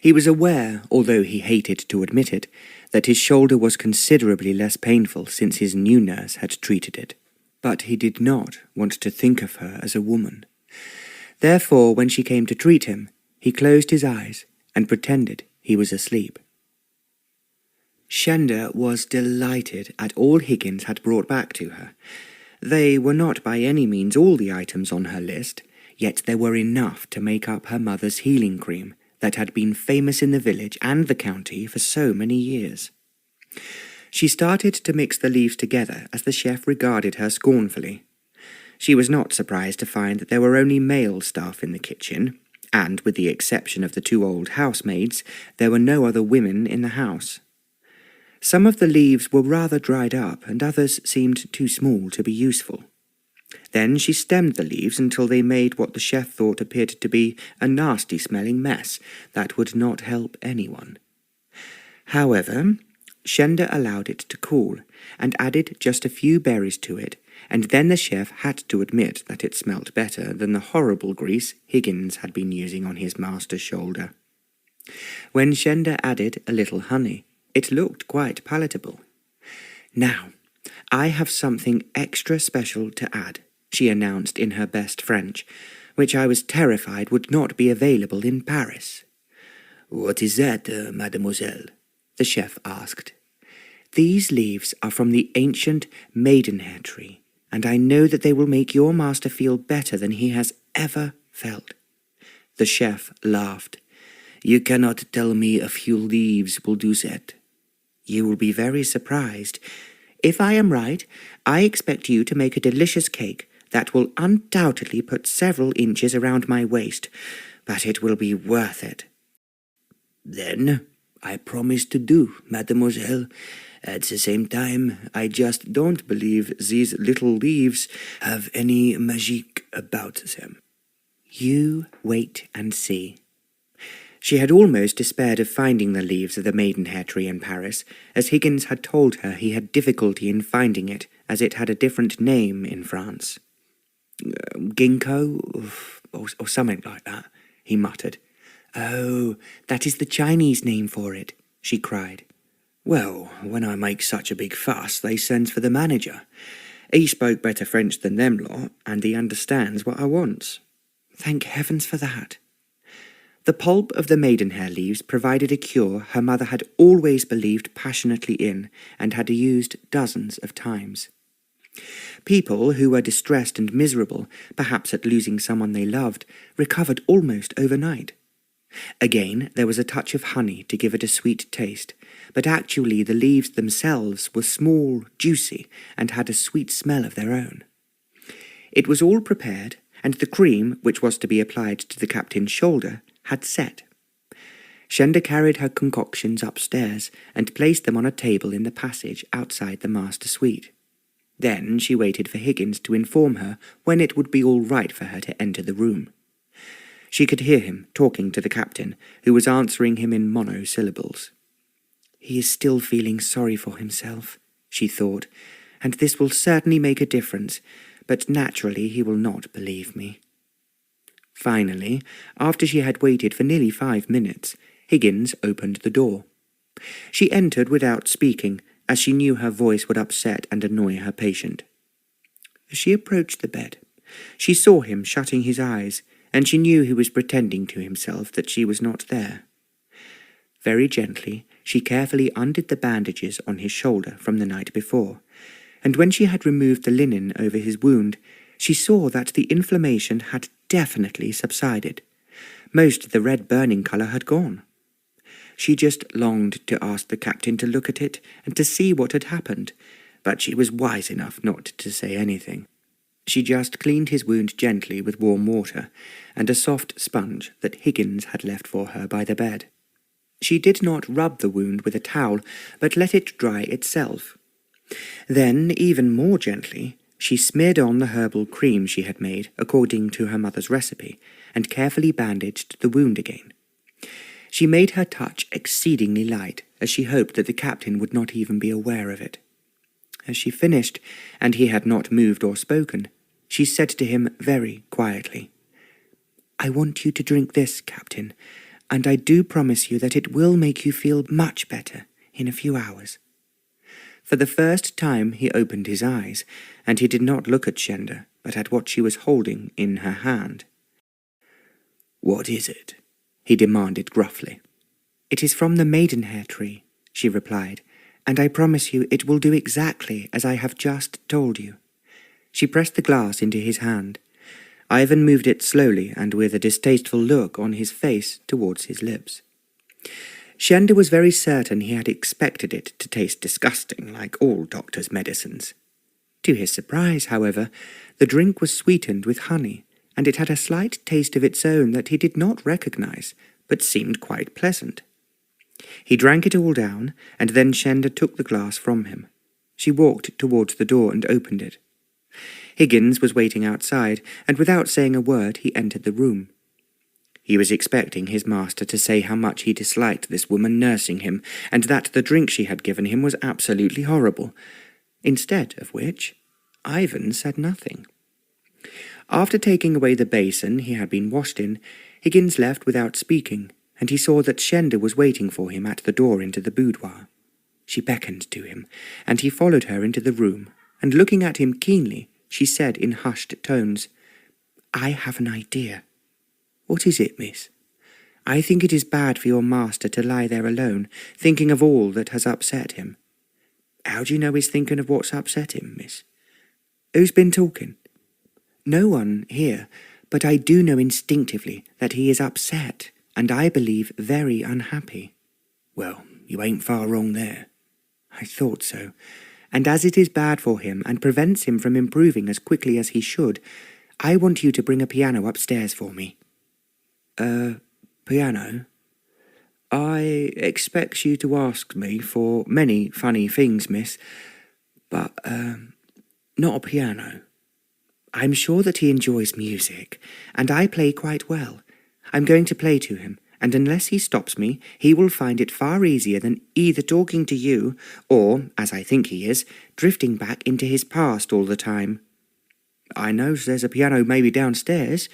He was aware, although he hated to admit it, that his shoulder was considerably less painful since his new nurse had treated it, but he did not want to think of her as a woman. Therefore, when she came to treat him, he closed his eyes and pretended he was asleep. Shenda was delighted at all Higgins had brought back to her. They were not by any means all the items on her list, yet there were enough to make up her mother's healing cream that had been famous in the village and the county for so many years. She started to mix the leaves together as the chef regarded her scornfully. She was not surprised to find that there were only male staff in the kitchen, and with the exception of the 2 old housemaids, there were no other women in the house. Some of the leaves were rather dried up, and others seemed too small to be useful. Then she stemmed the leaves until they made what the chef thought appeared to be a nasty-smelling mess that would not help anyone. However, Shenda allowed it to cool, and added just a few berries to it, and then the chef had to admit that it smelt better than the horrible grease Higgins had been using on his master's shoulder. When Shenda added a little honey, it looked quite palatable. "Now, I have something extra special to add," she announced in her best French, which I was terrified would not be available in Paris. "What is that, mademoiselle?" the chef asked. "These leaves are from the ancient maidenhair tree, and I know that they will make your master feel better than he has ever felt." The chef laughed. "You cannot tell me a few leaves will do that." "You will be very surprised. If I am right, I expect you to make a delicious cake that will undoubtedly put several inches around my waist, but it will be worth it." "Then I promise to do, mademoiselle. At the same time, I just don't believe these little leaves have any magic about them." "You wait and see." She had almost despaired of finding the leaves of the maidenhair tree in Paris, as Higgins had told her he had difficulty in finding it, as it had a different name in France. "Ginkgo, or something like that," he muttered. "Oh, that is the Chinese name for it," she cried. "Well, when I make such a big fuss, they sends for the manager. He spoke better French than them lot, and he understands what I wants." "Thank heavens for that." The pulp of the maidenhair leaves provided a cure her mother had always believed passionately in, and had used dozens of times. People who were distressed and miserable, perhaps at losing someone they loved, recovered almost overnight. Again, there was a touch of honey to give it a sweet taste, but actually the leaves themselves were small, juicy, and had a sweet smell of their own. It was all prepared, and the cream, which was to be applied to the captain's shoulder, had set. Shenda carried her concoctions upstairs and placed them on a table in the passage outside the master suite. Then she waited for Higgins to inform her when it would be all right for her to enter the room. She could hear him talking to the captain, who was answering him in monosyllables. "He is still feeling sorry for himself," she thought, "and this will certainly make a difference, but naturally he will not believe me." Finally, after she had waited for nearly 5 minutes, Higgins opened the door. She entered without speaking, as she knew her voice would upset and annoy her patient. As she approached the bed, she saw him shutting his eyes, and she knew he was pretending to himself that she was not there. Very gently, she carefully undid the bandages on his shoulder from the night before, and when she had removed the linen over his wound, she saw that the inflammation had definitely subsided. Most of the red burning colour had gone. She just longed to ask the captain to look at it and to see what had happened, but she was wise enough not to say anything. She just cleaned his wound gently with warm water and a soft sponge that Higgins had left for her by the bed. She did not rub the wound with a towel, but let it dry itself. Then, even more gently, she smeared on the herbal cream she had made according to her mother's recipe, and carefully bandaged the wound again. She made her touch exceedingly light, as she hoped that the captain would not even be aware of it. As she finished, and he had not moved or spoken, she said to him very quietly, "I want you to drink this, Captain, and I do promise you that it will make you feel much better in a few hours." For the first time he opened his eyes, and he did not look at Shenda, but at what she was holding in her hand. "What is it?" he demanded gruffly. "It is from the maidenhair tree," she replied, "and I promise you it will do exactly as I have just told you." She pressed the glass into his hand. Ivan moved it slowly and with a distasteful look on his face towards his lips. Shenda was very certain he had expected it to taste disgusting, like all doctors' medicines. To his surprise, however, the drink was sweetened with honey, and it had a slight taste of its own that he did not recognize, but seemed quite pleasant. He drank it all down, and then Shenda took the glass from him. She walked towards the door and opened it. Higgins was waiting outside, and without saying a word he entered the room. He was expecting his master to say how much he disliked this woman nursing him, and that the drink she had given him was absolutely horrible. Instead of which, Ivan said nothing. After taking away the basin he had been washed in, Higgins left without speaking, and he saw that Shenda was waiting for him at the door into the boudoir. She beckoned to him, and he followed her into the room, and looking at him keenly, she said in hushed tones, "I have an idea." "What is it, miss?" "I think it is bad for your master to lie there alone, thinking of all that has upset him." "How do you know he's thinking of what's upset him, miss?" "Who's been talking?" "No one here, but I do know instinctively that he is upset, and I believe very unhappy." "Well, you ain't far wrong there." "I thought so. And as it is bad for him and prevents him from improving as quickly as he should, I want you to bring a piano upstairs for me." Piano? I expects you to ask me for many funny things, miss, but, not a piano." "I'm sure that he enjoys music, and I play quite well. I'm going to play to him, and unless he stops me, he will find it far easier than either talking to you or, as I think he is, drifting back into his past all the time." "I knows there's a piano maybe downstairs,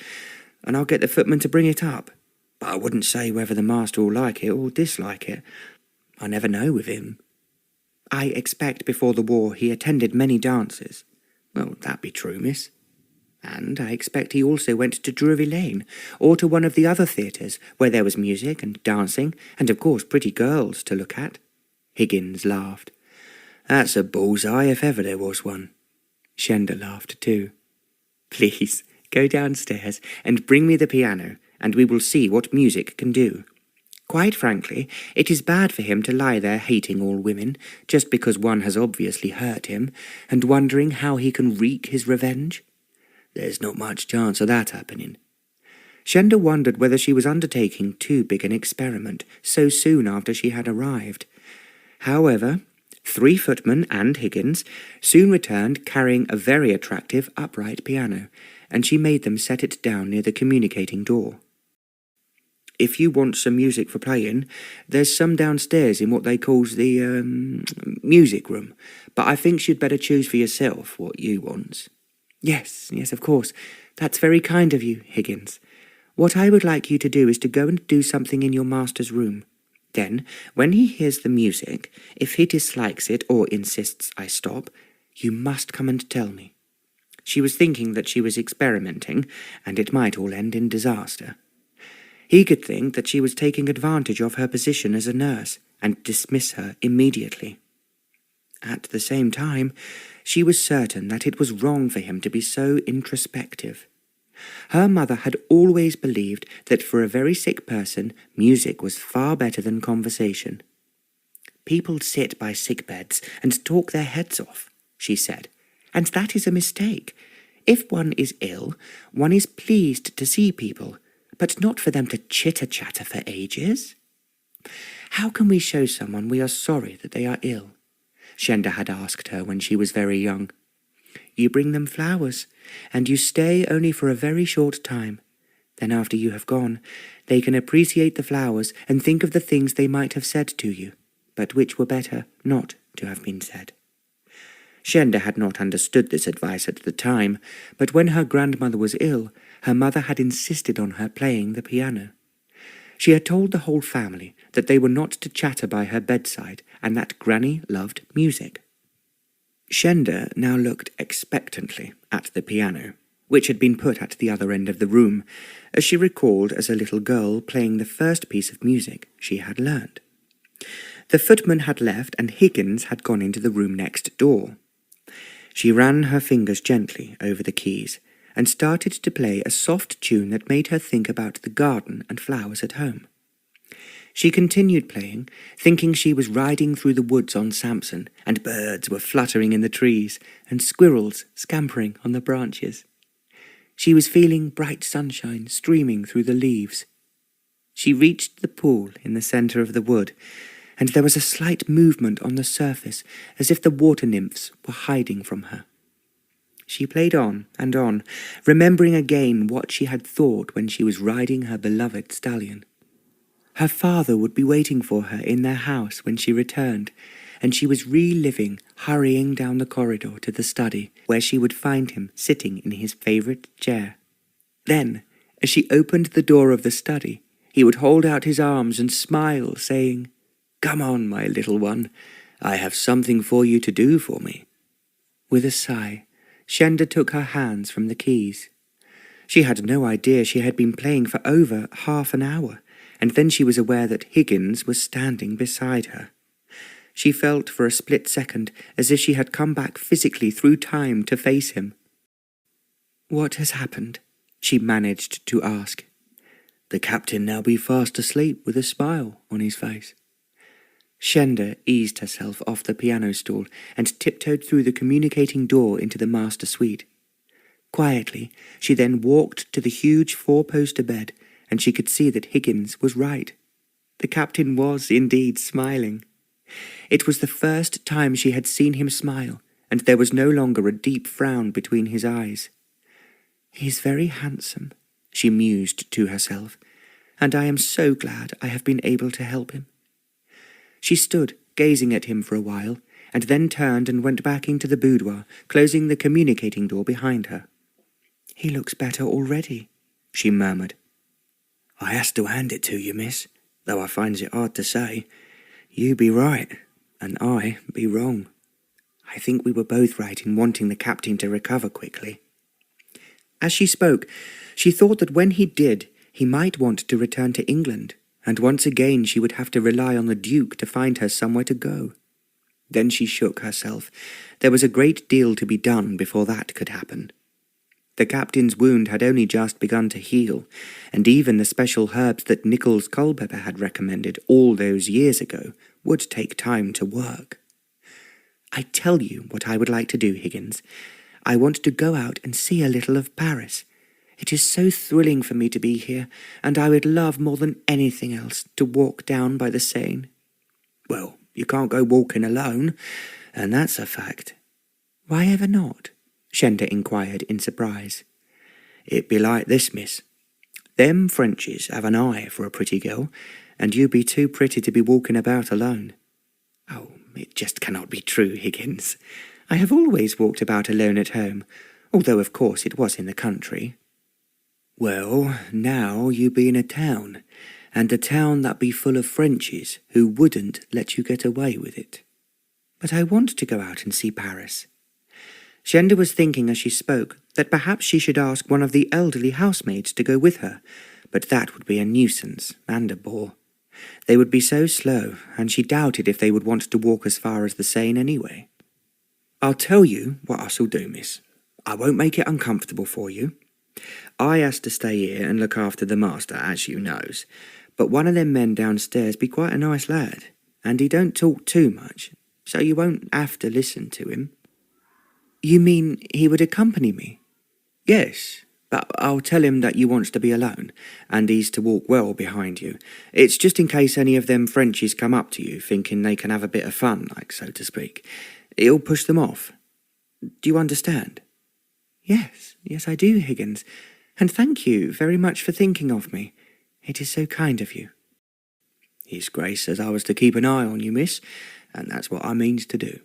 and I'll get the footman to bring it up." but I wouldn't say whether the master will like it or dislike it. I never know with him. I expect before the war he attended many dances. Well, that be true, miss. And I expect he also went to Drury Lane, or to one of the other theatres, where there was music and dancing, and of course pretty girls to look at. Higgins laughed. That's a bull's-eye if ever there was one. Shenda laughed too. Please, go downstairs and bring me the piano, and we will see what music can do. Quite frankly, it is bad for him to lie there hating all women, just because one has obviously hurt him, and wondering how he can wreak his revenge. There's not much chance of that happening. Shenda wondered whether she was undertaking too big an experiment so soon after she had arrived. However, 3 footmen and Higgins soon returned carrying a very attractive upright piano, and she made them set it down near the communicating door. If you want some music for playing, there's some downstairs in what they calls the, music room, but I think you'd better choose for yourself what you wants. Yes, of course. That's very kind of you, Higgins. What I would like you to do is to go and do something in your master's room. Then, when he hears the music, if he dislikes it or insists I stop, you must come and tell me. She was thinking that she was experimenting, and it might all end in disaster. He could think that she was taking advantage of her position as a nurse, and dismiss her immediately. At the same time, she was certain that it was wrong for him to be so introspective. Her mother had always believed that for a very sick person, music was far better than conversation. People sit by sick beds and talk their heads off, she said, and that is a mistake. If one is ill, one is pleased to see people, but not for them to chitter-chatter for ages. How can we show someone we are sorry that they are ill? Shenda had asked her when she was very young. You bring them flowers, and you stay only for a very short time. Then after you have gone, they can appreciate the flowers and think of the things they might have said to you, but which were better not to have been said. Shenda had not understood this advice at the time, but when her grandmother was ill, her mother had insisted on her playing the piano. She had told the whole family that they were not to chatter by her bedside, and that Granny loved music. Shenda now looked expectantly at the piano, which had been put at the other end of the room, as she recalled as a little girl playing the first piece of music she had learned. The footman had left, and Higgins had gone into the room next door. She ran her fingers gently over the keys, and started to play a soft tune that made her think about the garden and flowers at home. She continued playing, thinking she was riding through the woods on Samson, and birds were fluttering in the trees, and squirrels scampering on the branches. She was feeling bright sunshine streaming through the leaves. She reached the pool in the centre of the wood, and there was a slight movement on the surface, as if the water nymphs were hiding from her. She played on and on, remembering again what she had thought when she was riding her beloved stallion. Her father would be waiting for her in their house when she returned, and she was reliving hurrying down the corridor to the study, where she would find him sitting in his favourite chair. Then, as she opened the door of the study, he would hold out his arms and smile, saying, "Come on, my little one, I have something for you to do for me." With a sigh, Shenda took her hands from the keys. She had no idea she had been playing for over half an hour, and then she was aware that Higgins was standing beside her. She felt for a split second as if she had come back physically through time to face him. "What has happened?" she managed to ask. "The captain now be fast asleep with a smile on his face." Shenda eased herself off the piano stool and tiptoed through the communicating door into the master suite. Quietly, she then walked to the huge four-poster bed, and she could see that Higgins was right. The captain was indeed smiling. It was the first time she had seen him smile, and there was no longer a deep frown between his eyes. "He's very handsome," she mused to herself, "and I am so glad I have been able to help him." She stood, gazing at him for a while, and then turned and went back into the boudoir, closing the communicating door behind her. "He looks better already," she murmured. I has to hand it to you, miss, though I finds it hard to say. You be right, and I be wrong. I think we were both right in wanting the captain to recover quickly. As she spoke, she thought that when he did, he might want to return to England, and once again she would have to rely on the Duke to find her somewhere to go. Then she shook herself. There was a great deal to be done before that could happen. The captain's wound had only just begun to heal, and even the special herbs that Nicholas Culpeper had recommended all those years ago would take time to work. I tell you what I would like to do, Higgins. I want to go out and see a little of Paris. It is so thrilling for me to be here, and I would love more than anything else to walk down by the Seine. Well, you can't go walking alone, and that's a fact. Why ever not? Shenda inquired in surprise. It be like this, miss. Them Frenchies have an eye for a pretty girl, and you be too pretty to be walking about alone. Oh, it just cannot be true, Higgins. I have always walked about alone at home, although of course it was in the country. Well, now you be in a town, and a town that be full of Frenchies who wouldn't let you get away with it. But I want to go out and see Paris. Shenda was thinking as she spoke that perhaps she should ask one of the elderly housemaids to go with her, but that would be a nuisance and a bore. They would be so slow, and she doubted if they would want to walk as far as the Seine anyway. I'll tell you what I shall do, miss. I won't make it uncomfortable for you. I has to stay here and look after the master, as you knows, but one of them men downstairs be quite a nice lad, and he don't talk too much, so you won't have to listen to him. You mean he would accompany me? Yes, but I'll tell him that you wants to be alone, and he's to walk well behind you. It's just in case any of them Frenchies come up to you, thinking they can have a bit of fun, like so to speak. It'll push them off. Do you understand? Yes, I do, Higgins, and thank you very much for thinking of me. It is so kind of you. His Grace says I was to keep an eye on you, miss, and that's what I means to do.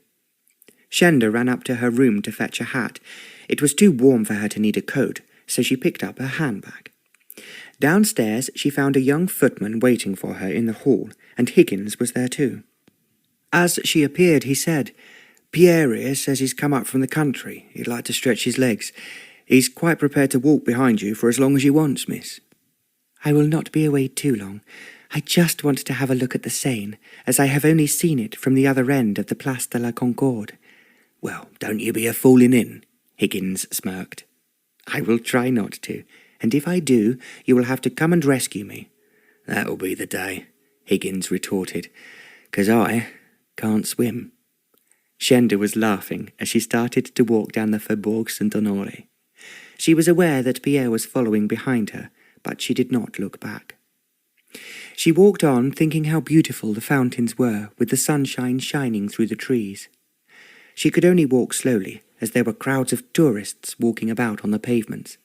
Shenda ran up to her room to fetch a hat. It was too warm for her to need a coat, so she picked up her handbag. Downstairs she found a young footman waiting for her in the hall, and Higgins was there too. As she appeared, he said, Pierre here says he's come up from the country. He'd like to stretch his legs. He's quite prepared to walk behind you for as long as you wants, miss. I will not be away too long. I just want to have a look at the Seine, as I have only seen it from the other end of the Place de la Concorde. Well, don't you be a fooling in, Higgins smirked. I will try not to, and if I do, you will have to come and rescue me. That'll be the day, Higgins retorted, 'cause I can't swim. Shenda was laughing as she started to walk down the Faubourg Saint-Honoré. She was aware that Pierre was following behind her, but she did not look back. She walked on, thinking how beautiful the fountains were, with the sunshine shining through the trees. She could only walk slowly, as there were crowds of tourists walking about on the pavements.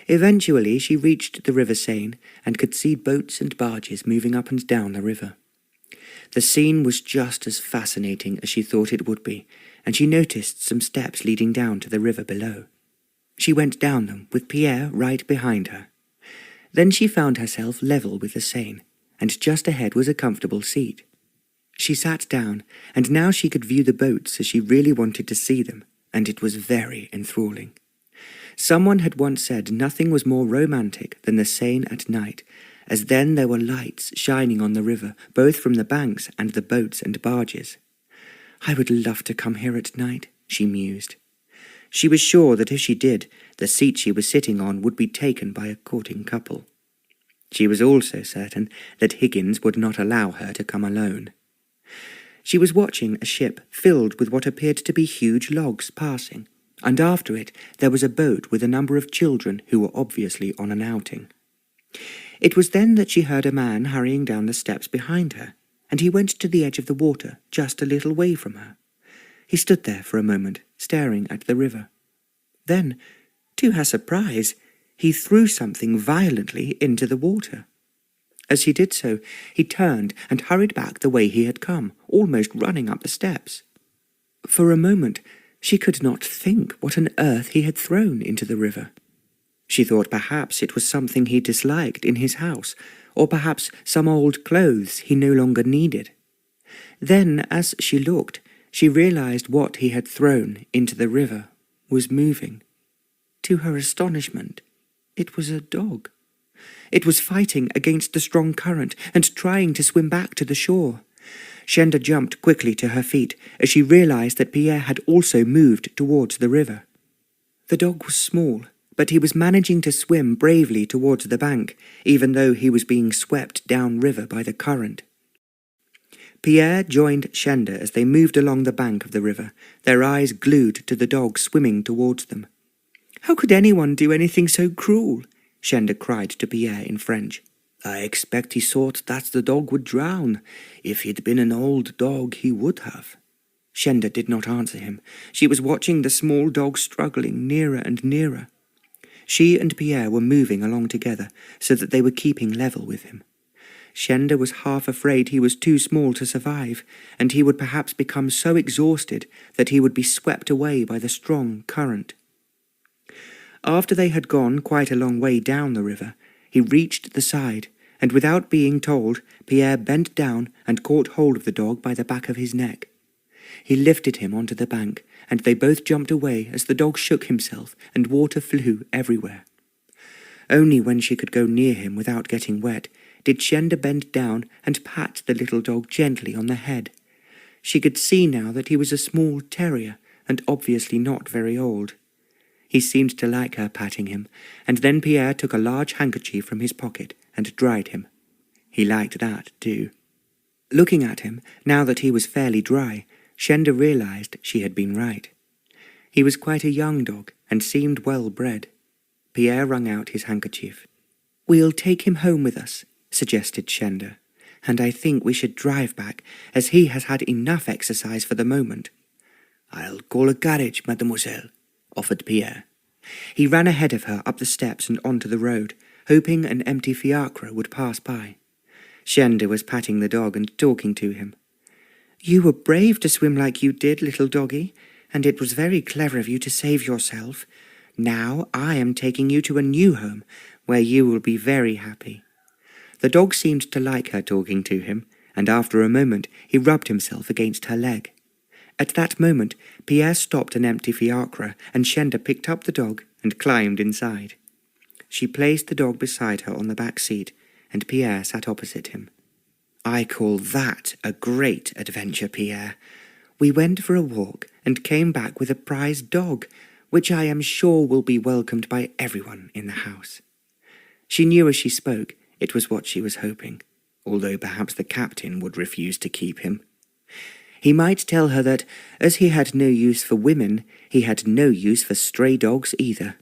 Eventually she reached the river Seine and could see boats and barges moving up and down the river. The scene was just as fascinating as she thought it would be, and she noticed some steps leading down to the river below. She went down them, with Pierre right behind her. Then she found herself level with the Seine, and just ahead was a comfortable seat. She sat down, and now she could view the boats as she really wanted to see them, and it was very enthralling. Someone had once said nothing was more romantic than the Seine at night, as then there were lights shining on the river, both from the banks and the boats and barges. I would love to come here at night, she mused. She was sure that if she did, the seat she was sitting on would be taken by a courting couple. She was also certain that Higgins would not allow her to come alone. She was watching a ship filled with what appeared to be huge logs passing, and after it there was a boat with a number of children who were obviously on an outing. It was then that she heard a man hurrying down the steps behind her, and he went to the edge of the water just a little way from her. He stood there for a moment, staring at the river. Then, to her surprise, he threw something violently into the water. As he did so, he turned and hurried back the way he had come, almost running up the steps. For a moment, she could not think what on earth he had thrown into the river. She thought perhaps it was something he disliked in his house, or perhaps some old clothes he no longer needed. Then, as she looked, she realized what he had thrown into the river was moving. To her astonishment, it was a dog. It was fighting against the strong current and trying to swim back to the shore. Shenda jumped quickly to her feet as she realized that Pierre had also moved towards the river. The dog was small, but he was managing to swim bravely towards the bank, even though he was being swept downriver by the current. Pierre joined Shenda as they moved along the bank of the river, their eyes glued to the dog swimming towards them. "How could anyone do anything so cruel?" Shenda cried to Pierre in French. "I expect he thought that the dog would drown. If he'd been an old dog, he would have." Shenda did not answer him. She was watching the small dog struggling nearer and nearer. She and Pierre were moving along together so that they were keeping level with him. Shenda was half afraid he was too small to survive, and he would perhaps become so exhausted that he would be swept away by the strong current. After they had gone quite a long way down the river, he reached the side, and without being told, Pierre bent down and caught hold of the dog by the back of his neck. He lifted him onto the bank, and they both jumped away as the dog shook himself and water flew everywhere. Only when she could go near him without getting wet did Shenda bend down and pat the little dog gently on the head. She could see now that he was a small terrier and obviously not very old. He seemed to like her patting him, and then Pierre took a large handkerchief from his pocket and dried him. He liked that too. Looking at him, now that he was fairly dry, Shenda realized she had been right. He was quite a young dog and seemed well bred. Pierre wrung out his handkerchief. "We'll take him home with us," suggested Shenda, "and I think we should drive back, as he has had enough exercise for the moment." "I'll call a carriage, mademoiselle," offered Pierre. He ran ahead of her up the steps and onto the road, hoping an empty fiacre would pass by. Shenda was patting the dog and talking to him. "You were brave to swim like you did, little doggy, and it was very clever of you to save yourself. Now I am taking you to a new home, where you will be very happy." The dog seemed to like her talking to him, and after a moment he rubbed himself against her leg. At that moment, Pierre stopped an empty fiacre, and Shenda picked up the dog and climbed inside. She placed the dog beside her on the back seat, and Pierre sat opposite him. "I call that a great adventure, Pierre. We went for a walk and came back with a prize dog, which I am sure will be welcomed by everyone in the house." She knew as she spoke it was what she was hoping, although perhaps the captain would refuse to keep him. He might tell her that, as he had no use for women, he had no use for stray dogs either.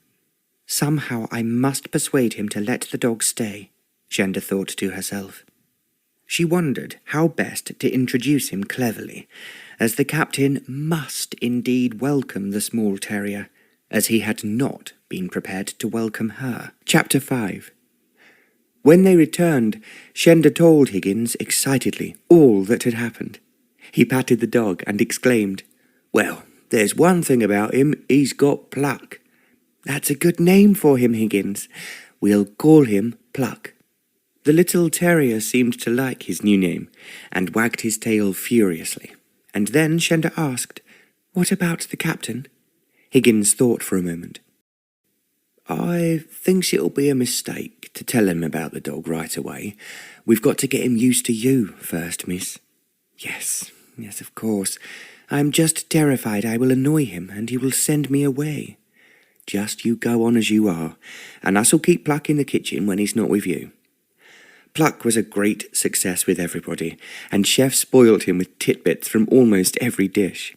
Somehow I must persuade him to let the dog stay, Shenda thought to herself. She wondered how best to introduce him cleverly, as the captain must indeed welcome the small terrier, as he had not been prepared to welcome her. Chapter 5. When they returned, Shenda told Higgins excitedly all that had happened. He patted the dog and exclaimed, "Well, there's one thing about him, he's got pluck." "That's a good name for him, Higgins. We'll call him Pluck." The little terrier seemed to like his new name, and wagged his tail furiously. And then Shenda asked, "What about the captain?" Higgins thought for a moment. "I thinks it'll be a mistake to tell him about the dog right away. We've got to get him used to you first, miss." Yes, of course. I'm just terrified I will annoy him and he will send me away. Just you go on as you are, and us'll keep Pluck in the kitchen when he's not with you." Pluck was a great success with everybody, and Chef spoiled him with titbits from almost every dish.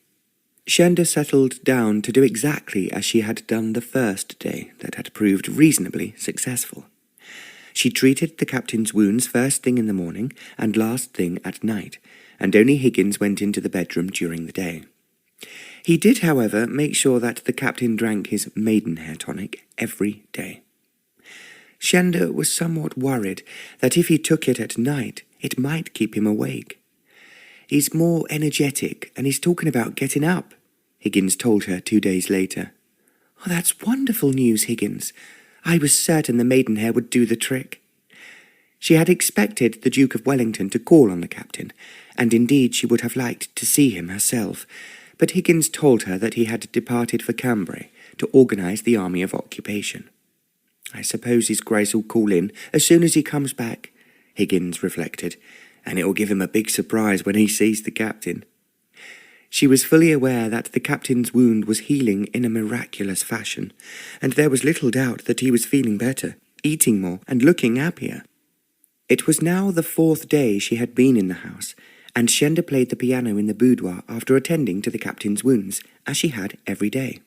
Shenda settled down to do exactly as she had done the first day that had proved reasonably successful. She treated the captain's wounds first thing in the morning and last thing at night, and only Higgins went into the bedroom during the day. He did, however, make sure that the captain drank his maidenhair tonic every day. Shenda was somewhat worried that if he took it at night, it might keep him awake. "He's more energetic, and he's talking about getting up," Higgins told her 2 days later. "Oh, that's wonderful news, Higgins. I was certain the maidenhair would do the trick." She had expected the Duke of Wellington to call on the captain, and indeed she would have liked to see him herself, but Higgins told her that he had departed for Cambrai to organise the army of occupation. "I suppose his Grace will call in as soon as he comes back," Higgins reflected, "and it will give him a big surprise when he sees the captain." She was fully aware that the captain's wound was healing in a miraculous fashion, and there was little doubt that he was feeling better, eating more, and looking happier. It was now the 4th day she had been in the house, and Shenda played the piano in the boudoir after attending to the captain's wounds, as she had every day.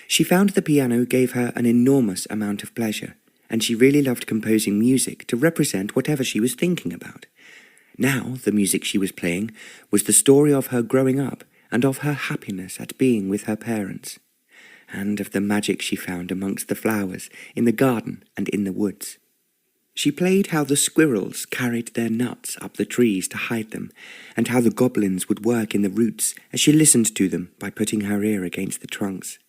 She found the piano gave her an enormous amount of pleasure, and she really loved composing music to represent whatever she was thinking about. Now the music she was playing was the story of her growing up and of her happiness at being with her parents, and of the magic she found amongst the flowers, in the garden and in the woods. She played how the squirrels carried their nuts up the trees to hide them, and how the goblins would work in the roots as she listened to them by putting her ear against the trunks.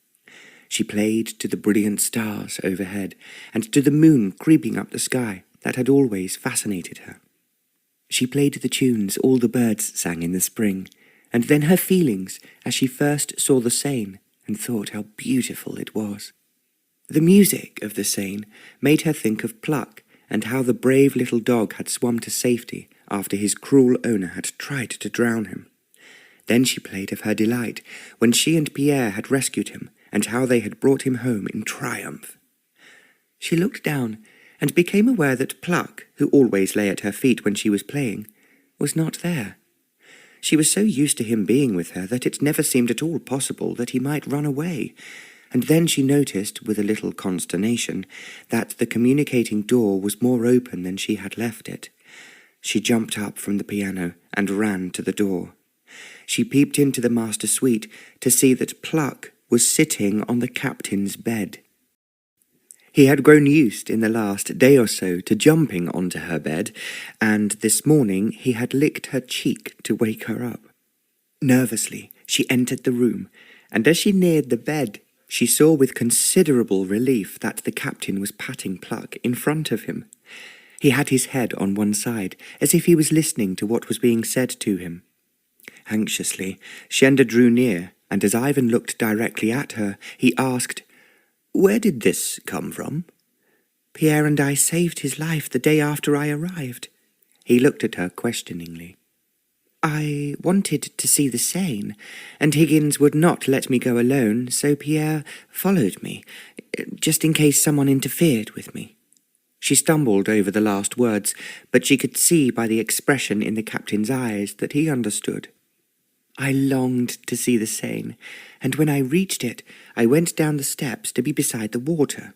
She played to the brilliant stars overhead, and to the moon creeping up the sky that had always fascinated her. She played the tunes all the birds sang in the spring, and then her feelings as she first saw the Seine and thought how beautiful it was. The music of the Seine made her think of Pluck, and how the brave little dog had swum to safety after his cruel owner had tried to drown him. Then she played of her delight when she and Pierre had rescued him, and how they had brought him home in triumph. She looked down and became aware that Pluck, who always lay at her feet when she was playing, was not there. She was so used to him being with her that it never seemed at all possible that he might run away, and then she noticed, with a little consternation, that the communicating door was more open than she had left it. She jumped up from the piano and ran to the door. She peeped into the master's suite to see that Pluck was sitting on the captain's bed. He had grown used in the last day or so to jumping onto her bed, and this morning he had licked her cheek to wake her up. Nervously, she entered the room, and as she neared the bed, she saw with considerable relief that the captain was patting Pluck in front of him. He had his head on one side, as if he was listening to what was being said to him. Anxiously, Shenda drew near, and as Ivan looked directly at her, he asked, "Where did this come from?" "Pierre and I saved his life the day after I arrived." He looked at her questioningly. "I wanted to see the Seine, and Higgins would not let me go alone, so Pierre followed me, just in case someone interfered with me." She stumbled over the last words, but she could see by the expression in the captain's eyes that he understood. "I longed to see the Seine, and when I reached it, I went down the steps to be beside the water."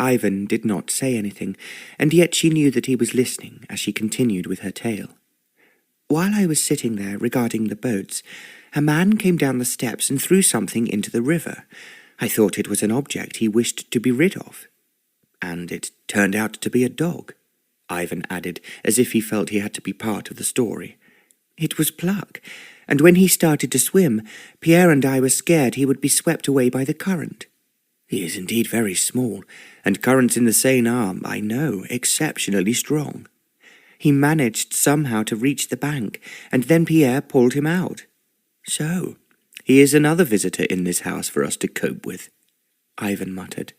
Ivan did not say anything, and yet she knew that he was listening as she continued with her tale. "While I was sitting there regarding the boats, a man came down the steps and threw something into the river. I thought it was an object he wished to be rid of." "And it turned out to be a dog," Ivan added, as if he felt he had to be part of the story. "It was Pluck, and when he started to swim, Pierre and I were scared he would be swept away by the current. He is indeed very small, and currents in the Seine are, I know, exceptionally strong. He managed somehow to reach the bank, and then Pierre pulled him out. So, he is another visitor in this house for us to cope with," Ivan muttered.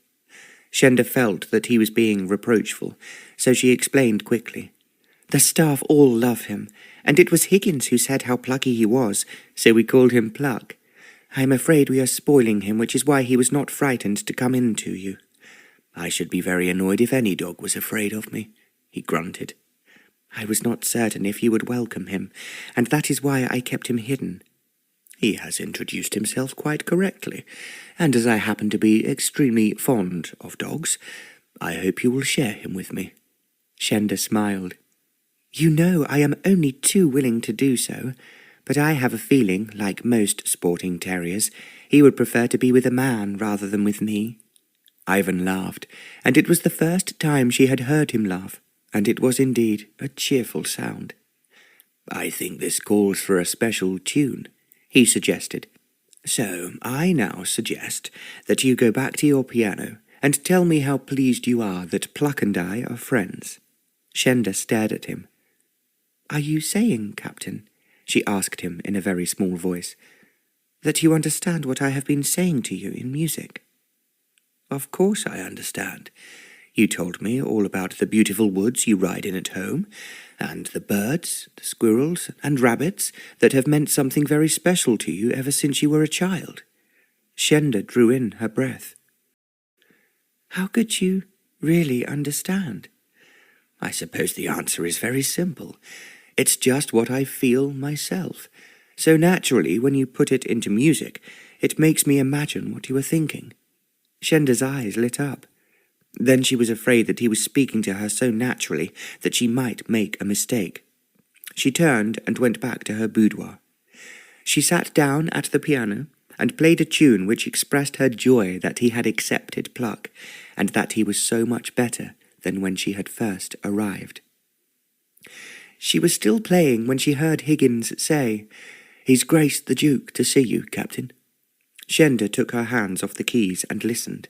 Shenda felt that he was being reproachful, so she explained quickly. "The staff all love him, and it was Higgins who said how plucky he was, so we called him Pluck. I am afraid we are spoiling him, which is why he was not frightened to come in to you." "I should be very annoyed if any dog was afraid of me," he grunted. "I was not certain if you would welcome him, and that is why I kept him hidden." "He has introduced himself quite correctly, and as I happen to be extremely fond of dogs, I hope you will share him with me." Shenda smiled. "You know I am only too willing to do so, but I have a feeling, like most sporting terriers, he would prefer to be with a man rather than with me." Ivan laughed, and it was the first time she had heard him laugh, and it was indeed a cheerful sound. "I think this calls for a special tune," he suggested. "So I now suggest that you go back to your piano and tell me how pleased you are that Pluck and I are friends." Shenda stared at him. "Are you saying, Captain," she asked him in a very small voice, "that you understand what I have been saying to you in music?" "Of course I understand. You told me all about the beautiful woods you ride in at home, and the birds, the squirrels, and rabbits that have meant something very special to you ever since you were a child." Shenda drew in her breath. "How could you really understand?" "I suppose the answer is very simple. It's just what I feel myself. So naturally, when you put it into music, it makes me imagine what you are thinking." Shenda's eyes lit up. Then she was afraid that he was speaking to her so naturally that she might make a mistake. She turned and went back to her boudoir. She sat down at the piano and played a tune which expressed her joy that he had accepted Pluck, and that he was so much better than when she had first arrived. She was still playing when she heard Higgins say, "He's graced the Duke to see you, Captain." Shenda took her hands off the keys and listened.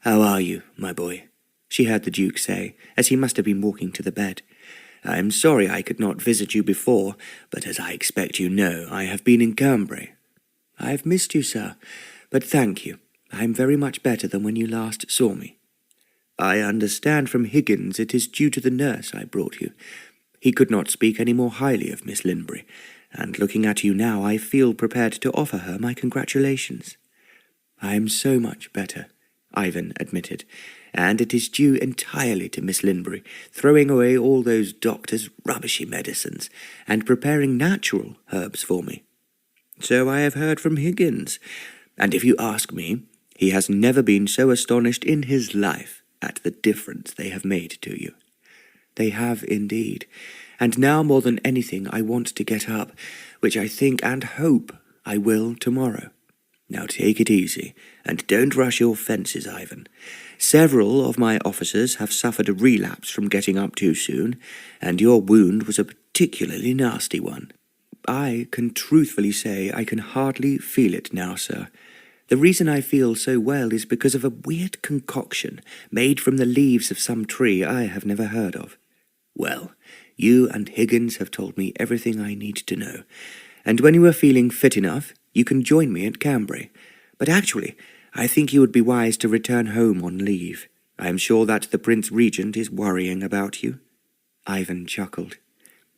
"How are you, my boy?" she heard the Duke say, as he must have been walking to the bed. "I am sorry I could not visit you before, but as I expect you know, I have been in Cambray." "I have missed you, sir, but thank you. I am very much better than when you last saw me." "I understand from Higgins it is due to the nurse I brought you. He could not speak any more highly of Miss Linbury, and looking at you now, I feel prepared to offer her my congratulations." "I am so much better," Ivan admitted, "and it is due entirely to Miss Linbury, throwing away all those doctors' rubbishy medicines, and preparing natural herbs for me." "So I have heard from Higgins, and if you ask me, he has never been so astonished in his life at the difference they have made to you." "They have indeed, and now more than anything I want to get up, which I think and hope I will tomorrow." "Now take it easy, and don't rush your fences, Ivan. Several of my officers have suffered a relapse from getting up too soon, and your wound was a particularly nasty one." "I can truthfully say I can hardly feel it now, sir. The reason I feel so well is because of a weird concoction made from the leaves of some tree I have never heard of." "Well, you and Higgins have told me everything I need to know, and when you are feeling fit enough, you can join me at Cambray. But actually, I think you would be wise to return home on leave. I am sure that the Prince Regent is worrying about you." Ivan chuckled.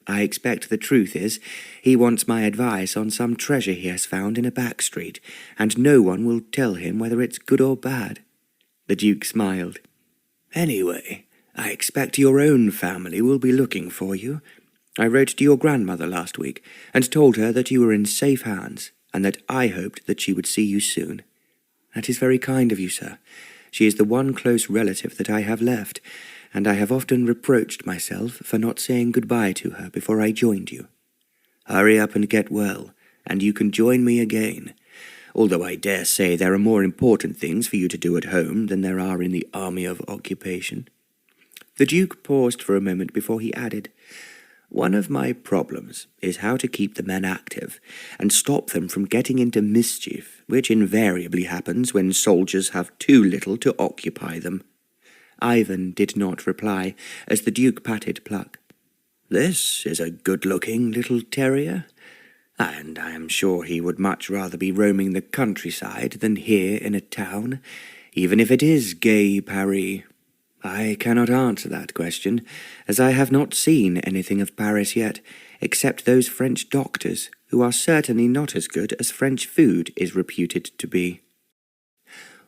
"I expect the truth is, he wants my advice on some treasure he has found in a back street, and no one will tell him whether it's good or bad." The Duke smiled. "Anyway, I expect your own family will be looking for you. I wrote to your grandmother last week, and told her that you were in safe hands, and that I hoped that she would see you soon." "That is very kind of you, sir. She is the one close relative that I have left, and I have often reproached myself for not saying goodbye to her before I joined you." "Hurry up and get well, and you can join me again, although I dare say there are more important things for you to do at home than there are in the army of occupation." The Duke paused for a moment before he added, "One of my problems is how to keep the men active and stop them from getting into mischief, which invariably happens when soldiers have too little to occupy them." Ivan did not reply, as the Duke patted Pluck. "This is a good-looking little terrier, and I am sure he would much rather be roaming the countryside than here in a town, even if it is gay Paris. I cannot answer that question, as I have not seen anything of Paris yet, except those French doctors, who are certainly not as good as French food is reputed to be."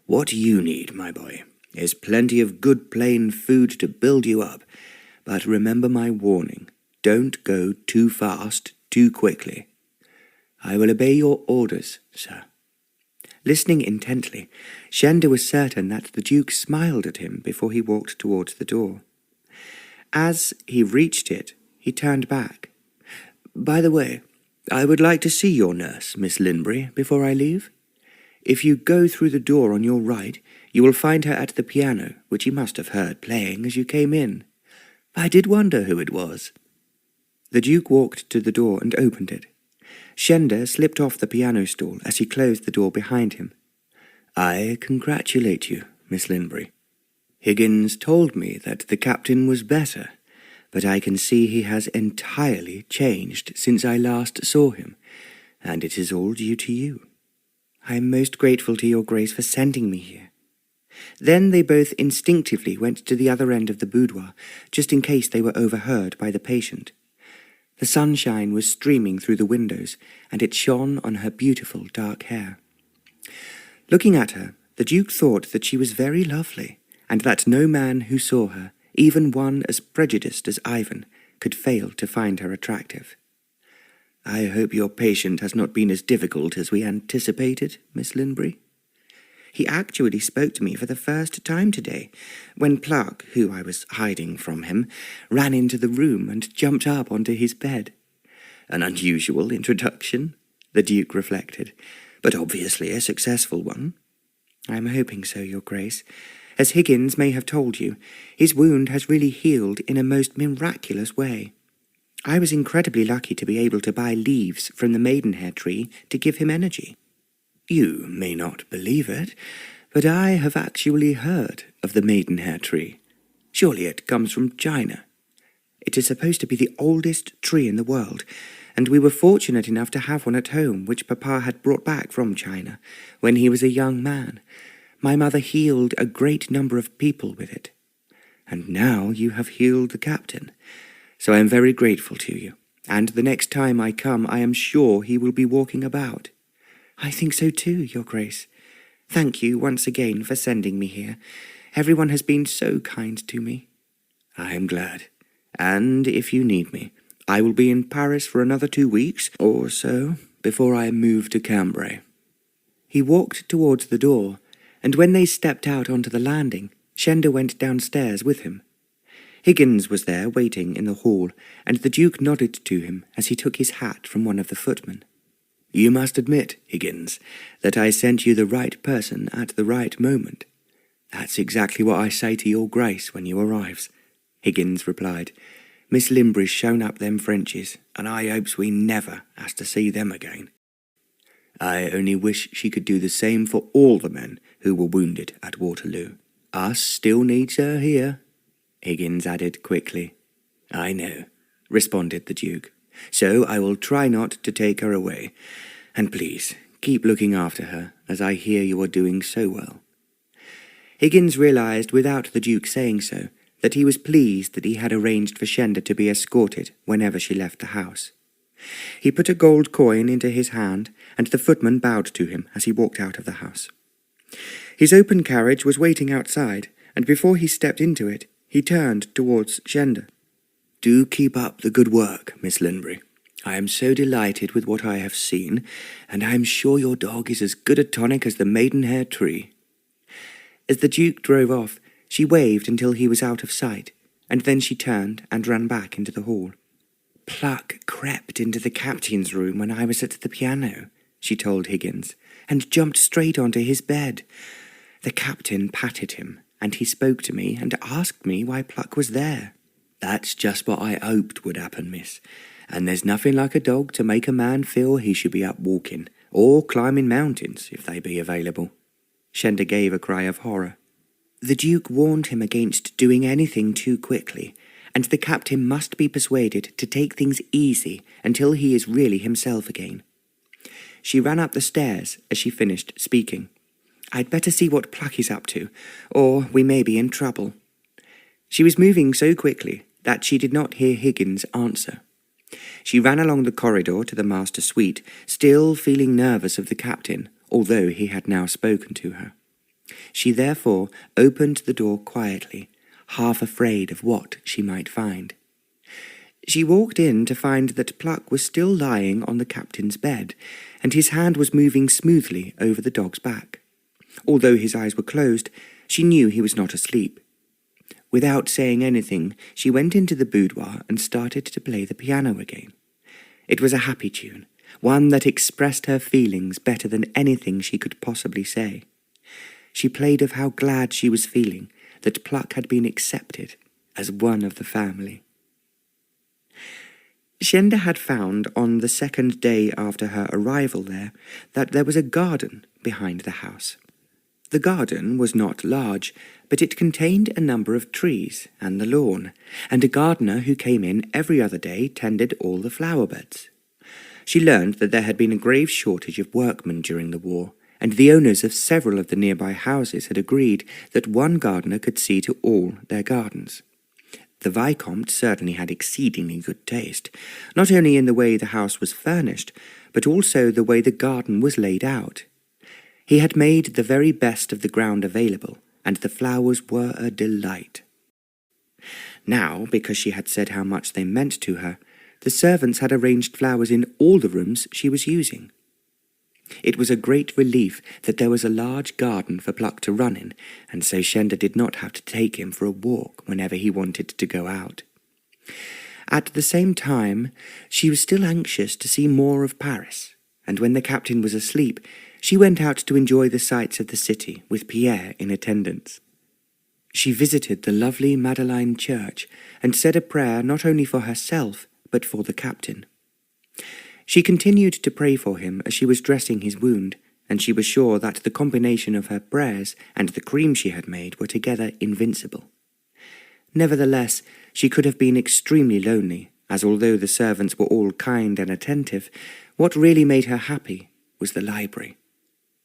"What you need, my boy, is plenty of good plain food to build you up, but remember my warning, don't go too fast too quickly." "I will obey your orders, sir." Listening intently, Shenda was certain that the Duke smiled at him before he walked towards the door. As he reached it, he turned back. "By the way, I would like to see your nurse, Miss Linbury, before I leave. If you go through the door on your right, you will find her at the piano, which you must have heard playing as you came in. I did wonder who it was." The Duke walked to the door and opened it. Shenda slipped off the piano stool as he closed the door behind him. "I congratulate you, Miss Linbury. Higgins told me that the captain was better, but I can see he has entirely changed since I last saw him, and it is all due to you. I am most grateful to your Grace for sending me here. Then they both instinctively went to the other end of the boudoir, just in case they were overheard by the patient. The sunshine was streaming through the windows, and it shone on her beautiful dark hair. Looking at her, the Duke thought that she was very lovely, and that no man who saw her, even one as prejudiced as Ivan, could fail to find her attractive. I hope your patient has not been as difficult as we anticipated, Miss Linbury. He actually spoke to me for the first time today, when Pluck, who I was hiding from him, ran into the room and jumped up onto his bed. An unusual introduction, the Duke reflected, but obviously a successful one. I am hoping so, Your Grace. As Higgins may have told you, his wound has really healed in a most miraculous way. I was incredibly lucky to be able to buy leaves from the maidenhair tree to give him energy. You may not believe it, but I have actually heard of the maidenhair tree. Surely it comes from China. It is supposed to be the oldest tree in the world, and we were fortunate enough to have one at home which Papa had brought back from China when he was a young man. My mother healed a great number of people with it. And now you have healed the captain, so I am very grateful to you, and the next time I come I am sure he will be walking about. I think so too, Your Grace. Thank you once again for sending me here. Everyone has been so kind to me. I am glad, and if you need me, I will be in Paris for another 2 weeks or so before I move to Cambrai. He walked towards the door, and when they stepped out onto the landing, Shenda went downstairs with him. Higgins was there waiting in the hall, and the Duke nodded to him as he took his hat from one of the footmen. You must admit, Higgins, that I sent you the right person at the right moment. That's exactly what I say to your Grace when you arrives, Higgins replied. Miss Linbury's shown up them Frenchies, and I hopes we never has to see them again. I only wish she could do the same for all the men who were wounded at Waterloo. Us still needs her here, Higgins added quickly. I know, responded the Duke. So I will try not to take her away, and please keep looking after her, as I hear you are doing so well. Higgins realized, without the Duke saying so, that he was pleased that he had arranged for Shenda to be escorted whenever she left the house. He put a gold coin into his hand, and the footman bowed to him as he walked out of the house. His open carriage was waiting outside, and before he stepped into it, he turned towards Shenda. Do keep up the good work, Miss Linbury. I am so delighted with what I have seen, and I am sure your dog is as good a tonic as the maidenhair tree. As the Duke drove off, she waved until he was out of sight, and then she turned and ran back into the hall. Pluck crept into the captain's room when I was at the piano, she told Higgins, and jumped straight onto his bed. The captain patted him, and he spoke to me and asked me why Pluck was there. That's just what I hoped would happen, miss. And there's nothing like a dog to make a man feel he should be up walking, or climbing mountains, if they be available. Shenda gave a cry of horror. The Duke warned him against doing anything too quickly, and the captain must be persuaded to take things easy until he is really himself again. She ran up the stairs as she finished speaking. I'd better see what Pluck is up to, or we may be in trouble. She was moving so quickly that she did not hear Higgins answer. She ran along the corridor to the master suite, still feeling nervous of the captain, although he had now spoken to her. She therefore opened the door quietly, half afraid of what she might find. She walked in to find that Pluck was still lying on the captain's bed, and his hand was moving smoothly over the dog's back. Although his eyes were closed, she knew he was not asleep. Without saying anything, she went into the boudoir and started to play the piano again. It was a happy tune, one that expressed her feelings better than anything she could possibly say. She played of how glad she was feeling that Pluck had been accepted as one of the family. Shenda had found on the second day after her arrival there that there was a garden behind the house. The garden was not large, but it contained a number of trees and the lawn, and a gardener who came in every other day tended all the flower beds. She learned that there had been a grave shortage of workmen during the war, and the owners of several of the nearby houses had agreed that one gardener could see to all their gardens. The Vicomte certainly had exceedingly good taste, not only in the way the house was furnished, but also the way the garden was laid out. He had made the very best of the ground available, and the flowers were a delight. Now, because she had said how much they meant to her, the servants had arranged flowers in all the rooms she was using. It was a great relief that there was a large garden for Pluck to run in, and so Shenda did not have to take him for a walk whenever he wanted to go out. At the same time, she was still anxious to see more of Paris, and when the captain was asleep, she went out to enjoy the sights of the city with Pierre in attendance. She visited the lovely Madeleine Church and said a prayer not only for herself, but for the captain. She continued to pray for him as she was dressing his wound, and she was sure that the combination of her prayers and the cream she had made were together invincible. Nevertheless, she could have been extremely lonely, as although the servants were all kind and attentive, what really made her happy was the library.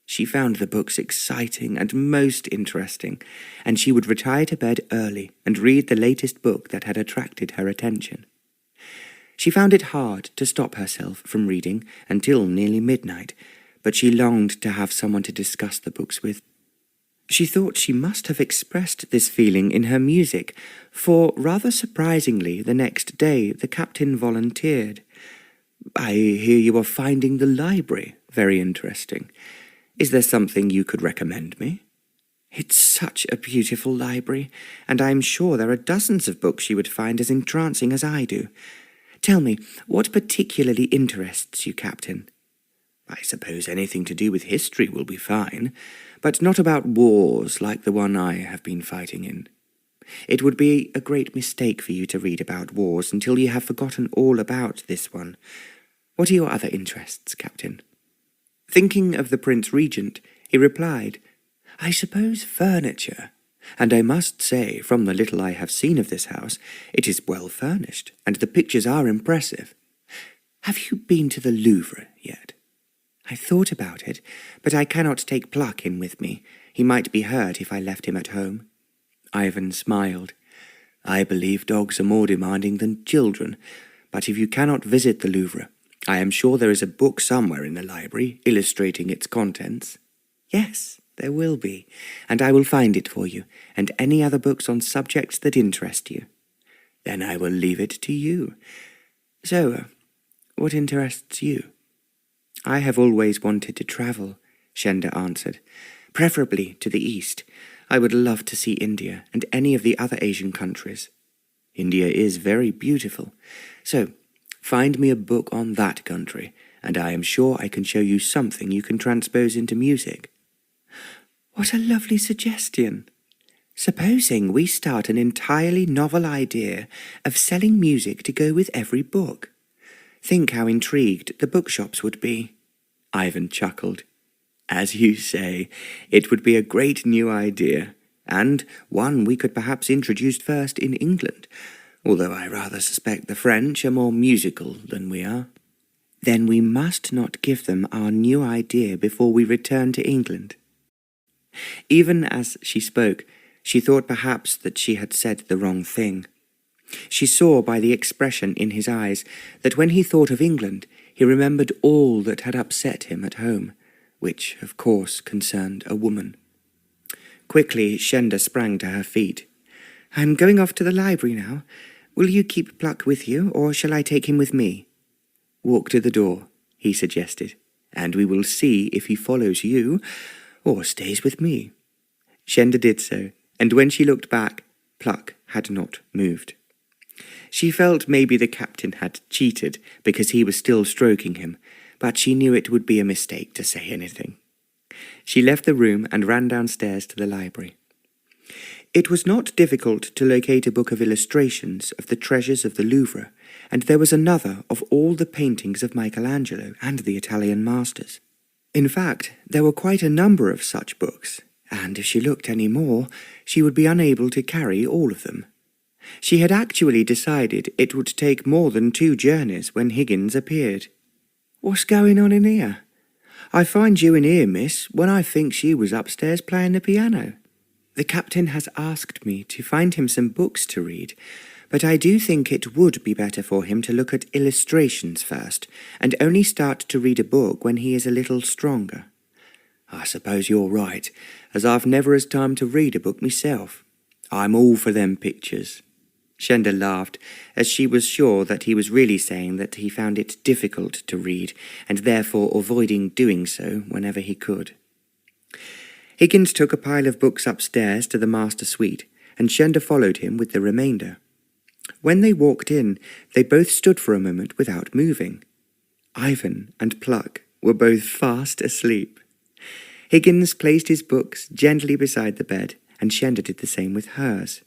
She found the books exciting and most interesting, and she would retire to bed early and read the latest book that had attracted her attention. She found it hard to stop herself from reading until nearly midnight, but she longed to have someone to discuss the books with. She thought she must have expressed this feeling in her music, for rather surprisingly the next day the captain volunteered. "I hear you are finding the library very interesting. Is there something you could recommend me?" "It's such a beautiful library, and I'm sure there are dozens of books you would find as entrancing as I do. Tell me, what particularly interests you, Captain?" "I suppose anything to do with history will be fine, but not about wars like the one I have been fighting in. It would be a great mistake for you to read about wars until you have forgotten all about this one. What are your other interests, Captain?" Thinking of the Prince Regent, he replied, "I suppose furniture. And I must say, from the little I have seen of this house, it is well furnished, and the pictures are impressive. Have you been to the Louvre yet?" "I thought about it, but I cannot take Pluck in with me. He might be hurt if I left him at home." Ivan smiled. "I believe dogs are more demanding than children, but if you cannot visit the Louvre, I am sure there is a book somewhere in the library illustrating its contents." "Yes, there will be, and I will find it for you, and any other books on subjects that interest you." "Then I will leave it to you. So, what interests you?" "I have always wanted to travel," Shenda answered, "preferably to the east. I would love to see India and any of the other Asian countries." "India is very beautiful. So, find me a book on that country, and I am sure I can show you something you can transpose into music." "What a lovely suggestion! Supposing we start an entirely novel idea of selling music to go with every book. Think how intrigued the bookshops would be." Ivan chuckled. "As you say, it would be a great new idea, and one we could perhaps introduce first in England, although I rather suspect the French are more musical than we are." "Then we must not give them our new idea before we return to England." Even as she spoke, she thought perhaps that she had said the wrong thing. She saw by the expression in his eyes that when he thought of England, he remembered all that had upset him at home, which, of course, concerned a woman. Quickly, Shenda sprang to her feet. "I'm going off to the library now. Will you keep Pluck with you, or shall I take him with me?" "Walk to the door," he suggested, "and we will see if he follows you or stays with me." Shenda did so, and when she looked back, Pluck had not moved. She felt maybe the captain had cheated because he was still stroking him, but she knew it would be a mistake to say anything. She left the room and ran downstairs to the library. It was not difficult to locate a book of illustrations of the treasures of the Louvre, and there was another of all the paintings of Michelangelo and the Italian masters. In fact, there were quite a number of such books, and if she looked any more, she would be unable to carry all of them. She had actually decided it would take more than 2 journeys when Higgins appeared. "What's going on in here? I find you in here, miss, when I think she was upstairs playing the piano." "The captain has asked me to find him some books to read, but I do think it would be better for him to look at illustrations first, and only start to read a book when he is a little stronger." "I suppose you're right, as I've never had time to read a book myself. I'm all for them pictures." Shenda laughed, as she was sure that he was really saying that he found it difficult to read, and therefore avoiding doing so whenever he could. Higgins took a pile of books upstairs to the master suite, and Shenda followed him with the remainder. When they walked in, they both stood for a moment without moving. Ivan and Pluck were both fast asleep. Higgins placed his books gently beside the bed, and Shenda did the same with hers.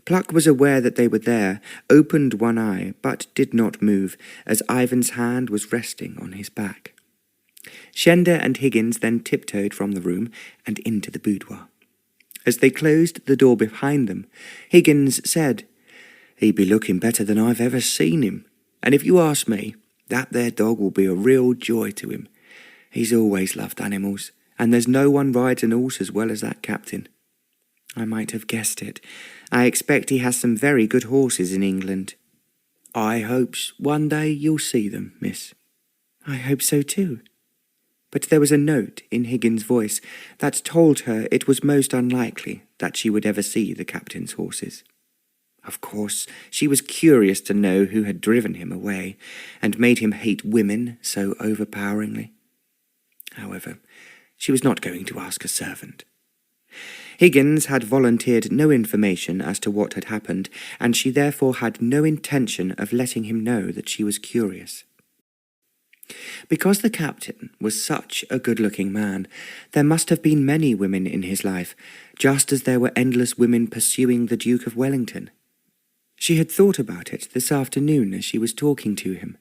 Pluck was aware that they were there, opened one eye, but did not move, as Ivan's hand was resting on his back. Shenda and Higgins then tiptoed from the room and into the boudoir. As they closed the door behind them, Higgins said, "He'd be looking better than I've ever seen him, and if you ask me, that there dog will be a real joy to him. He's always loved animals, and there's no one rides an horse as well as that captain." "I might have guessed it. I expect he has some very good horses in England." "I hopes one day you'll see them, miss." "I hope so too." But there was a note in Higgins' voice that told her it was most unlikely that she would ever see the captain's horses. Of course, she was curious to know who had driven him away, and made him hate women so overpoweringly. However, she was not going to ask a servant. Higgins had volunteered no information as to what had happened, and she therefore had no intention of letting him know that she was curious. Because the captain was such a good-looking man, there must have been many women in his life, just as there were endless women pursuing the Duke of Wellington. She had thought about it this afternoon as she was talking to him.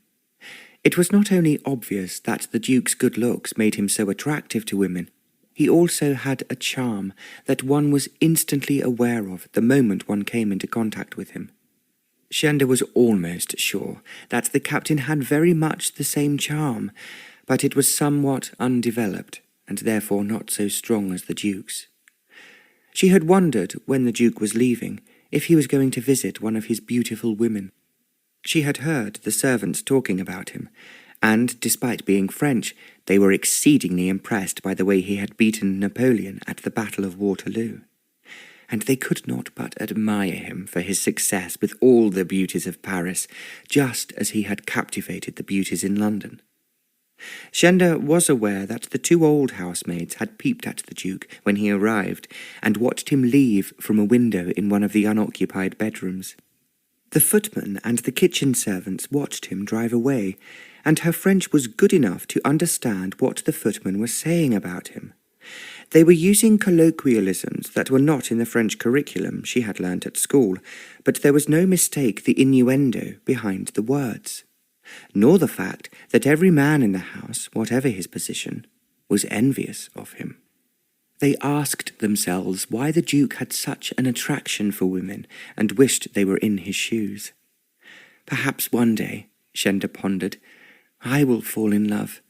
It was not only obvious that the Duke's good looks made him so attractive to women, he also had a charm that one was instantly aware of the moment one came into contact with him. Shenda was almost sure that the captain had very much the same charm, but it was somewhat undeveloped, and therefore not so strong as the Duke's. She had wondered, when the Duke was leaving, if he was going to visit one of his beautiful women. She had heard the servants talking about him, and, despite being French, they were exceedingly impressed by the way he had beaten Napoleon at the Battle of Waterloo. And they could not but admire him for his success with all the beauties of Paris, just as he had captivated the beauties in London. Shenda was aware that the 2 old housemaids had peeped at the Duke when he arrived, and watched him leave from a window in one of the unoccupied bedrooms. The footman and the kitchen servants watched him drive away, and her French was good enough to understand what the footman was saying about him. They were using colloquialisms that were not in the French curriculum she had learnt at school, but there was no mistake the innuendo behind the words, nor the fact that every man in the house, whatever his position, was envious of him. They asked themselves why the Duke had such an attraction for women, and wished they were in his shoes. Perhaps one day, Shenda pondered, I will fall in love,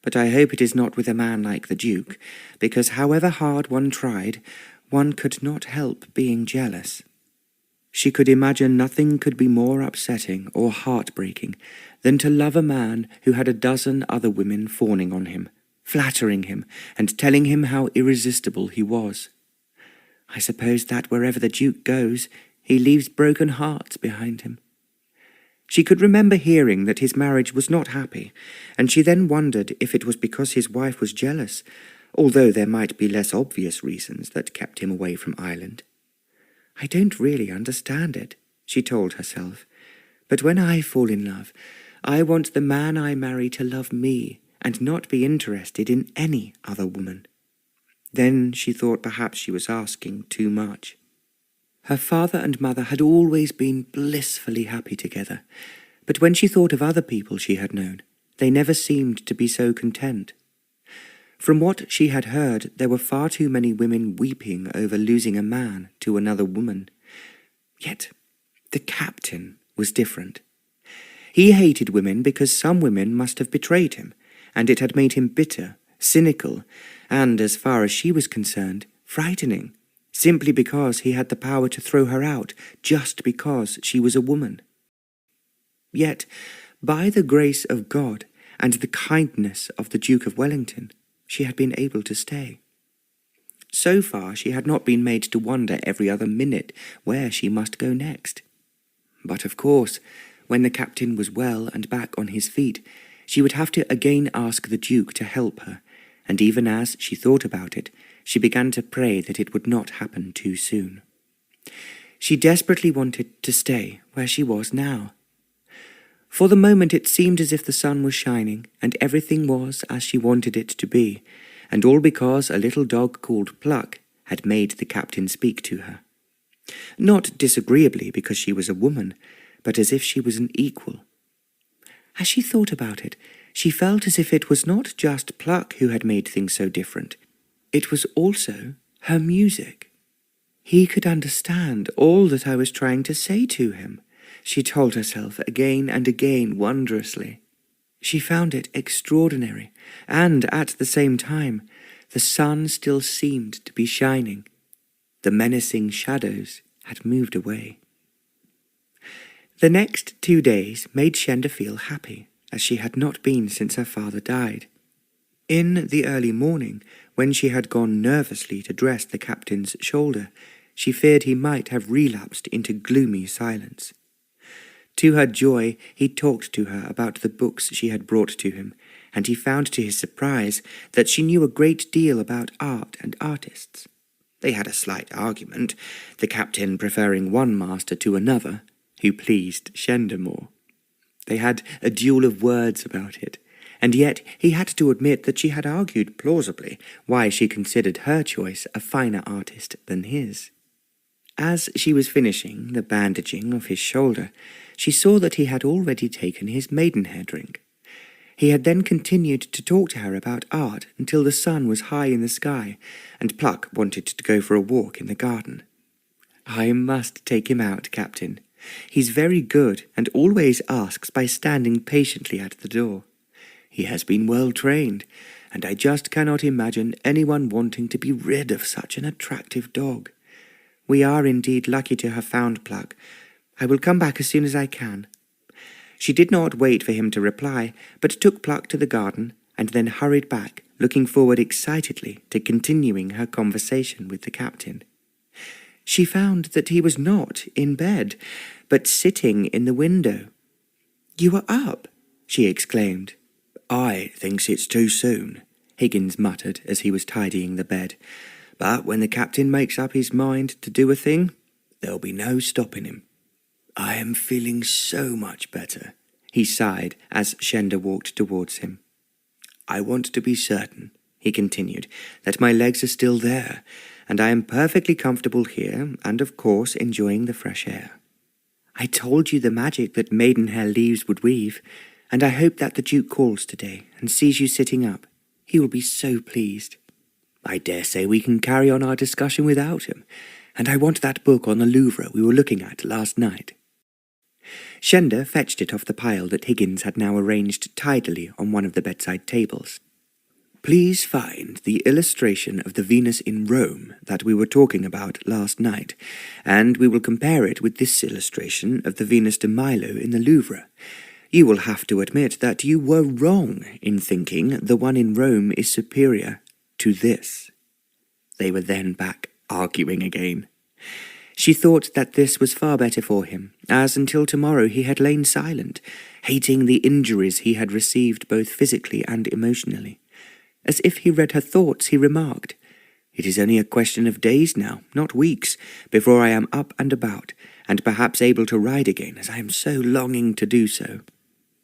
but I hope it is not with a man like the Duke, because however hard one tried, one could not help being jealous. She could imagine nothing could be more upsetting or heartbreaking than to love a man who had a dozen other women fawning on him, flattering him, and telling him how irresistible he was. I suppose that wherever the Duke goes, he leaves broken hearts behind him. She could remember hearing that his marriage was not happy, and she then wondered if it was because his wife was jealous, although there might be less obvious reasons that kept him away from Ireland. I don't really understand it, she told herself, but when I fall in love, I want the man I marry to love me and not be interested in any other woman. Then she thought perhaps she was asking too much. Her father and mother had always been blissfully happy together, but when she thought of other people she had known, they never seemed to be so content. From what she had heard, there were far too many women weeping over losing a man to another woman. Yet the captain was different. He hated women because some women must have betrayed him, and it had made him bitter, cynical, and, as far as she was concerned, frightening, simply because he had the power to throw her out just because she was a woman. Yet, by the grace of God and the kindness of the Duke of Wellington, she had been able to stay. So far she had not been made to wonder every other minute where she must go next. But of course, when the captain was well and back on his feet, she would have to again ask the Duke to help her, and even as she thought about it, she began to pray that it would not happen too soon. She desperately wanted to stay where she was now. For the moment it seemed as if the sun was shining, and everything was as she wanted it to be, and all because a little dog called Pluck had made the captain speak to her. Not disagreeably because she was a woman, but as if she was an equal. As she thought about it, she felt as if it was not just Pluck who had made things so different. It was also her music. He could understand all that I was trying to say to him, she told herself again and again wondrously. She found it extraordinary, and at the same time, the sun still seemed to be shining. The menacing shadows had moved away. The next 2 days made Shenda feel happy, as she had not been since her father died. In the early morning, when she had gone nervously to dress the captain's shoulder, she feared he might have relapsed into gloomy silence. To her joy, he talked to her about the books she had brought to him, and he found to his surprise that she knew a great deal about art and artists. They had a slight argument, the captain preferring one master to another, who pleased Shenda more. They had a duel of words about it, and yet he had to admit that she had argued plausibly why she considered her choice a finer artist than his. As she was finishing the bandaging of his shoulder, she saw that he had already taken his maidenhair drink. He had then continued to talk to her about art until the sun was high in the sky, and Pluck wanted to go for a walk in the garden. "I must take him out, Captain. He's very good and always asks by standing patiently at the door. He has been well trained, and I just cannot imagine anyone wanting to be rid of such an attractive dog. We are indeed lucky to have found Pluck. I will come back as soon as I can." She did not wait for him to reply, but took Pluck to the garden and then hurried back, looking forward excitedly to continuing her conversation with the captain. She found that he was not in bed, but sitting in the window. "You are up," she exclaimed. "I thinks it's too soon," Higgins muttered as he was tidying the bed. "But when the captain makes up his mind to do a thing, there'll be no stopping him. I am feeling so much better," he sighed as Shenda walked towards him. "I want to be certain," he continued, "that my legs are still there, and I am perfectly comfortable here, and of course enjoying the fresh air. I told you the magic that maidenhair leaves would weave, and I hope that the Duke calls today and sees you sitting up. He will be so pleased. I dare say we can carry on our discussion without him, and I want that book on the Louvre we were looking at last night." Shenda fetched it off the pile that Higgins had now arranged tidily on one of the bedside tables. "Please find the illustration of the Venus in Rome that we were talking about last night, and we will compare it with this illustration of the Venus de Milo in the Louvre. You will have to admit that you were wrong in thinking the one in Rome is superior to this." They were then back arguing again. She thought that this was far better for him, as until tomorrow he had lain silent, hating the injuries he had received both physically and emotionally. As if he read her thoughts, he remarked, "It is only a question of days now, not weeks, before I am up and about, and perhaps able to ride again, as I am so longing to do so."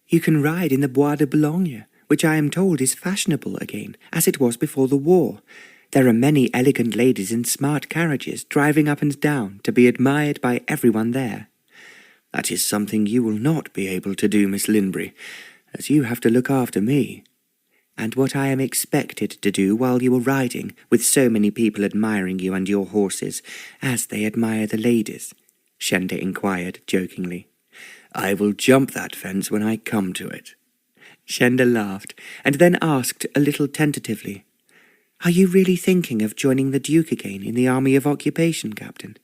"You can ride in the Bois de Boulogne, which I am told is fashionable again, as it was before the war. There are many elegant ladies in smart carriages driving up and down to be admired by everyone there." "That is something you will not be able to do, Miss Linbury, as you have to look after me." and what I am expected to do while you are riding, with so many people admiring you and your horses, as they admire the ladies?" Shenda inquired jokingly. "I will jump that fence when I come to it." Shenda laughed, and then asked a little tentatively, "Are you really thinking of joining the Duke again in the army of occupation, Captain?"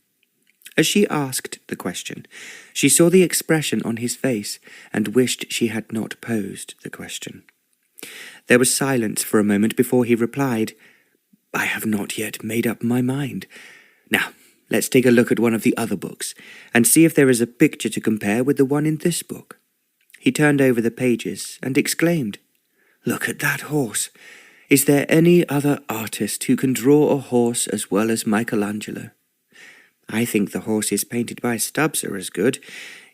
As she asked the question, she saw the expression on his face and wished she had not posed the question. There was silence for a moment before he replied, "I have not yet made up my mind. Now, let's take a look at one of the other books, and see if there is a picture to compare with the one in this book." He turned over the pages and exclaimed, "Look at that horse! Is there any other artist who can draw a horse as well as Michelangelo?" "I think the horses painted by Stubbs are as good,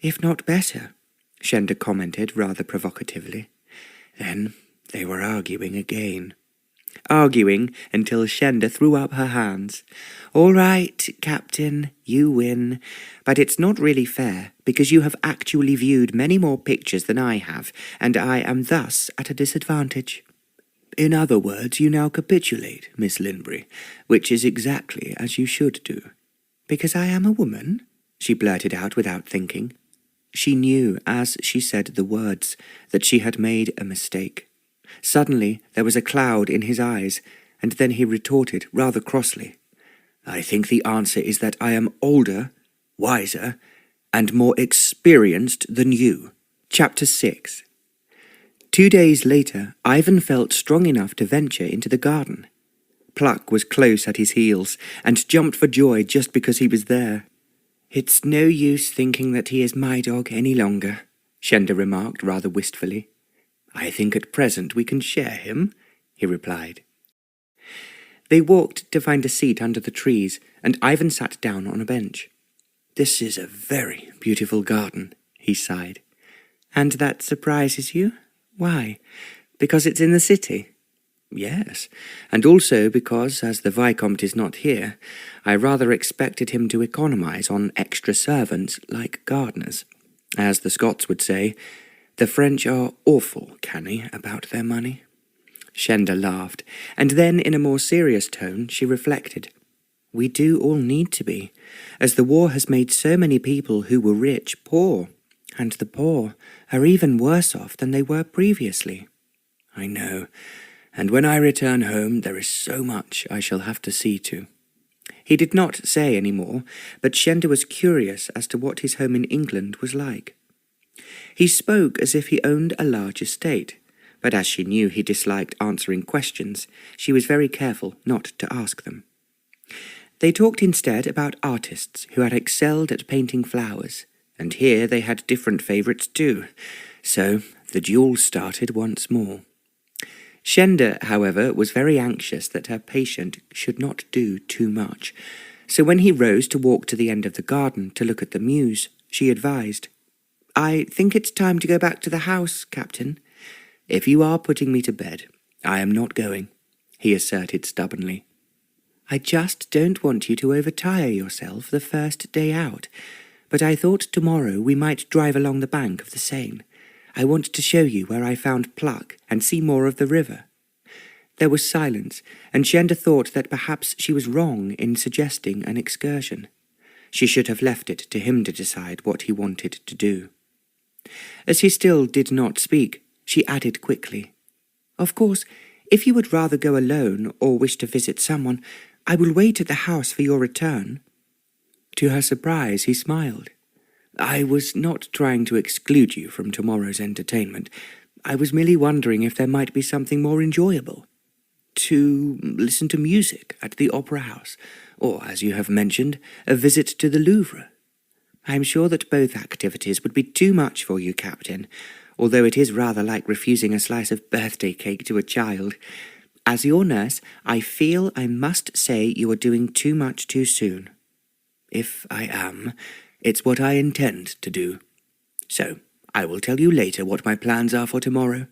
if not better," Shenda commented rather provocatively. Then they were arguing again. Arguing until Shenda threw up her hands. "All right, Captain, you win. But it's not really fair, because you have actually viewed many more pictures than I have, and I am thus at a disadvantage." "In other words, you now capitulate, Miss Linbury, which is exactly as you should do." "Because I am a woman?" she blurted out without thinking. She knew, as she said the words, that she had made a mistake. Suddenly there was a cloud in his eyes, and then he retorted rather crossly, "I think the answer is that I am older, wiser, and more experienced than you." Chapter 6. 2 days later, Ivan felt strong enough to venture into the garden. Pluck was close at his heels, and jumped for joy just because he was there. "It's no use thinking that he is my dog any longer," Shenda remarked rather wistfully. "I think at present we can share him," he replied. They walked to find a seat under the trees, and Ivan sat down on a bench. "This is a very beautiful garden," he sighed. "And that surprises you? Why? Because it's in the city?" "Yes, and also because, as the Vicomte is not here, I rather expected him to economize on extra servants like gardeners. As the Scots would say, the French are awful canny about their money." Shenda laughed, and then in a more serious tone she reflected. "We do all need to be, as the war has made so many people who were rich poor, and the poor are even worse off than they were previously." "I know. And when I return home, there is so much I shall have to see to." He did not say any more, but Shenda was curious as to what his home in England was like. He spoke as if he owned a large estate, but as she knew he disliked answering questions, she was very careful not to ask them. They talked instead about artists who had excelled at painting flowers, and here they had different favourites too, so the duel started once more. Shenda, however, was very anxious that her patient should not do too much, so when he rose to walk to the end of the garden to look at the mews, she advised, "I think it's time to go back to the house, Captain." "If you are putting me to bed, I am not going," he asserted stubbornly. "I just don't want you to overtire yourself the first day out, but I thought tomorrow we might drive along the bank of the Seine. I want to show you where I found Pluck and see more of the river." There was silence, and Shenda thought that perhaps she was wrong in suggesting an excursion. She should have left it to him to decide what he wanted to do. As he still did not speak, she added quickly, "Of course, if you would rather go alone or wish to visit someone, I will wait at the house for your return." To her surprise, he smiled. "I was not trying to exclude you from tomorrow's entertainment. I was merely wondering if there might be something more enjoyable. To listen to music at the Opera House, or, as you have mentioned, a visit to the Louvre." "I am sure that both activities would be too much for you, Captain, although it is rather like refusing a slice of birthday cake to a child. As your nurse, I feel I must say you are doing too much too soon." "If I am, it's what I intend to do. So, I will tell you later what my plans are for tomorrow."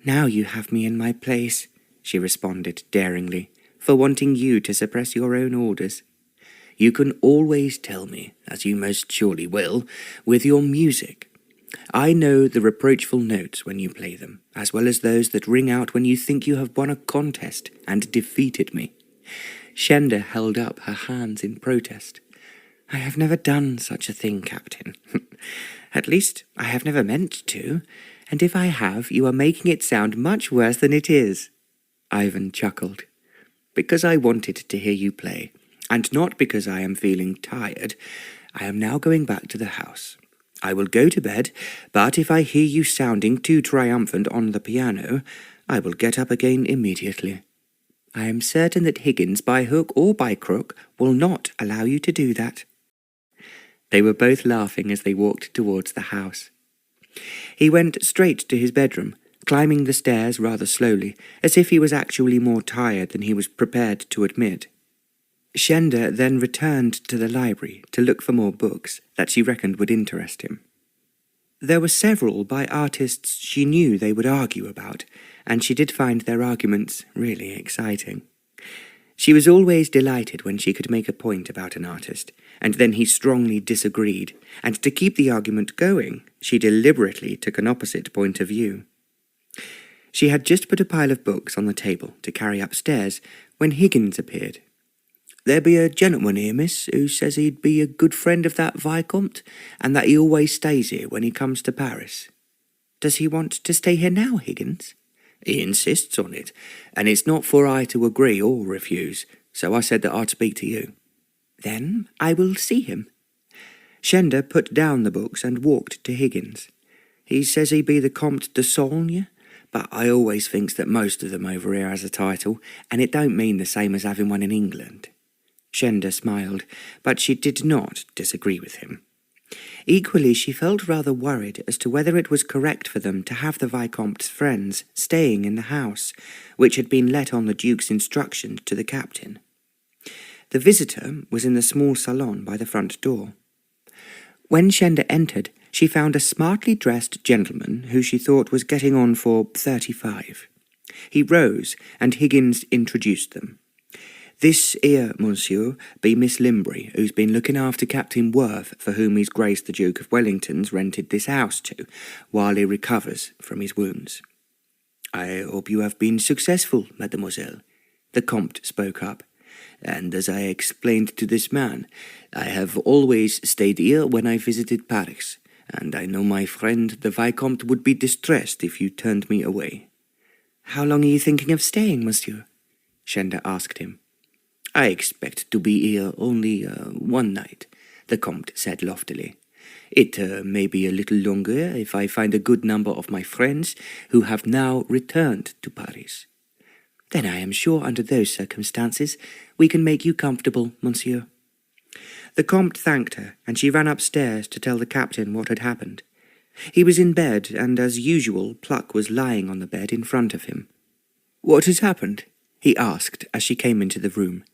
"Now you have me in my place," she responded daringly, "for wanting you to suppress your own orders." "You can always tell me, as you most surely will, with your music. I know the reproachful notes when you play them, as well as those that ring out when you think you have won a contest and defeated me." Shenda held up her hands in protest. "I have never done such a thing, Captain. At least, I have never meant to, and if I have, you are making it sound much worse than it is." Ivan chuckled. "Because I wanted to hear you play, and not because I am feeling tired, I am now going back to the house. I will go to bed, but if I hear you sounding too triumphant on the piano, I will get up again immediately. I am certain that Higgins, by hook or by crook, will not allow you to do that." They were both laughing as they walked towards the house. He went straight to his bedroom, climbing the stairs rather slowly, as if he was actually more tired than he was prepared to admit. Shenda then returned to the library to look for more books that she reckoned would interest him. There were several by artists she knew they would argue about, and she did find their arguments really exciting. She was always delighted when she could make a point about an artist, and then he strongly disagreed, and to keep the argument going, she deliberately took an opposite point of view. She had just put a pile of books on the table to carry upstairs when Higgins appeared. "There be a gentleman here, miss, who says he'd be a good friend of that Vicomte, and that he always stays here when he comes to Paris." "Does he want to stay here now, Higgins?" "He insists on it, and it's not for I to agree or refuse, so I said that I'd speak to you." "Then I will see him." Shenda put down the books and walked to Higgins. "He says he be the Comte de Saulnier, but I always thinks that most of them over here has a title, and it don't mean the same as having one in England." Shenda smiled, but she did not disagree with him. Equally, she felt rather worried as to whether it was correct for them to have the Vicomte's friends staying in the house, which had been let on the Duke's instructions to the captain. The visitor was in the small salon by the front door. When Shenda entered, she found a smartly dressed gentleman who she thought was getting on for 35. He rose, and Higgins introduced them. "This here, monsieur, be Miss Linbury, who's been looking after Captain Worth, for whom His Grace the Duke of Wellington's rented this house to, while he recovers from his wounds." "I hope you have been successful, mademoiselle," the Comte spoke up. "And as I explained to this man, I have always stayed here when I visited Paris, and I know my friend the Vicomte would be distressed if you turned me away." "How long are you thinking of staying, monsieur?" Shenda asked him. "I expect to be here only one night," the Comte said loftily. "It may be a little longer if I find a good number of my friends who have now returned to Paris." "Then I am sure under those circumstances we can make you comfortable, monsieur." The Comte thanked her, and she ran upstairs to tell the captain what had happened. He was in bed, and as usual Pluck was lying on the bed in front of him. "What has happened?" he asked as she came into the room.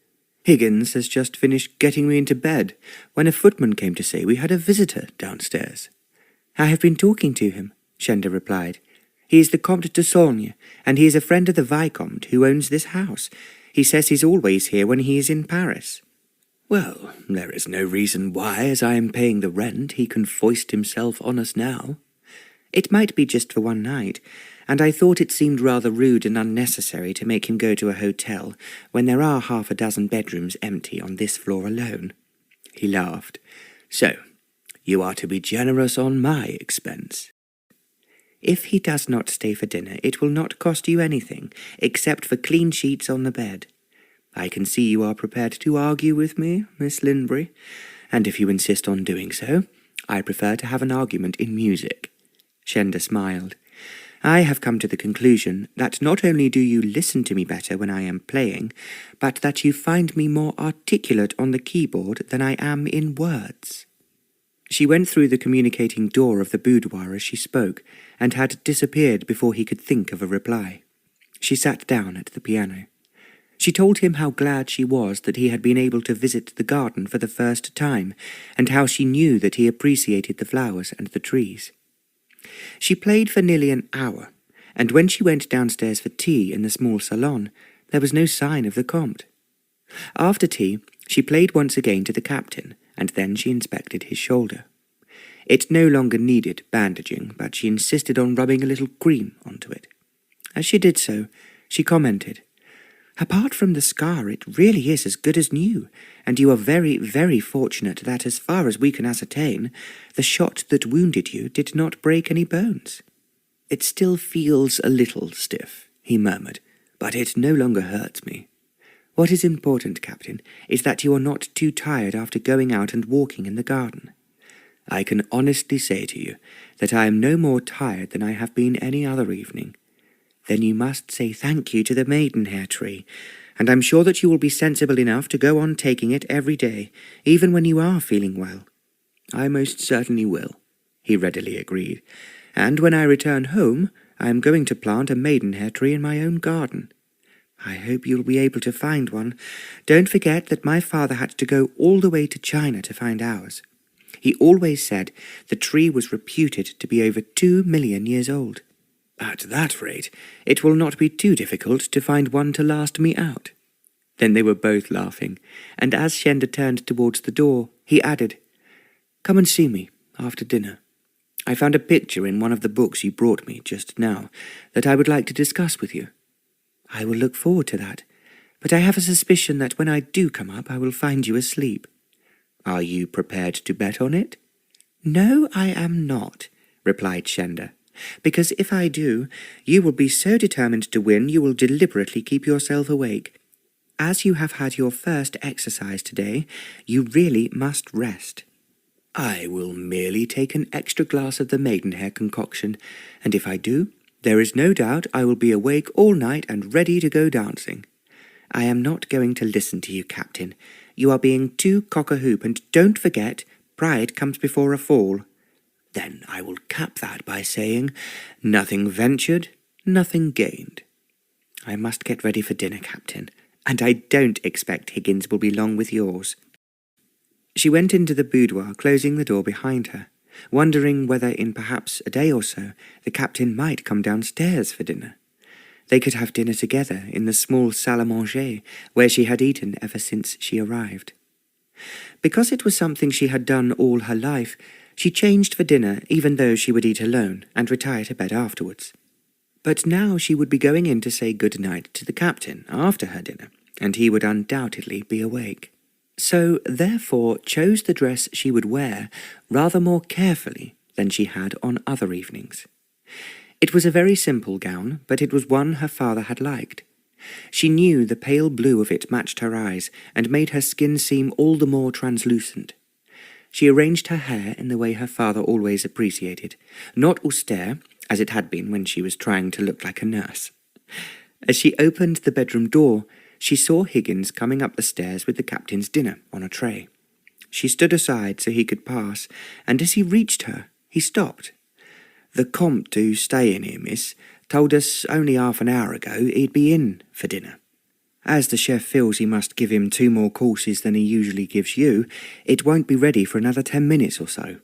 "Higgins has just finished getting me into bed, when a footman came to say we had a visitor downstairs." "I have been talking to him," Shenda replied. "He is the Comte de Saulnier, and he is a friend of the Vicomte who owns this house. He says he's always here when he is in Paris." "Well, there is no reason why, as I am paying the rent, he can foist himself on us now." "It might be just for one night, and I thought it seemed rather rude and unnecessary to make him go to a hotel when there are half a dozen bedrooms empty on this floor alone." He laughed. "So, you are to be generous on my expense." "If he does not stay for dinner, it will not cost you anything, except for clean sheets on the bed. I can see you are prepared to argue with me, Miss Linbury, and if you insist on doing so, I prefer to have an argument in music." Shenda smiled. "I have come to the conclusion that not only do you listen to me better when I am playing, but that you find me more articulate on the keyboard than I am in words." She went through the communicating door of the boudoir as she spoke, and had disappeared before he could think of a reply. She sat down at the piano. She told him how glad she was that he had been able to visit the garden for the first time, and how she knew that he appreciated the flowers and the trees. She played for nearly an hour, and when she went downstairs for tea in the small salon, there was no sign of the Comte. After tea, she played once again to the captain, and then she inspected his shoulder. It no longer needed bandaging, but she insisted on rubbing a little cream onto it. As she did so, she commented, "Apart from the scar, it really is as good as new, and you are very, very fortunate that, as far as we can ascertain, the shot that wounded you did not break any bones." "It still feels a little stiff," he murmured, "but it no longer hurts me. What is important, Captain, is that you are not too tired after going out and walking in the garden. I can honestly say to you that I am no more tired than I have been any other evening. Then you must say thank you to the maidenhair tree, and I'm sure that you will be sensible enough to go on taking it every day, even when you are feeling well." "I most certainly will," he readily agreed, "and when I return home, I am going to plant a maidenhair tree in my own garden. I hope you'll be able to find one. Don't forget that my father had to go all the way to China to find ours. He always said the tree was reputed to be over 2 million years old. At that rate, it will not be too difficult to find one to last me out." Then they were both laughing, and as Shenda turned towards the door, he added, "Come and see me after dinner. I found a picture in one of the books you brought me just now that I would like to discuss with you. I will look forward to that, but I have a suspicion that when I do come up I will find you asleep." "Are you prepared to bet on it?" "No, I am not," replied Shenda, "because if I do, you will be so determined to win you will deliberately keep yourself awake. As you have had your first exercise today, you really must rest." "I will merely take an extra glass of the maidenhair concoction, and if I do, there is no doubt I will be awake all night and ready to go dancing." "I am not going to listen to you, Captain. You are being too cock-a-hoop, and don't forget, pride comes before a fall." "Then I will cap that by saying, nothing ventured, nothing gained." "I must get ready for dinner, Captain, and I don't expect Higgins will be long with yours." She went into the boudoir, closing the door behind her, wondering whether in perhaps a day or so the captain might come downstairs for dinner. They could have dinner together in the small salle à manger where she had eaten ever since she arrived. Because it was something she had done all her life, she changed for dinner even though she would eat alone and retire to bed afterwards. But now she would be going in to say good night to the captain after her dinner, and he would undoubtedly be awake. So, therefore, chose the dress she would wear rather more carefully than she had on other evenings. It was a very simple gown, but it was one her father had liked. She knew the pale blue of it matched her eyes and made her skin seem all the more translucent. She arranged her hair in the way her father always appreciated, not austere, as it had been when she was trying to look like a nurse. As she opened the bedroom door, she saw Higgins coming up the stairs with the captain's dinner on a tray. She stood aside so he could pass, and as he reached her, he stopped. "The Comte who's staying here, miss, told us only half an hour ago he'd be in for dinner. As the chef feels he must give him 2 more courses than he usually gives you, it won't be ready for another 10 minutes or so."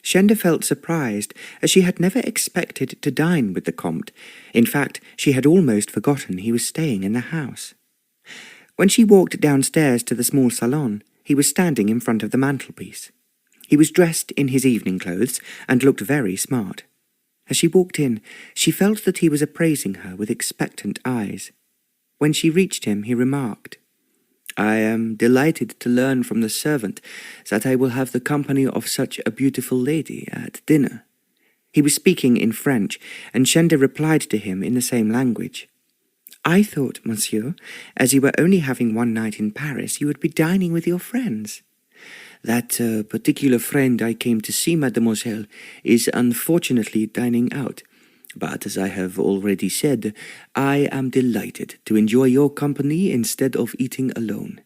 Shenda felt surprised, as she had never expected to dine with the Comte. In fact, she had almost forgotten he was staying in the house. When she walked downstairs to the small salon, he was standing in front of the mantelpiece. He was dressed in his evening clothes and looked very smart. As she walked in, she felt that he was appraising her with expectant eyes. When she reached him, he remarked, "I am delighted to learn from the servant that I will have the company of such a beautiful lady at dinner." He was speaking in French, and Shenda replied to him in the same language. "I thought, monsieur, as you were only having one night in Paris, you would be dining with your friends." "That particular friend I came to see, mademoiselle, is unfortunately dining out. But as I have already said, I am delighted to enjoy your company instead of eating alone."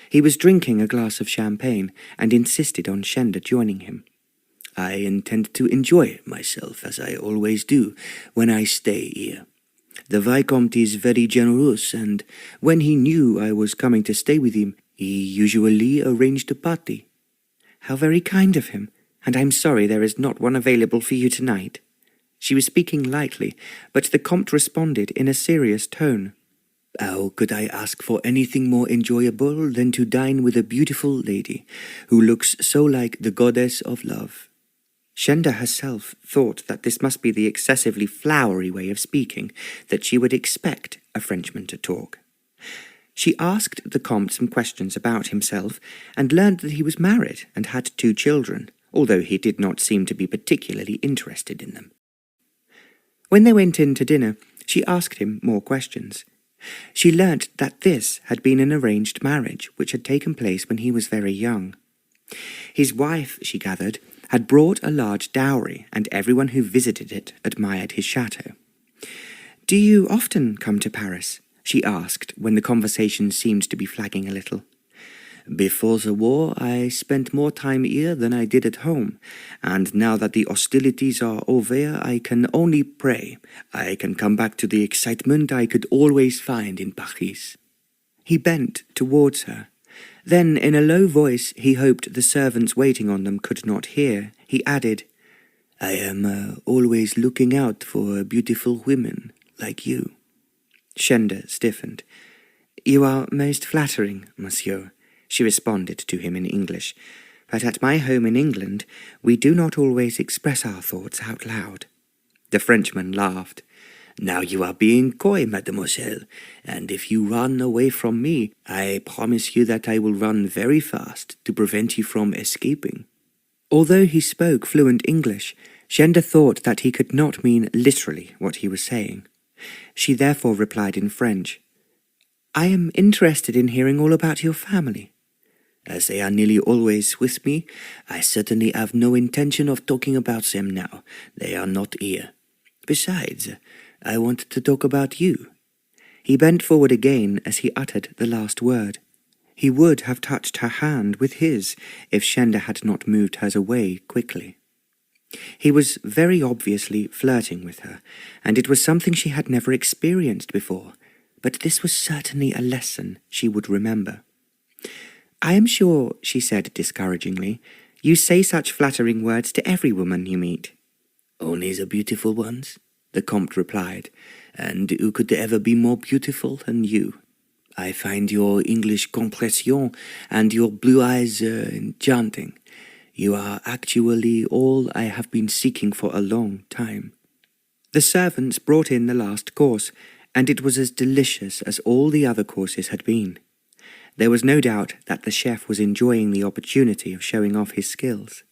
He was drinking a glass of champagne and insisted on Shenda joining him. "I intend to enjoy myself, as I always do, when I stay here. The Vicomte is very generous, and when he knew I was coming to stay with him, he usually arranged a party." "How very kind of him, and I'm sorry there is not one available for you tonight." She was speaking lightly, but the Comte responded in a serious tone. "How could I ask for anything more enjoyable than to dine with a beautiful lady, who looks so like the goddess of love?" Shenda herself thought that this must be the excessively flowery way of speaking that she would expect a Frenchman to talk. She asked the Comte some questions about himself and learned that he was married and had 2 children, although he did not seem to be particularly interested in them. When they went in to dinner, she asked him more questions. She learnt that this had been an arranged marriage which had taken place when he was very young. His wife, she gathered, had brought a large dowry, and everyone who visited it admired his chateau. "Do you often come to Paris?" she asked when the conversation seemed to be flagging a little. "Before the war, I spent more time here than I did at home, and now that the hostilities are over, I can only pray I can come back to the excitement I could always find in Paris." He bent towards her. Then, in a low voice he hoped the servants waiting on them could not hear, he added, "I am always looking out for beautiful women like you." Shenda stiffened. "You are most flattering, monsieur," she responded to him in English, "but at my home in England we do not always express our thoughts out loud." The Frenchman laughed. "Now you are being coy, mademoiselle, and if you run away from me, I promise you that I will run very fast to prevent you from escaping." Although he spoke fluent English, Shenda thought that he could not mean literally what he was saying. She therefore replied in French, "I am interested in hearing all about your family." "As they are nearly always with me, I certainly have no intention of talking about them now. They are not here. Besides, I want to talk about you." He bent forward again as he uttered the last word. He would have touched her hand with his if Shenda had not moved hers away quickly. He was very obviously flirting with her, and it was something she had never experienced before, but this was certainly a lesson she would remember. "I am sure," she said discouragingly, "you say such flattering words to every woman you meet." "Only the beautiful ones," the Comte replied, "and who could ever be more beautiful than you? I find your English complexion and your blue eyes enchanting. You are actually all I have been seeking for a long time." The servants brought in the last course, and it was as delicious as all the other courses had been. There was no doubt that the chef was enjoying the opportunity of showing off his skills.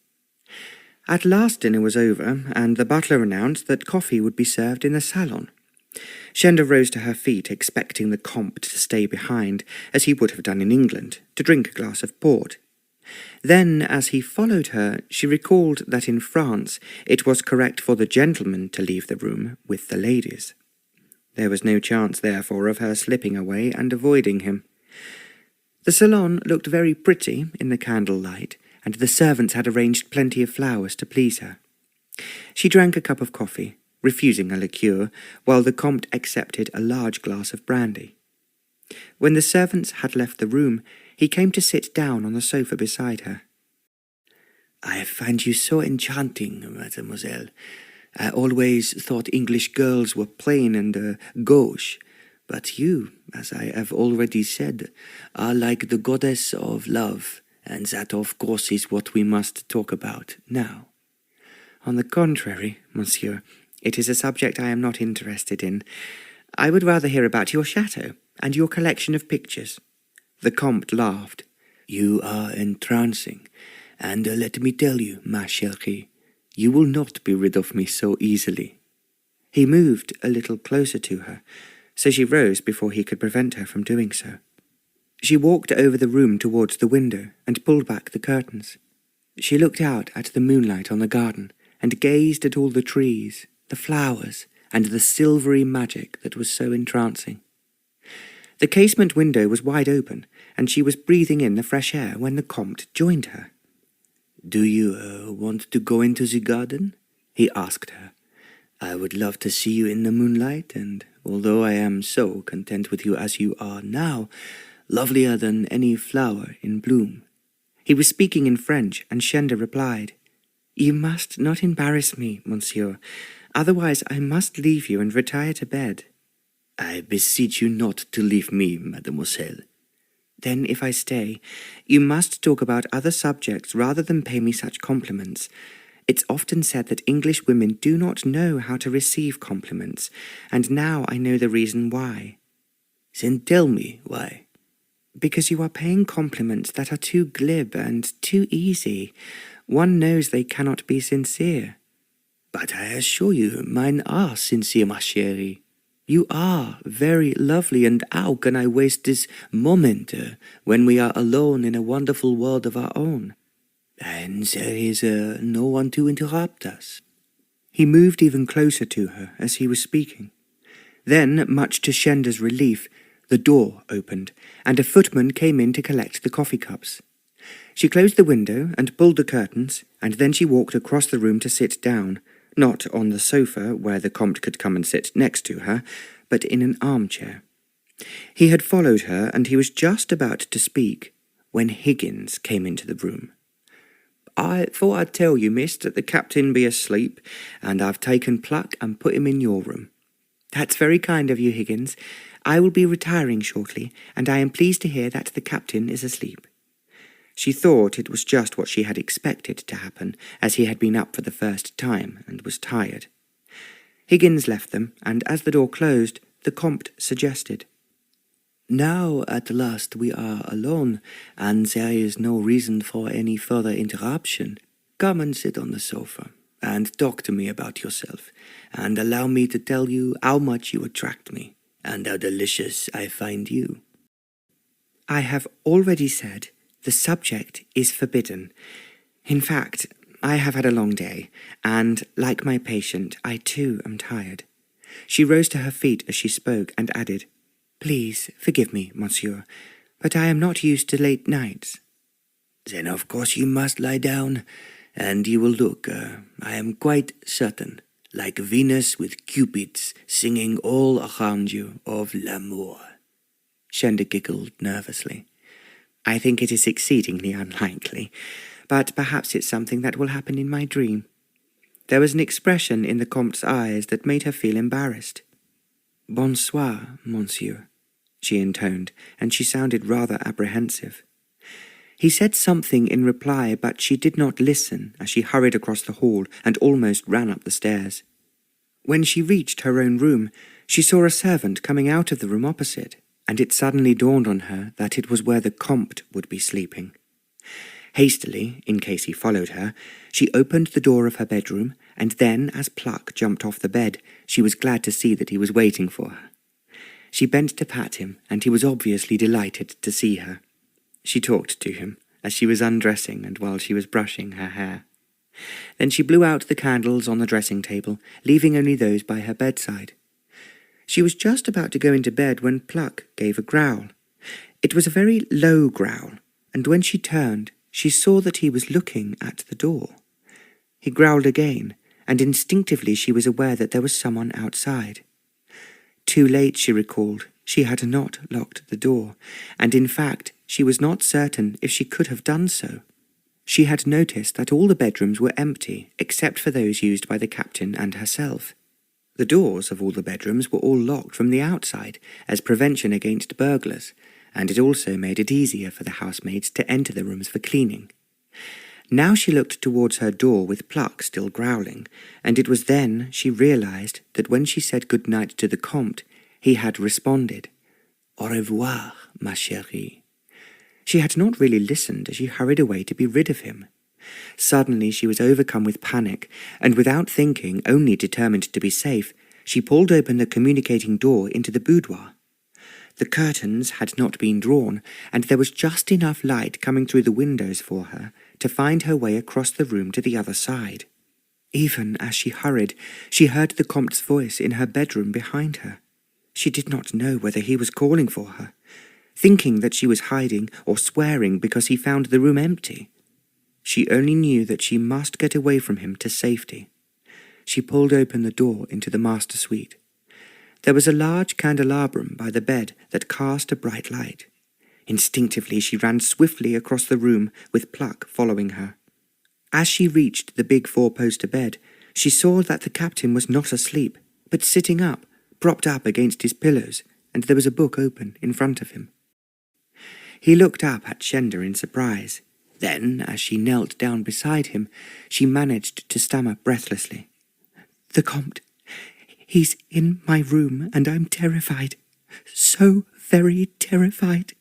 At last dinner was over, and the butler announced that coffee would be served in the salon. Shenda rose to her feet, expecting the Comte to stay behind, as he would have done in England, to drink a glass of port. Then, as he followed her, she recalled that in France it was correct for the gentleman to leave the room with the ladies. There was no chance, therefore, of her slipping away and avoiding him. The salon looked very pretty in the candlelight, and the servants had arranged plenty of flowers to please her. She drank a cup of coffee, refusing a liqueur, while the Comte accepted a large glass of brandy. When the servants had left the room, he came to sit down on the sofa beside her. "I find you so enchanting, mademoiselle. I always thought English girls were plain and gauche, but you, as I have already said, are like the goddess of love, and that, of course, is what we must talk about now." "On the contrary, monsieur, it is a subject I am not interested in. I would rather hear about your chateau and your collection of pictures." The Comte laughed. "You are entrancing, and let me tell you, ma chérie, you will not be rid of me so easily." He moved a little closer to her, so she rose before he could prevent her from doing so. She walked over the room towards the window and pulled back the curtains. She looked out at the moonlight on the garden and gazed at all the trees, the flowers, and the silvery magic that was so entrancing. The casement window was wide open, and she was breathing in the fresh air when the Comte joined her. "Do you want to go into the garden?" he asked her. "I would love to see you in the moonlight, and although I am so content with you as you are now, lovelier than any flower in bloom." He was speaking in French, and Shenda replied, "You must not embarrass me, monsieur. Otherwise I must leave you and retire to bed." "I beseech you not to leave me, mademoiselle." "Then if I stay, you must talk about other subjects rather than pay me such compliments. It's often said that English women do not know how to receive compliments, and now I know the reason why. Then tell me why. Because you are paying compliments that are too glib and too easy. One knows they cannot be sincere. But I assure you, mine are sincere, ma chérie. You are very lovely, and how can I waste this moment when we are alone in a wonderful world of our own? And there is no one to interrupt us. He moved even closer to her as he was speaking. Then, much to Shenda's relief, the door opened, and a footman came in to collect the coffee cups. She closed the window and pulled the curtains, and then she walked across the room to sit down, not on the sofa where the Comte could come and sit next to her, but in an armchair. He had followed her, and he was just about to speak when Higgins came into the room. "I thought I'd tell you, miss, that the captain be asleep, and I've taken Pluck and put him in your room." "That's very kind of you, Higgins. I will be retiring shortly, and I am pleased to hear that the captain is asleep." She thought it was just what she had expected to happen, as he had been up for the first time and was tired. Higgins left them, and as the door closed, the Comte suggested, "Now at last we are alone, and there is no reason for any further interruption. Come and sit on the sofa, and talk to me about yourself, and allow me to tell you how much you attract me, and how delicious I find you." "I have already said the subject is forbidden. In fact, I have had a long day, and, like my patient, I too am tired." She rose to her feet as she spoke and added, "Please forgive me, monsieur, but I am not used to late nights." "Then of course you must lie down, and you will look, I am quite certain, like Venus with Cupids singing all around you of l'amour." Shenda giggled nervously. "I think it is exceedingly unlikely, but perhaps it's something that will happen in my dream." There was an expression in the Comte's eyes that made her feel embarrassed. "Bonsoir, monsieur," she intoned, and she sounded rather apprehensive. He said something in reply, but she did not listen as she hurried across the hall and almost ran up the stairs. When she reached her own room, she saw a servant coming out of the room opposite, and it suddenly dawned on her that it was where the Comte would be sleeping. Hastily, in case he followed her, she opened the door of her bedroom, and then, as Pluck jumped off the bed, she was glad to see that he was waiting for her. She bent to pat him, and he was obviously delighted to see her. She talked to him as she was undressing and while she was brushing her hair. Then she blew out the candles on the dressing table, leaving only those by her bedside. She was just about to go into bed when Pluck gave a growl. It was a very low growl, and when she turned, she saw that he was looking at the door. He growled again, and instinctively she was aware that there was someone outside. Too late, she recalled, she had not locked the door, and in fact she was not certain if she could have done so. She had noticed that all the bedrooms were empty, except for those used by the captain and herself. The doors of all the bedrooms were all locked from the outside, as prevention against burglars, and it also made it easier for the housemaids to enter the rooms for cleaning. Now she looked towards her door with Pluck still growling, and it was then she realized that when she said good night to the Comte, he had responded, "Au revoir, ma chérie." She had not really listened as she hurried away to be rid of him. Suddenly she was overcome with panic, and without thinking, only determined to be safe, she pulled open the communicating door into the boudoir. The curtains had not been drawn, and there was just enough light coming through the windows for her to find her way across the room to the other side. Even as she hurried, she heard the Comte's voice in her bedroom behind her. She did not know whether he was calling for her, thinking that she was hiding or swearing because he found the room empty. She only knew that she must get away from him to safety. She pulled open the door into the master suite. There was a large candelabrum by the bed that cast a bright light. Instinctively she ran swiftly across the room, with Pluck following her. As she reached the big four-poster bed, she saw that the captain was not asleep, but sitting up, propped up against his pillows, and there was a book open in front of him. He looked up at Shenda in surprise. Then, as she knelt down beside him, she managed to stammer breathlessly. "The Comte, he's in my room, and I'm terrified. So very terrified."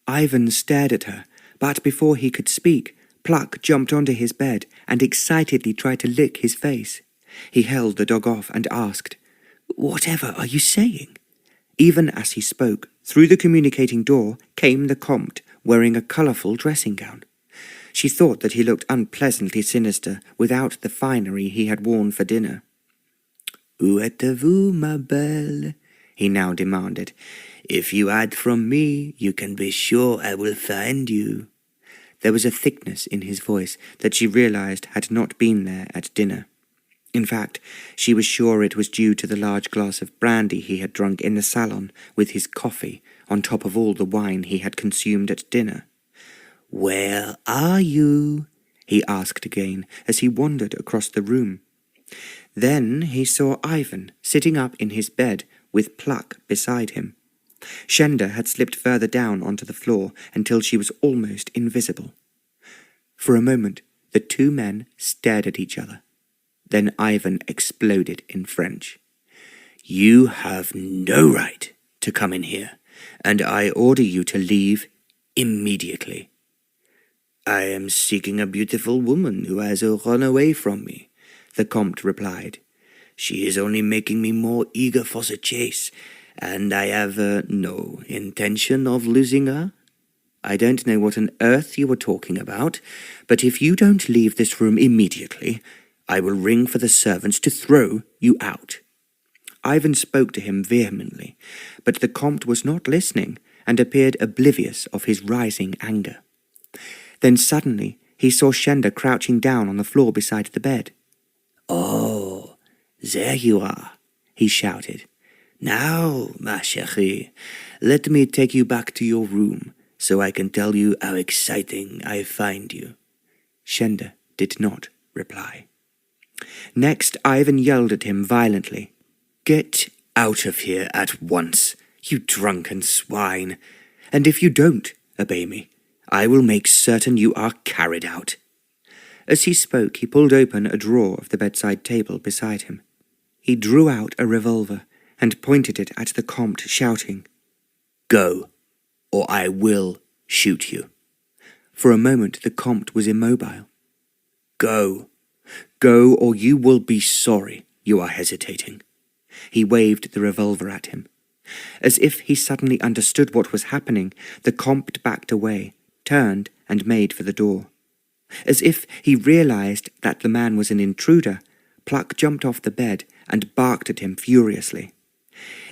Ivan stared at her, but before he could speak, Pluck jumped onto his bed and excitedly tried to lick his face. He held the dog off and asked, "Whatever are you saying?" Even as he spoke, through the communicating door came the Comte, wearing a colourful dressing gown. She thought that he looked unpleasantly sinister without the finery he had worn for dinner. "Où êtes-vous, ma belle?" he now demanded. "If you hide from me, you can be sure I will find you." There was a thickness in his voice that she realized had not been there at dinner. In fact, she was sure it was due to the large glass of brandy he had drunk in the salon with his coffee, on top of all the wine he had consumed at dinner. "Where are you?" he asked again as he wandered across the room. Then he saw Ivan sitting up in his bed with Pluck beside him. Shenda had slipped further down onto the floor until she was almost invisible. For a moment, the two men stared at each other. Then Ivan exploded in French. "You have no right to come in here, and I order you to leave immediately." "I am seeking a beautiful woman who has run away from me," the Comte replied. "She is only making me more eager for the chase, and I have no intention of losing her." "I don't know what on earth you were talking about, but if you don't leave this room immediately, I will ring for the servants to throw you out." Ivan spoke to him vehemently, but the Comte was not listening and appeared oblivious of his rising anger. Then suddenly he saw Shenda crouching down on the floor beside the bed. "Oh, there you are," he shouted. "Now, ma chérie, let me take you back to your room so I can tell you how exciting I find you." Shenda did not reply. Next, Ivan yelled at him violently. "Get out of here at once, you drunken swine, and if you don't obey me, I will make certain you are carried out." As he spoke, he pulled open a drawer of the bedside table beside him. He drew out a revolver and pointed it at the Comte, shouting, "Go, or I will shoot you." For a moment the Comte was immobile. "Go, go, or you will be sorry you are hesitating." He waved the revolver at him. As if he suddenly understood what was happening, the Comte backed away, turned and made for the door. As if he realized that the man was an intruder, Pluck jumped off the bed and barked at him furiously.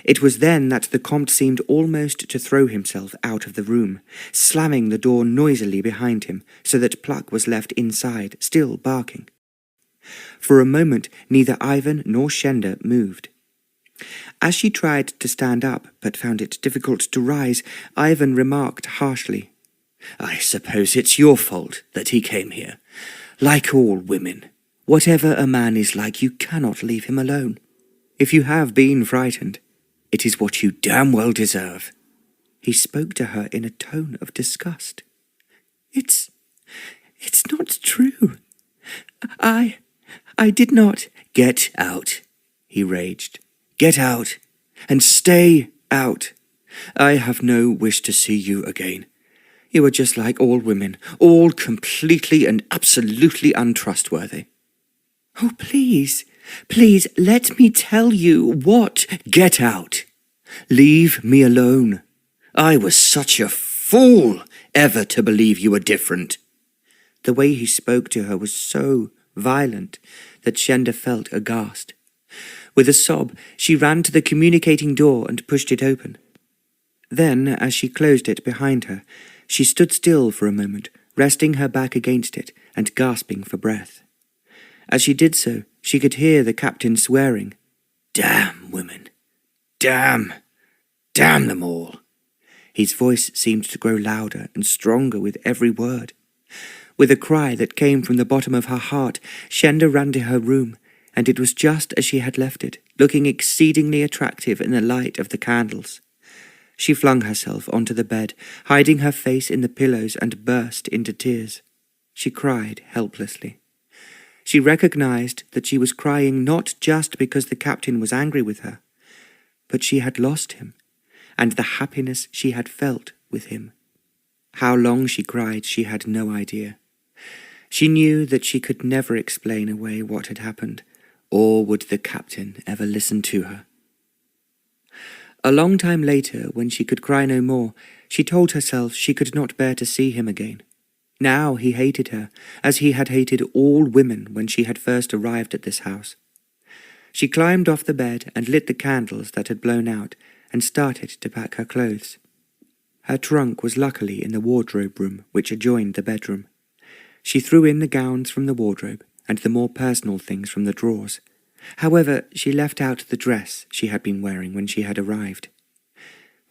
It was then that the Comte seemed almost to throw himself out of the room, slamming the door noisily behind him so that Pluck was left inside, still barking. For a moment neither Ivan nor Shenda moved. As she tried to stand up but found it difficult to rise, Ivan remarked harshly, "I suppose it's your fault that he came here. Like all women, whatever a man is like, you cannot leave him alone. If you have been frightened, it is what you damn well deserve." He spoke to her in a tone of disgust. It's not true. I did not." "Get out," he raged. "Get out, and stay out. I have no wish to see you again. You are just like all women, all completely and absolutely untrustworthy." "Oh, please, please, let me tell you what—" "Get out. Leave me alone. I was such a fool ever to believe you were different." The way he spoke to her was so violent that Shenda felt aghast. With a sob, she ran to the communicating door and pushed it open. Then, as she closed it behind her, she stood still for a moment, resting her back against it and gasping for breath. As she did so, she could hear the captain swearing, "Damn women! Damn! Damn them all!" His voice seemed to grow louder and stronger with every word. With a cry that came from the bottom of her heart, Shenda ran to her room, and it was just as she had left it, looking exceedingly attractive in the light of the candles. She flung herself onto the bed, hiding her face in the pillows, and burst into tears. she cried helplessly. She recognized that she was crying not just because the captain was angry with her, but she had lost him, and the happiness she had felt with him. How long she cried she had no idea. She knew that she could never explain away what had happened, or would the captain ever listen to her. A long time later, when she could cry no more, she told herself she could not bear to see him again. Now he hated her, as he had hated all women when she had first arrived at this house. She climbed off the bed and lit the candles that had blown out, and started to pack her clothes. Her trunk was luckily in the wardrobe room which adjoined the bedroom. She threw in the gowns from the wardrobe, and the more personal things from the drawers. However, she left out the dress she had been wearing when she had arrived.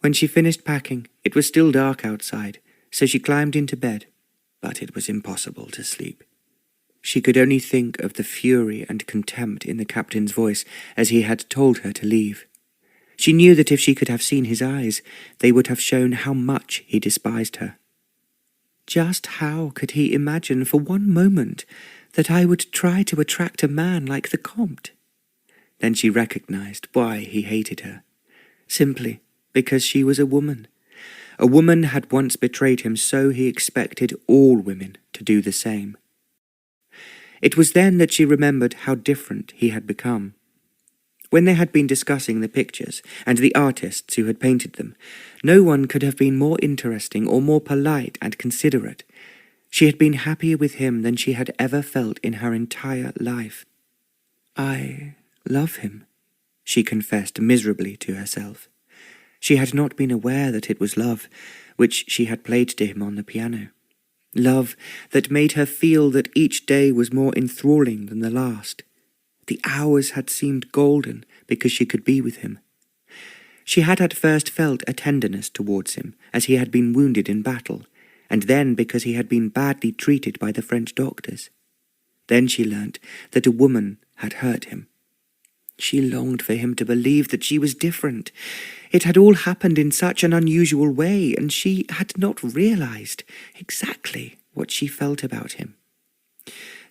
When she finished packing, it was still dark outside, so she climbed into bed, but it was impossible to sleep. She could only think of the fury and contempt in the captain's voice as he had told her to leave. She knew that if she could have seen his eyes, they would have shown how much he despised her. Just how could he imagine for one moment that I would try to attract a man like the Comte? Then she recognized why he hated her. Simply because she was a woman. A woman had once betrayed him, so he expected all women to do the same. It was then that she remembered how different he had become. When they had been discussing the pictures and the artists who had painted them, no one could have been more interesting or more polite and considerate. She had been happier with him than she had ever felt in her entire life. "I love him," she confessed miserably to herself. She had not been aware that it was love, which she had played to him on the piano. Love that made her feel that each day was more enthralling than the last. The hours had seemed golden because she could be with him. She had at first felt a tenderness towards him, as he had been wounded in battle, and then because he had been badly treated by the French doctors. Then she learnt that a woman had hurt him. She longed for him to believe that she was different. It had all happened in such an unusual way, and she had not realized exactly what she felt about him.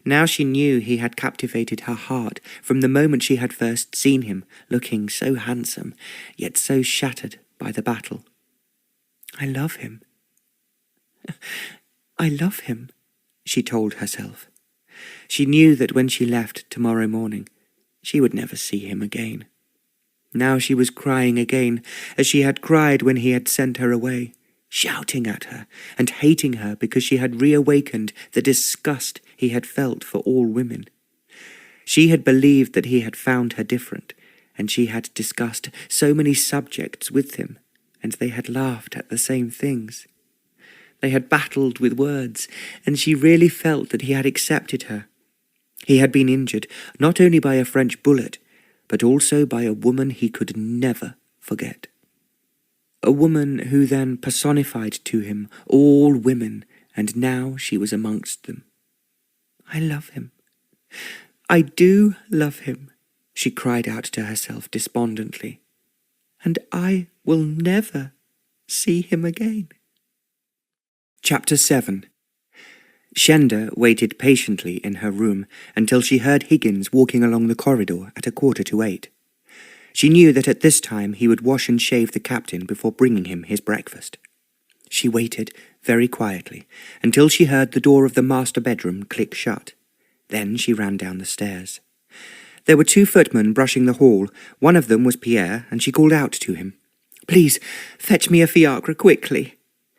Now she knew he had captivated her heart from the moment she had first seen him, looking so handsome, yet so shattered by the battle. "I love him. I love him," she told herself. She knew that when she left tomorrow morning, she would never see him again. Now she was crying again, as she had cried when he had sent her away, shouting at her and hating her because she had reawakened the disgust he had felt for all women. She had believed that he had found her different, and she had discussed so many subjects with him, and they had laughed at the same things. They had battled with words, and she really felt that he had accepted her. He had been injured not only by a French bullet, but also by a woman he could never forget. A woman who then personified to him all women, and now she was amongst them. "I love him. I do love him," she cried out to herself despondently. "And I will never see him again." Chapter 7. Shenda waited patiently in her room until she heard Higgins walking along the corridor at 7:45. She knew that at this time he would wash and shave the captain before bringing him his breakfast. She waited very quietly until she heard the door of the master bedroom click shut. Then she ran down the stairs. There were 2 footmen brushing the hall. One of them was Pierre, and she called out to him, "Please, fetch me a fiacre quickly."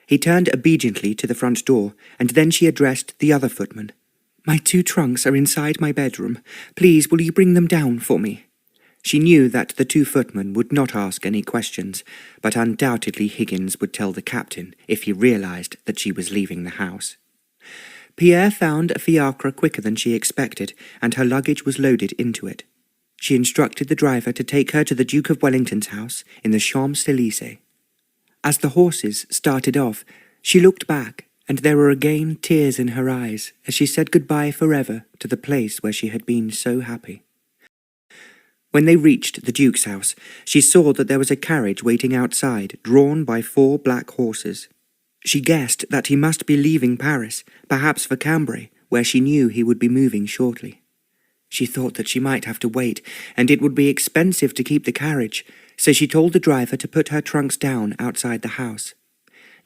He turned obediently to the front door, and then she addressed the other footman. "My 2 trunks are inside my bedroom. Please, will you bring them down for me?" She knew that the 2 footmen would not ask any questions, but undoubtedly Higgins would tell the captain if he realized that she was leaving the house. Pierre found a fiacre quicker than she expected, and her luggage was loaded into it. She instructed the driver to take her to the Duke of Wellington's house in the Champs-Élysées. As the horses started off, she looked back, and there were again tears in her eyes as she said goodbye forever to the place where she had been so happy. When they reached the Duke's house, she saw that there was a carriage waiting outside, drawn by 4 black horses. She guessed that he must be leaving Paris, perhaps for Cambrai, where she knew he would be moving shortly. She thought that she might have to wait, and it would be expensive to keep the carriage, so she told the driver to put her trunks down outside the house.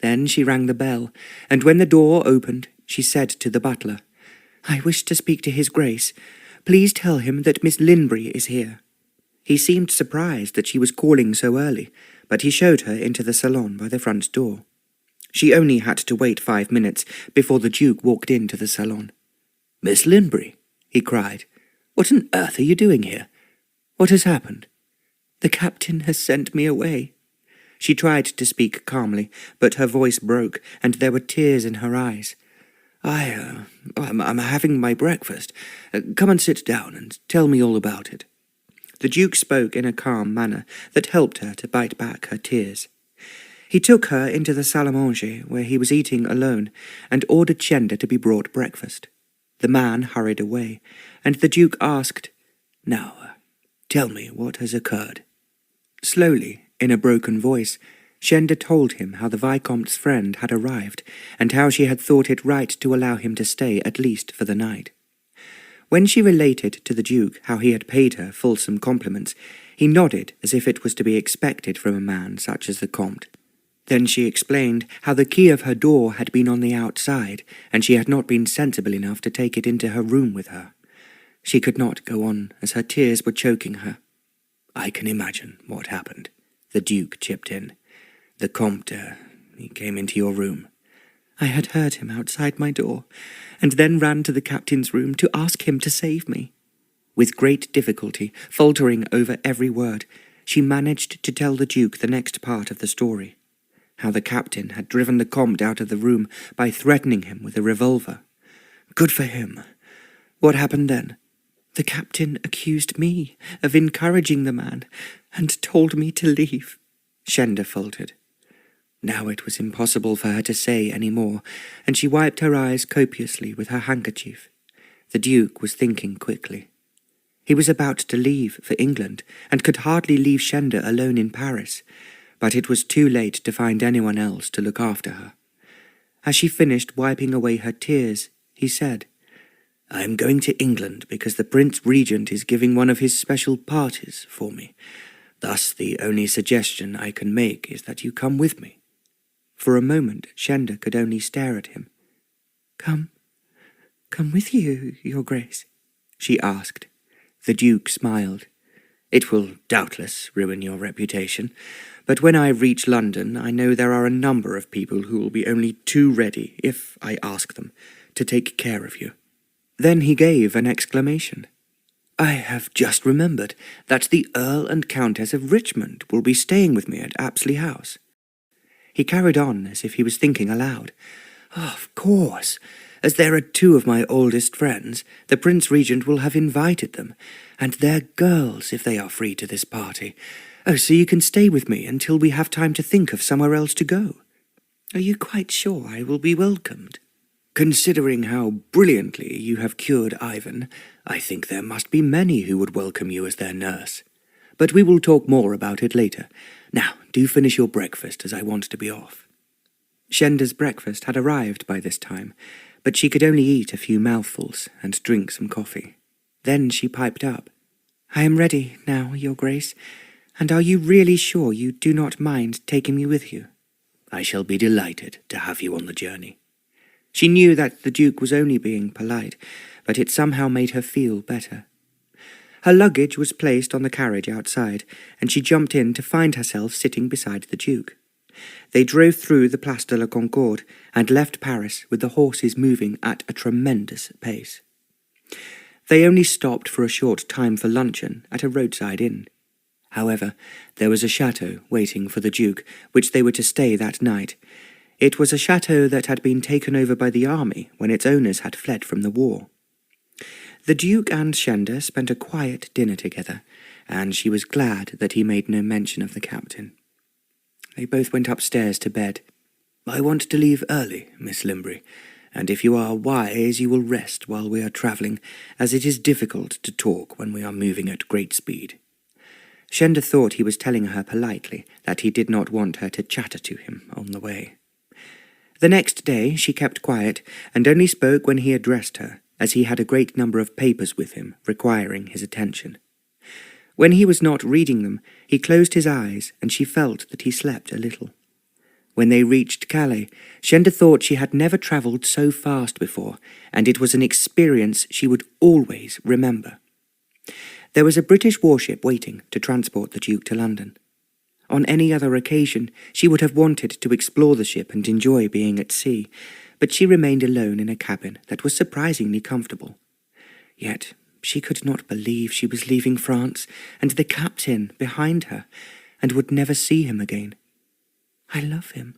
Then she rang the bell, and when the door opened, she said to the butler, "I wish to speak to His Grace. Please tell him that Miss Linbury is here." He seemed surprised that she was calling so early, but he showed her into the salon by the front door. She only had to wait 5 minutes before the Duke walked into the salon. "Miss Linbury," he cried, "what on earth are you doing here? What has happened?" "The captain has sent me away." She tried to speak calmly, but her voice broke, and there were tears in her eyes. I'm having my breakfast. Come and sit down and tell me all about it." The Duke spoke in a calm manner that helped her to bite back her tears. He took her into the salle à manger, where he was eating alone, and ordered Shenda to be brought breakfast. The man hurried away, and the Duke asked, "Now, tell me what has occurred." Slowly, in a broken voice, Shenda told him how the Vicomte's friend had arrived, and how she had thought it right to allow him to stay at least for the night. When she related to the Duke how he had paid her fulsome compliments, he nodded as if it was to be expected from a man such as the Comte. Then she explained how the key of her door had been on the outside, and she had not been sensible enough to take it into her room with her. She could not go on, as her tears were choking her. "I can imagine what happened," the Duke chipped in. "The Comte, he came into your room." "I had heard him outside my door, and then ran to the captain's room to ask him to save me." With great difficulty, faltering over every word, she managed to tell the Duke the next part of the story. How the captain had driven the Comte out of the room by threatening him with a revolver. "Good for him. What happened then?" "The captain accused me of encouraging the man, and told me to leave," Shenda faltered. Now it was impossible for her to say any more, and she wiped her eyes copiously with her handkerchief. The Duke was thinking quickly. He was about to leave for England, and could hardly leave Shenda alone in Paris, but it was too late to find anyone else to look after her. As she finished wiping away her tears, he said, "I am going to England because the Prince Regent is giving one of his special parties for me. Thus the only suggestion I can make is that you come with me." For a moment, Shenda could only stare at him. Come with you, Your Grace?" she asked. The Duke smiled. "It will doubtless ruin your reputation, but when I reach London, I know there are a number of people who will be only too ready, if I ask them, to take care of you." Then he gave an exclamation. "I have just remembered that the Earl and Countess of Richmond will be staying with me at Apsley House." He carried on as if he was thinking aloud. "Of course, as there are two of my oldest friends, the Prince Regent will have invited them, and their girls if they are free to this party. Oh, so you can stay with me until we have time to think of somewhere else to go. Are you quite sure I will be welcomed? Considering how brilliantly you have cured Ivan, I think there must be many who would welcome you as their nurse. But we will talk more about it later. Now, do finish your breakfast, as I want to be off." Shenda's breakfast had arrived by this time, but she could only eat a few mouthfuls and drink some coffee. Then she piped up. "I am ready now, Your Grace, and are you really sure you do not mind taking me with you?" "I shall be delighted to have you on the journey." She knew that the Duke was only being polite, but it somehow made her feel better. Her luggage was placed on the carriage outside, and she jumped in to find herself sitting beside the Duke. They drove through the Place de la Concorde and left Paris with the horses moving at a tremendous pace. They only stopped for a short time for luncheon at a roadside inn. However, there was a chateau waiting for the Duke, which they were to stay that night. It was a chateau that had been taken over by the army when its owners had fled from the war. The Duke and Shenda spent a quiet dinner together, and she was glad that he made no mention of the captain. They both went upstairs to bed. "I want to leave early, Miss Linbury, and if you are wise you will rest while we are travelling, as it is difficult to talk when we are moving at great speed." Shenda thought he was telling her politely that he did not want her to chatter to him on the way. The next day she kept quiet, and only spoke when he addressed her, as he had a great number of papers with him requiring his attention. When he was not reading them, he closed his eyes, and she felt that he slept a little. When they reached Calais, Shenda thought she had never travelled so fast before, and it was an experience she would always remember. There was a British warship waiting to transport the Duke to London. On any other occasion, she would have wanted to explore the ship and enjoy being at sea, but she remained alone in a cabin that was surprisingly comfortable. Yet she could not believe she was leaving France, and the captain behind her, and would never see him again. "I love him.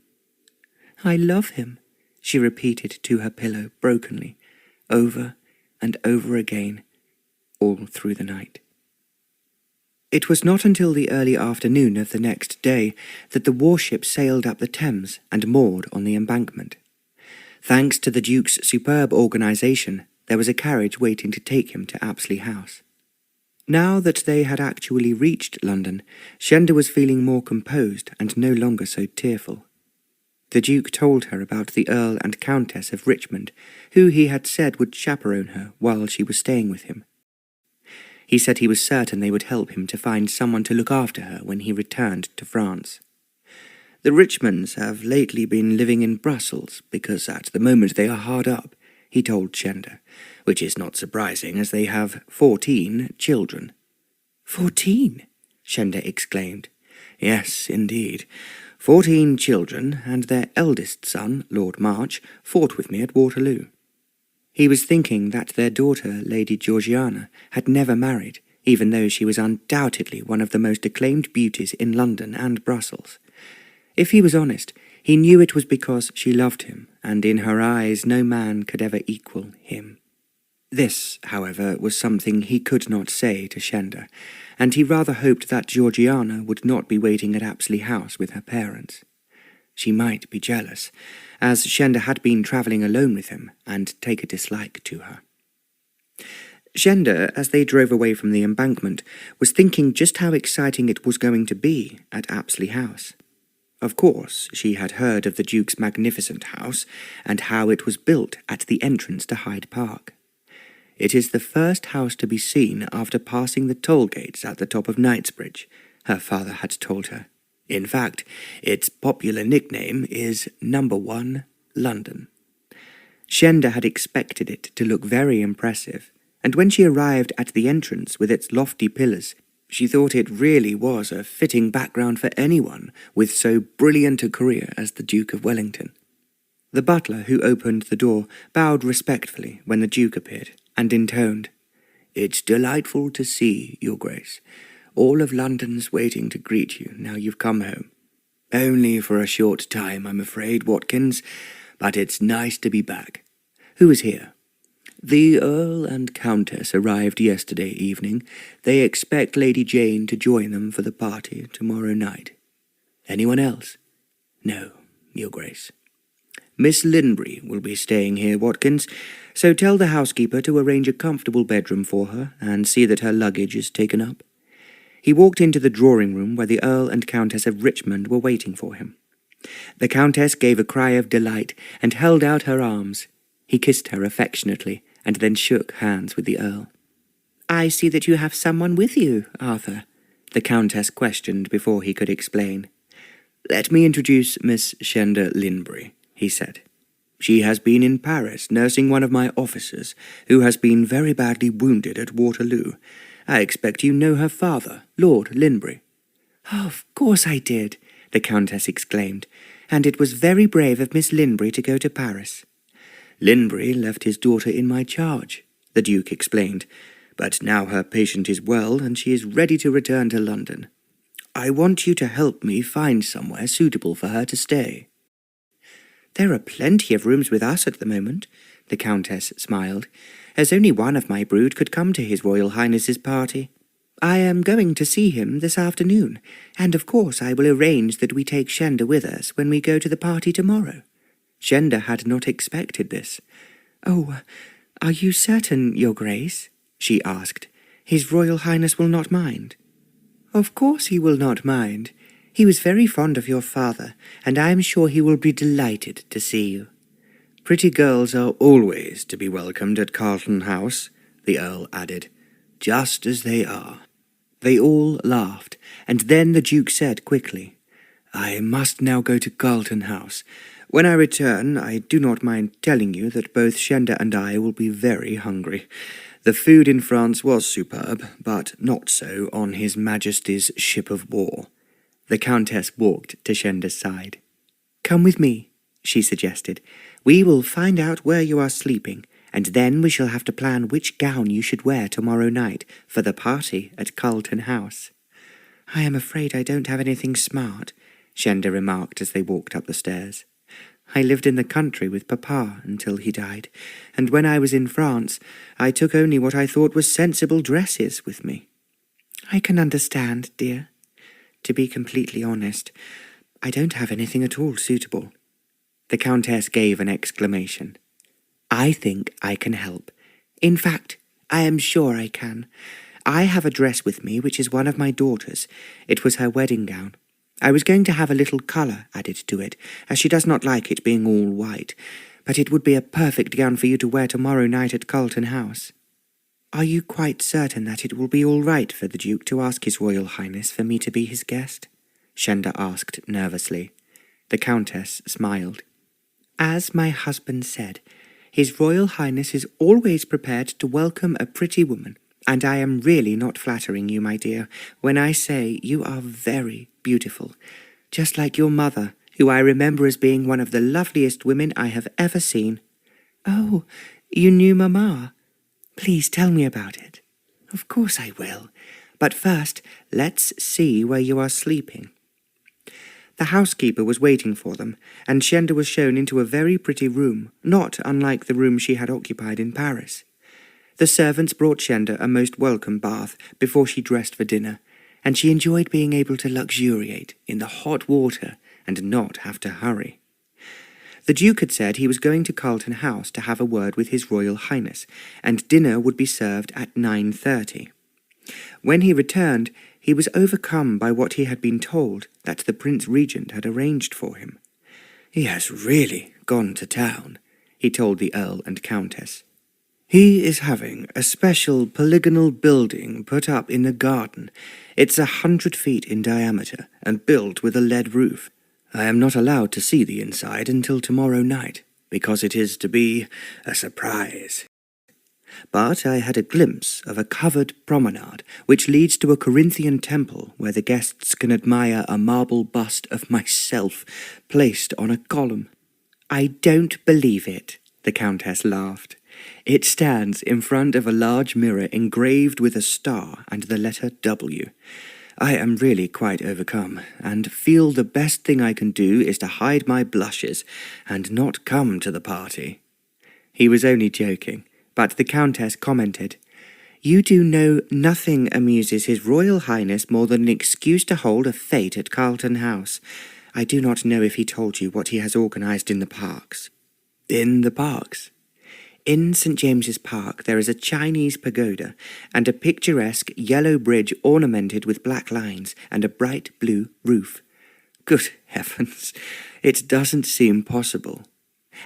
I love him," she repeated to her pillow brokenly, over and over again, all through the night. It was not until the early afternoon of the next day that the warship sailed up the Thames and moored on the embankment. Thanks to the Duke's superb organisation, there was a carriage waiting to take him to Apsley House. Now that they had actually reached London, Shenda was feeling more composed and no longer so tearful. The Duke told her about the Earl and Countess of Richmond, who he had said would chaperone her while she was staying with him. He said he was certain they would help him to find someone to look after her when he returned to France. "The Richmonds have lately been living in Brussels, because at the moment they are hard up," he told Shenda, "which is not surprising, as they have 14 children. 14? Shenda exclaimed. "Yes, indeed. 14 children, and their eldest son, Lord March, fought with me at Waterloo." He was thinking that their daughter, Lady Georgiana, had never married, even though she was undoubtedly one of the most acclaimed beauties in London and Brussels. If he was honest, he knew it was because she loved him, and in her eyes no man could ever equal him. This, however, was something he could not say to Shenda, and he rather hoped that Georgiana would not be waiting at Apsley House with her parents. She might be jealous, as Shenda had been travelling alone with him, and take a dislike to her. Shenda, as they drove away from the embankment, was thinking just how exciting it was going to be at Apsley House. Of course, she had heard of the Duke's magnificent house, and how it was built at the entrance to Hyde Park. "It is the first house to be seen after passing the toll gates at the top of Knightsbridge," her father had told her. "In fact, its popular nickname is Number 1 London." Shenda had expected it to look very impressive, and when she arrived at the entrance with its lofty pillars, she thought it really was a fitting background for anyone with so brilliant a career as the Duke of Wellington. The butler who opened the door bowed respectfully when the Duke appeared, and intoned, "It's delightful to see, Your Grace. All of London's waiting to greet you now you've come home. Only for a short time, I'm afraid, Watkins, but it's nice to be back. Who is here?" "The Earl and Countess arrived yesterday evening. They expect Lady Jane to join them for the party tomorrow night." "Anyone else?" "No, Your Grace." "Miss Linbury will be staying here, Watkins, so tell the housekeeper to arrange a comfortable bedroom for her and see that her luggage is taken up." He walked into the drawing-room where the Earl and Countess of Richmond were waiting for him. The Countess gave a cry of delight and held out her arms. He kissed her affectionately and then shook hands with the Earl. "I see that you have someone with you, Arthur," the Countess questioned before he could explain. "Let me introduce Miss Shenda Linbury," he said. "She has been in Paris nursing one of my officers, who has been very badly wounded at Waterloo. I expect you know her father, Lord Linbury." "Oh, of course I did," the Countess exclaimed, "and it was very brave of Miss Linbury to go to Paris." "Linbury left his daughter in my charge," the Duke explained, "but now her patient is well and she is ready to return to London. I want you to help me find somewhere suitable for her to stay." "There are plenty of rooms with us at the moment," the Countess smiled, "as only one of my brood could come to His Royal Highness's party. I am going to see him this afternoon, and of course I will arrange that we take Shenda with us when we go to the party tomorrow." Shenda had not expected this. "Oh, are you certain, Your Grace?" she asked. "His Royal Highness will not mind?" "Of course he will not mind. He was very fond of your father, and I am sure he will be delighted to see you." "Pretty girls are always to be welcomed at Carlton House," the Earl added, "just as they are." They all laughed, and then the Duke said quickly, "I must now go to Carlton House. When I return, I do not mind telling you that both Shenda and I will be very hungry. The food in France was superb, but not so on His Majesty's ship of war." The Countess walked to Shenda's side. "Come with me," she suggested. "We will find out where you are sleeping, and then we shall have to plan which gown you should wear tomorrow night for the party at Carlton House." "I am afraid I don't have anything smart," Shenda remarked as they walked up the stairs. "I lived in the country with Papa until he died, and when I was in France, I took only what I thought was sensible dresses with me." "I can understand, dear. To be completely honest, I don't have anything at all suitable." The Countess gave an exclamation. "I think I can help. In fact, I am sure I can. I have a dress with me which is one of my daughter's. It was her wedding gown. I was going to have a little colour added to it, as she does not like it being all white, but it would be a perfect gown for you to wear tomorrow night at Carlton House." "Are you quite certain that it will be all right for the Duke to ask His Royal Highness for me to be his guest?" Shenda asked nervously. The Countess smiled. "As my husband said, His Royal Highness is always prepared to welcome a pretty woman, and I am really not flattering you, my dear, when I say you are very beautiful, just like your mother, who I remember as being one of the loveliest women I have ever seen." "Oh, you knew Mamma? Please tell me about it." "Of course I will. But first, let's see where you are sleeping." The housekeeper was waiting for them, and Shenda was shown into a very pretty room, not unlike the room she had occupied in Paris. The servants brought Shenda a most welcome bath before she dressed for dinner, and she enjoyed being able to luxuriate in the hot water and not have to hurry. The Duke had said he was going to Carlton House to have a word with His Royal Highness, and dinner would be served at 9:30. When he returned, he was overcome by what he had been told that the Prince Regent had arranged for him. "He has really gone to town," he told the Earl and Countess. "He is having a special polygonal building put up in the garden. It's 100 feet in diameter and built with a lead roof. I am not allowed to see the inside until tomorrow night, because it is to be a surprise. But I had a glimpse of a covered promenade which leads to a Corinthian temple where the guests can admire a marble bust of myself placed on a column." "I don't believe it," the Countess laughed. "It stands in front of a large mirror engraved with a star and the letter W. I am really quite overcome, and feel the best thing I can do is to hide my blushes and not come to the party." He was only joking, but the Countess commented, "You do know nothing amuses His Royal Highness more than an excuse to hold a fete at Carlton House. I do not know if he told you what he has organised in the parks." "In the parks?" "In St. James's Park there is a Chinese pagoda and a picturesque yellow bridge ornamented with black lines and a bright blue roof." "Good heavens, it doesn't seem possible."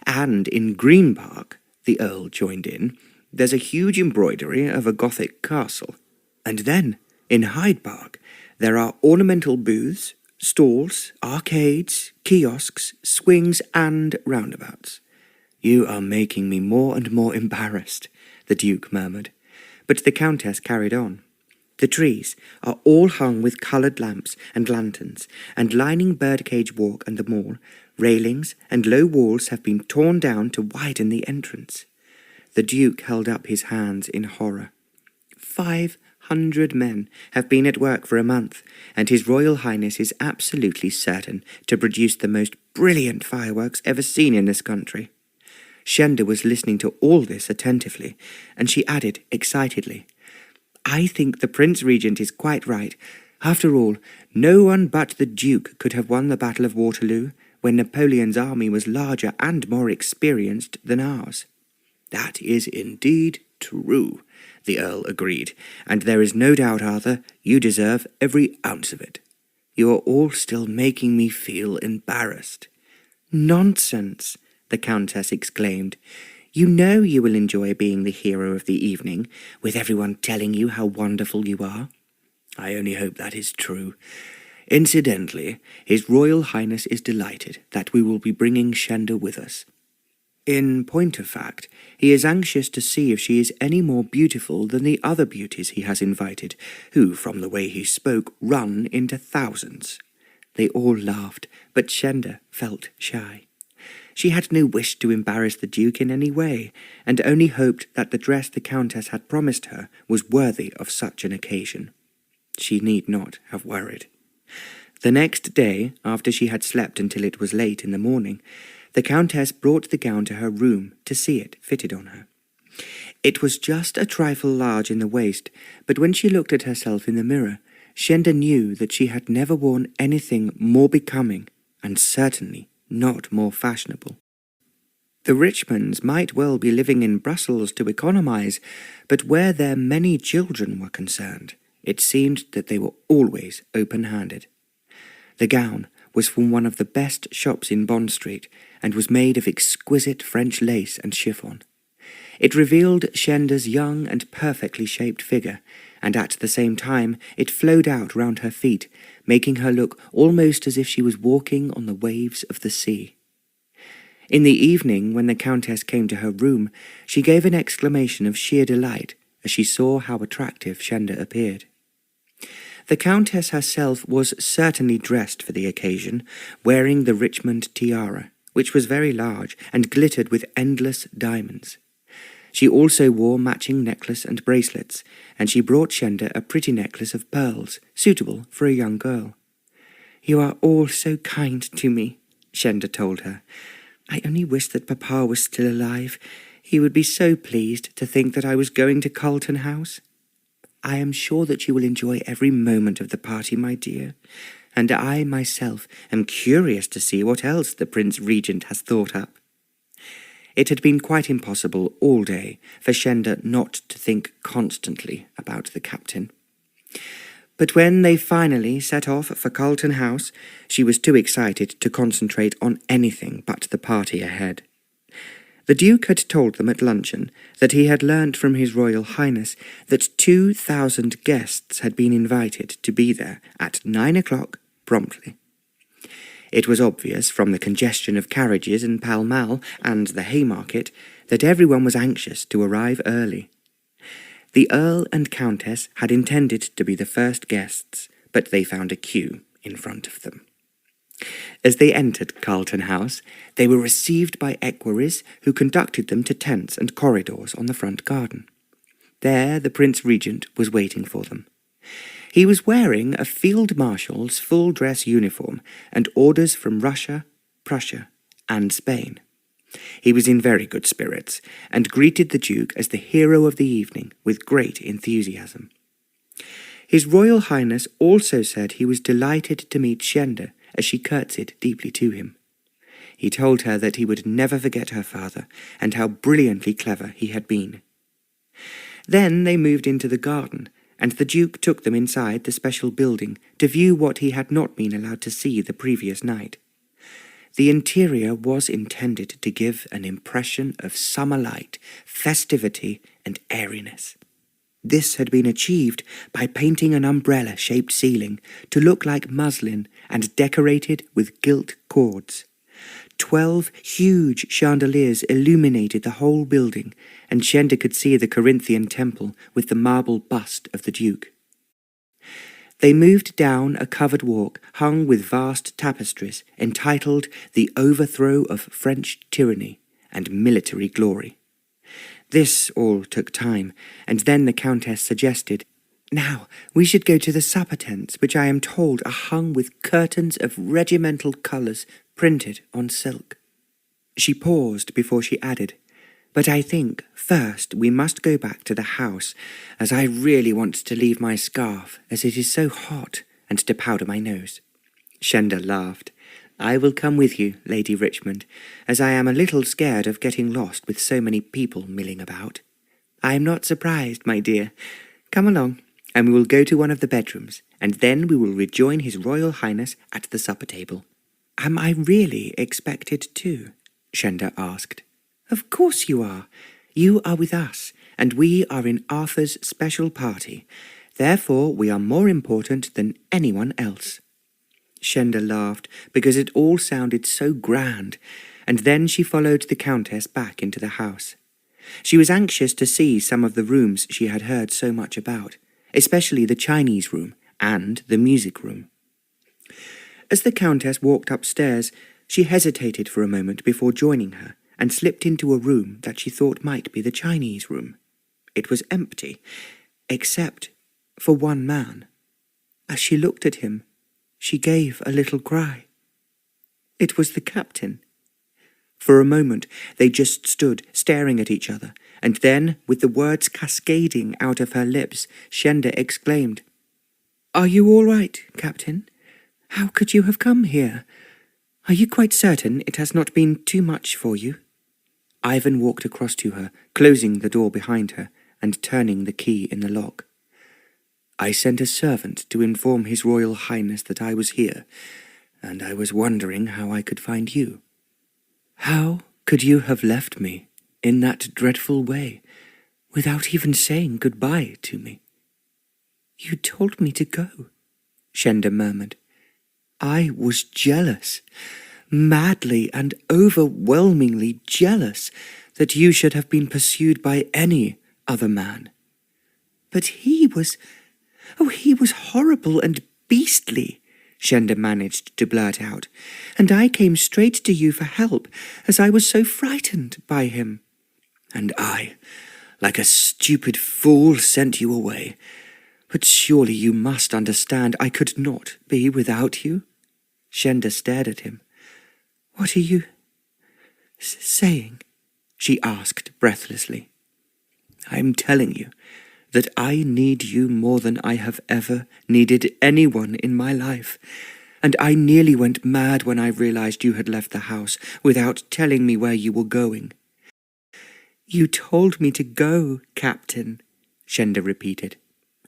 "And in Green Park," the Earl joined in, "there's a huge embroidery of a Gothic castle. And then, in Hyde Park, there are ornamental booths, stalls, arcades, kiosks, swings, and roundabouts." "You are making me more and more embarrassed," the Duke murmured. But the Countess carried on. "The trees are all hung with coloured lamps and lanterns, and lining Birdcage Walk and the Mall, railings and low walls have been torn down to widen the entrance." The Duke held up his hands in horror. 500 men have been at work for a month, and His Royal Highness is absolutely certain to produce the most brilliant fireworks ever seen in this country." Shenda was listening to all this attentively, and she added excitedly, "I think the Prince Regent is quite right. After all, no one but the Duke could have won the Battle of Waterloo, when Napoleon's army was larger and more experienced than ours." "That is indeed true," the Earl agreed, "and there is no doubt, Arthur, you deserve every ounce of it." You are all still making me feel embarrassed." "Nonsense!" the Countess exclaimed. "You know you will enjoy being the hero of the evening, with everyone telling you how wonderful you are." "I only hope that is true. Incidentally, His Royal Highness is delighted that we will be bringing Shenda with us. In point of fact, he is anxious to see if she is any more beautiful than the other beauties he has invited, who, from the way he spoke, run into thousands." They all laughed, but Shenda felt shy. She had no wish to embarrass the Duke in any way, and only hoped that the dress the Countess had promised her was worthy of such an occasion. She need not have worried. The next day, after she had slept until it was late in the morning, the Countess brought the gown to her room to see it fitted on her. It was just a trifle large in the waist, but when she looked at herself in the mirror, Shenda knew that she had never worn anything more becoming, and certainly not more fashionable. The Richmonds might well be living in Brussels to economize, but where their many children were concerned, it seemed that they were always open-handed. The gown was from one of the best shops in Bond Street, and was made of exquisite French lace and chiffon. It revealed Shenda's young and perfectly shaped figure, and at the same time it flowed out round her feet, making her look almost as if she was walking on the waves of the sea. In the evening, when the Countess came to her room, she gave an exclamation of sheer delight as she saw how attractive Shenda appeared. The Countess herself was certainly dressed for the occasion, wearing the Richmond tiara, which was very large and glittered with endless diamonds. She also wore matching necklace and bracelets, and she brought Shenda a pretty necklace of pearls, suitable for a young girl. "You are all so kind to me," Shenda told her. "I only wish that Papa was still alive. He would be so pleased to think that I was going to Carlton House. I am sure that you will enjoy every moment of the party, my dear, and I myself am curious to see what else the Prince Regent has thought up." It had been quite impossible all day for Shenda not to think constantly about the captain. But when they finally set off for Carlton House, she was too excited to concentrate on anything but the party ahead. The Duke had told them at luncheon that he had learnt from His Royal Highness that 2,000 guests had been invited to be there at 9 o'clock promptly. It was obvious from the congestion of carriages in Pall Mall and the Haymarket that everyone was anxious to arrive early. The Earl and Countess had intended to be the first guests, but they found a queue in front of them. As they entered Carlton House, they were received by equerries who conducted them to tents and corridors on the front garden. There the Prince Regent was waiting for them. He was wearing a field marshal's full-dress uniform and orders from Russia, Prussia, and Spain. He was in very good spirits, and greeted the Duke as the hero of the evening with great enthusiasm. His Royal Highness also said he was delighted to meet Shenda as she curtsied deeply to him. He told her that he would never forget her father, and how brilliantly clever he had been. Then they moved into the garden, and the Duke took them inside the special building to view what he had not been allowed to see the previous night. The interior was intended to give an impression of summer light, festivity, and airiness. This had been achieved by painting an umbrella-shaped ceiling to look like muslin and decorated with gilt cords. 12 huge chandeliers illuminated the whole building, and Shenda could see the Corinthian temple with the marble bust of the Duke. They moved down a covered walk hung with vast tapestries entitled The Overthrow of French Tyranny and Military Glory. This all took time, and then the Countess suggested, "Now, we should go to the supper tents, which I am told are hung with curtains of regimental colours printed on silk." She paused before she added, "But I think, first, we must go back to the house, as I really want to leave my scarf, as it is so hot, and to powder my nose." Shenda laughed. "I will come with you, Lady Richmond, as I am a little scared of getting lost with so many people milling about." "I am not surprised, my dear. Come along. and we will go to one of the bedrooms, and then we will rejoin His Royal Highness at the supper table." "Am I really expected too?" Shenda asked. "Of course you are. You are with us, and we are in Arthur's special party. Therefore we are more important than anyone else." Shenda laughed, because it all sounded so grand, and then she followed the Countess back into the house. She was anxious to see some of the rooms she had heard so much about, especially the Chinese room and the music room. As the Countess walked upstairs, she hesitated for a moment before joining her, and slipped into a room that she thought might be the Chinese room. It was empty, except for one man. As she looked at him, she gave a little cry. It was the captain. For a moment, they just stood staring at each other, and then, with the words cascading out of her lips, Shenda exclaimed, "Are you all right, Captain? How could you have come here? Are you quite certain it has not been too much for you?" Ivan walked across to her, closing the door behind her and turning the key in the lock. "I sent a servant to inform His Royal Highness that I was here, and I was wondering how I could find you." "How could you have left me in that dreadful way, without even saying goodbye to me?" "You told me to go," Shenda murmured. "I was jealous, madly and overwhelmingly jealous, that you should have been pursued by any other man. But he was horrible and beastly," Shenda managed to blurt out, "and I came straight to you for help, as I was so frightened by him." "And I, like a stupid fool, sent you away. But surely you must understand I could not be without you?" Shenda stared at him. "What are you saying?" she asked breathlessly. "I'm telling you that I need you more than I have ever needed anyone in my life, and I nearly went mad when I realized you had left the house without telling me where you were going." "You told me to go, Captain," Shenda repeated.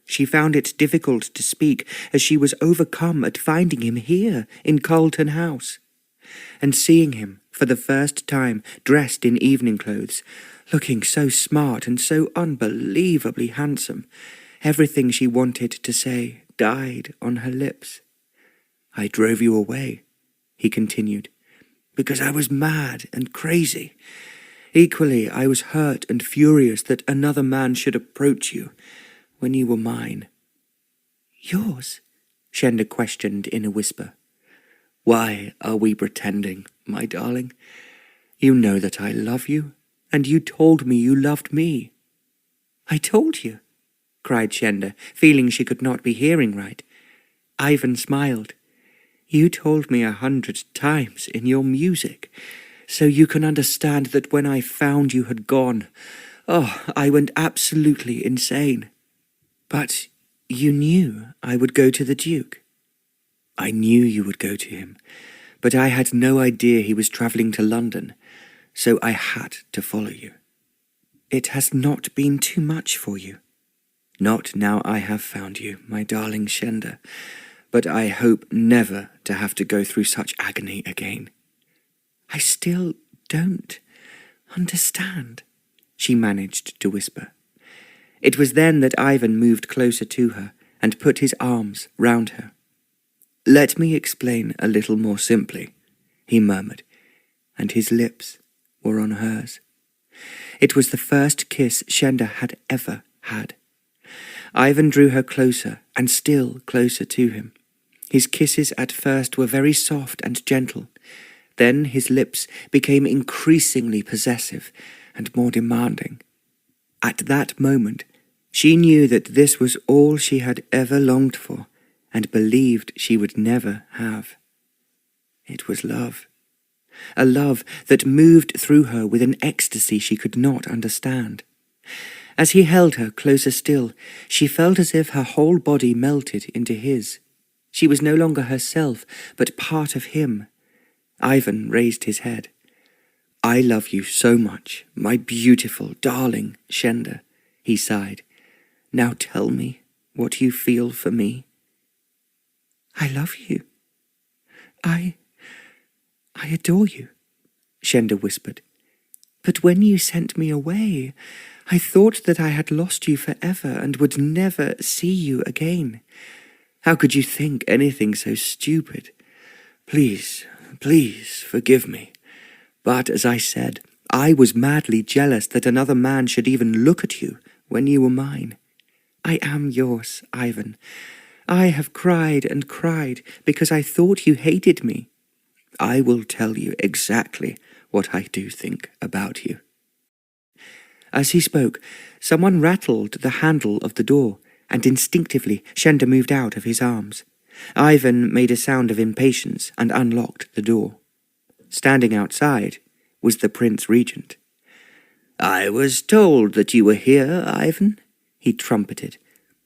She found it difficult to speak, as she was overcome at finding him here in Carlton House, and seeing him for the first time dressed in evening clothes, looking so smart and so unbelievably handsome. Everything she wanted to say died on her lips. "I drove you away," he continued, "because I was mad and crazy. Equally, I was hurt and furious that another man should approach you when you were mine." "Yours?" Shenda questioned in a whisper. "Why are we pretending, my darling? You know that I love you, and you told me you loved me." "I told you?" cried Shenda, feeling she could not be hearing right. Ivan smiled. "You told me 100 times in your music, so you can understand that when I found you had gone, I went absolutely insane." "But you knew I would go to the Duke." "I knew you would go to him, but I had no idea he was travelling to London, so I had to follow you." "It has not been too much for you?" "Not now I have found you, my darling Shenda, but I hope never to have to go through such agony again." "I still don't understand," she managed to whisper. It was then that Ivan moved closer to her and put his arms round her. "Let me explain a little more simply," he murmured, and his lips were on hers. It was the first kiss Shenda had ever had. Ivan drew her closer and still closer to him. His kisses at first were very soft and gentle. Then his lips became increasingly possessive and more demanding. At that moment, she knew that this was all she had ever longed for and believed she would never have. It was love. A love that moved through her with an ecstasy she could not understand. As he held her closer still, she felt as if her whole body melted into his. She was no longer herself, but part of him. Ivan raised his head. "I love you so much, my beautiful, darling Shenda," he sighed. "Now tell me what you feel for me? I love you. I adore you, Shenda whispered. But when you sent me away, I thought that I had lost you forever and would never see you again. How could you think anything so stupid? Please, please forgive me. But as I said, I was madly jealous that another man should even look at you when you were mine. I am yours, Ivan. I have cried and cried because I thought you hated me. I will tell you exactly what I do think about you. As he spoke, someone rattled the handle of the door, and instinctively Shenda moved out of his arms. Ivan made a sound of impatience and unlocked the door. Standing outside was the Prince Regent. "I was told that you were here, Ivan," he trumpeted,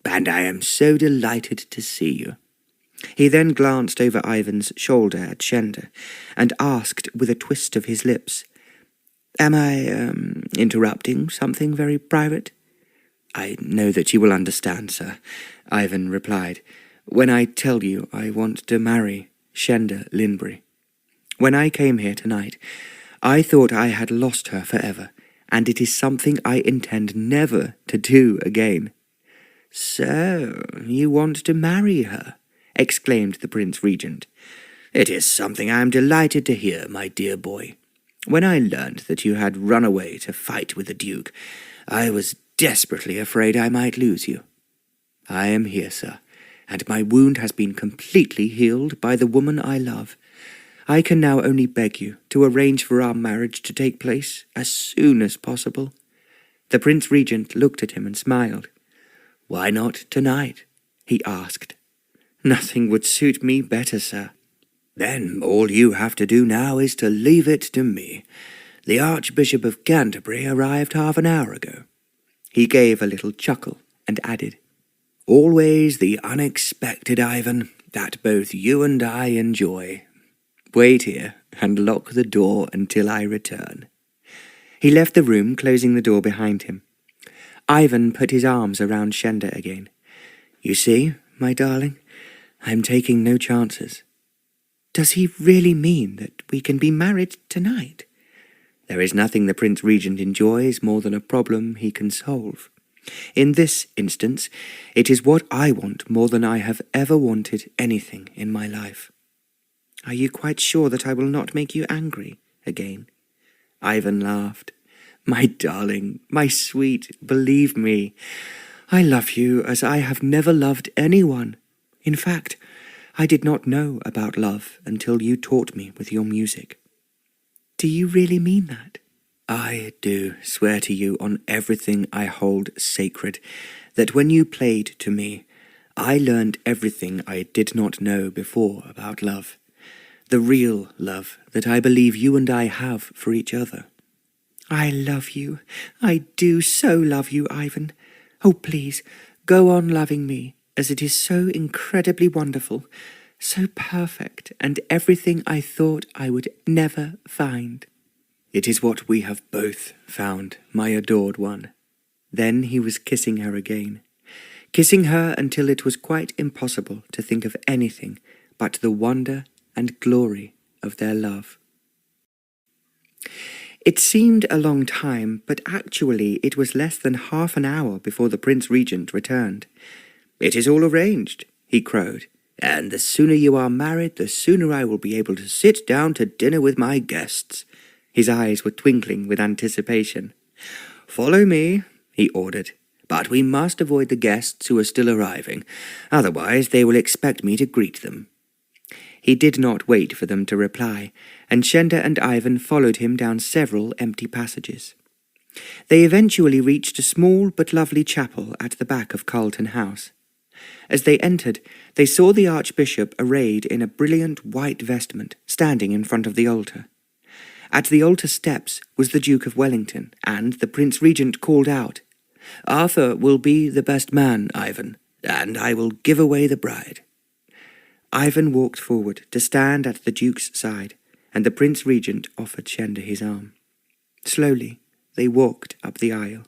"and I am so delighted to see you." He then glanced over Ivan's shoulder at Shenda, and asked with a twist of his lips, "Am I, interrupting something very private?" "I know that you will understand, sir," Ivan replied, "when I tell you I want to marry Shenda Linbury. When I came here tonight, I thought I had lost her forever, and it is something I intend never to do again." "So, you want to marry her?" exclaimed the Prince Regent. "It is something I am delighted to hear, my dear boy. When I learned that you had run away to fight with the Duke, I was desperately afraid I might lose you. I am here, sir, and my wound has been completely healed by the woman I love. I can now only beg you to arrange for our marriage to take place as soon as possible." The Prince Regent looked at him and smiled. "Why not tonight?" he asked. "Nothing would suit me better, sir." "Then all you have to do now is to leave it to me. The Archbishop of Canterbury arrived half an hour ago." He gave a little chuckle and added, "Always the unexpected, Ivan, that both you and I enjoy. Wait here and lock the door until I return." He left the room, closing the door behind him. Ivan put his arms around Shenda again. "You see, my darling, I'm taking no chances." "Does he really mean that we can be married tonight?" "There is nothing the Prince Regent enjoys more than a problem he can solve. In this instance, it is what I want more than I have ever wanted anything in my life." "Are you quite sure that I will not make you angry again?" Ivan laughed. "My darling, my sweet, believe me, I love you as I have never loved anyone. In fact, I did not know about love until you taught me with your music." "Do you really mean that?" "I do swear to you on everything I hold sacred that when you played to me, I learned everything I did not know before about love. The real love that I believe you and I have for each other." "I love you. I do so love you, Ivan. Oh, please, go on loving me, as it is so incredibly wonderful, so perfect, and everything I thought I would never find." "It is what we have both found, my adored one." Then he was kissing her again, kissing her until it was quite impossible to think of anything but the wonder and glory of their love. It seemed a long time, but actually it was less than half an hour before the Prince Regent returned. "It is all arranged," he crowed, "and the sooner you are married, the sooner I will be able to sit down to dinner with my guests." His eyes were twinkling with anticipation. "Follow me," he ordered, "but we must avoid the guests who are still arriving, otherwise they will expect me to greet them." He did not wait for them to reply, and Shenda and Ivan followed him down several empty passages. They eventually reached a small but lovely chapel at the back of Carlton House. As they entered, they saw the Archbishop arrayed in a brilliant white vestment, standing in front of the altar. At the altar steps was the Duke of Wellington, and the Prince Regent called out, "Arthur will be the best man, Ivan, and I will give away the bride." Ivan walked forward to stand at the Duke's side, and the Prince Regent offered Shenda his arm. Slowly, they walked up the aisle.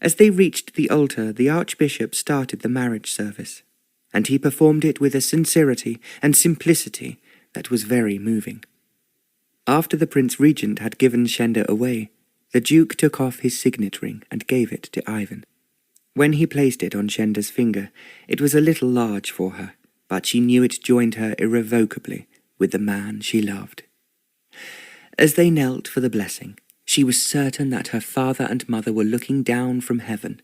As they reached the altar, the Archbishop started the marriage service, and he performed it with a sincerity and simplicity that was very moving. After the Prince Regent had given Shenda away, the Duke took off his signet ring and gave it to Ivan. When he placed it on Shenda's finger, it was a little large for her, but she knew it joined her irrevocably with the man she loved. As they knelt for the blessing, she was certain that her father and mother were looking down from heaven,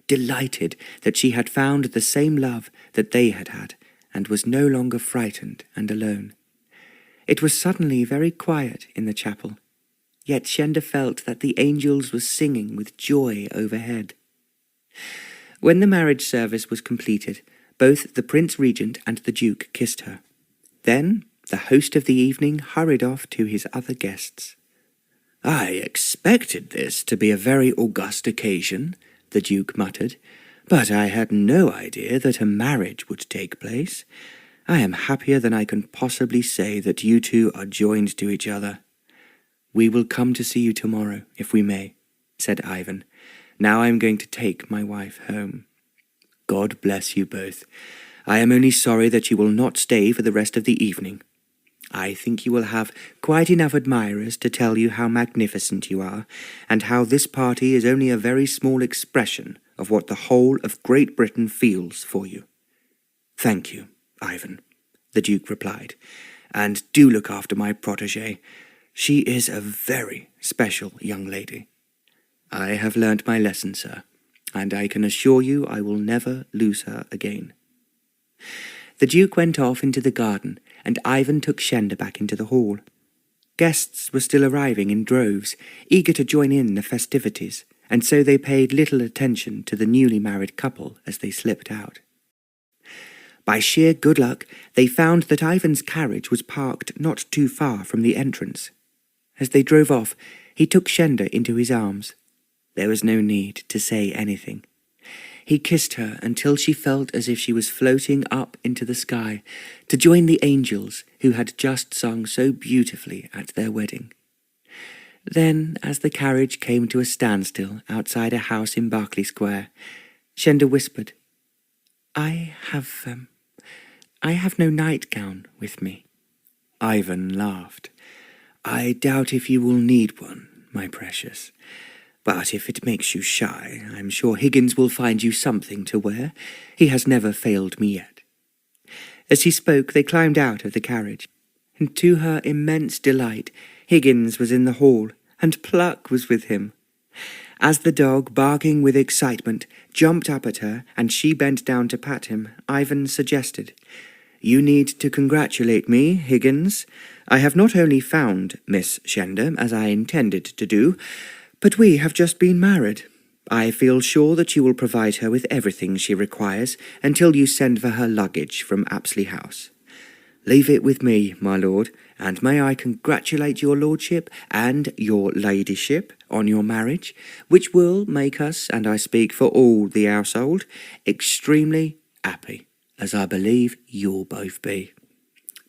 delighted that she had found the same love that they had had, and was no longer frightened and alone. It was suddenly very quiet in the chapel, yet Shenda felt that the angels were singing with joy overhead. When the marriage service was completed, both the Prince Regent and the Duke kissed her. Then the host of the evening hurried off to his other guests. "I expected this to be a very august occasion," the Duke muttered, "but I had no idea that a marriage would take place. I am happier than I can possibly say that you two are joined to each other." "We will come to see you tomorrow, if we may," said Ivan. "Now I am going to take my wife home." "God bless you both. I am only sorry that you will not stay for the rest of the evening. I think you will have quite enough admirers to tell you how magnificent you are, and how this party is only a very small expression of what the whole of Great Britain feels for you." "Thank you, Ivan," the Duke replied, "and do look after my protégée. She is a very special young lady." "I have learnt my lesson, sir, and I can assure you I will never lose her again." The Duke went off into the garden, and Ivan took Shenda back into the hall. Guests were still arriving in droves, eager to join in the festivities, and so they paid little attention to the newly married couple as they slipped out. By sheer good luck, they found that Ivan's carriage was parked not too far from the entrance. As they drove off, he took Shenda into his arms. There was no need to say anything. He kissed her until she felt as if she was floating up into the sky to join the angels who had just sung so beautifully at their wedding. Then, as the carriage came to a standstill outside a house in Berkeley Square, Shenda whispered, I have no nightgown with me." Ivan laughed. "I doubt if you will need one, my precious. But if it makes you shy, I'm sure Higgins will find you something to wear. He has never failed me yet." As he spoke, they climbed out of the carriage, and to her immense delight, Higgins was in the hall, and Pluck was with him. As the dog, barking with excitement, jumped up at her, and she bent down to pat him, Ivan suggested, "You need to congratulate me, Higgins. I have not only found Miss Shenda, as I intended to do, but we have just been married. I feel sure that you will provide her with everything she requires until you send for her luggage from Apsley House. Leave it with me, my lord, and may I congratulate your lordship and your ladyship on your marriage, which will make us, and I speak for all the household, extremely happy, as I believe you'll both be."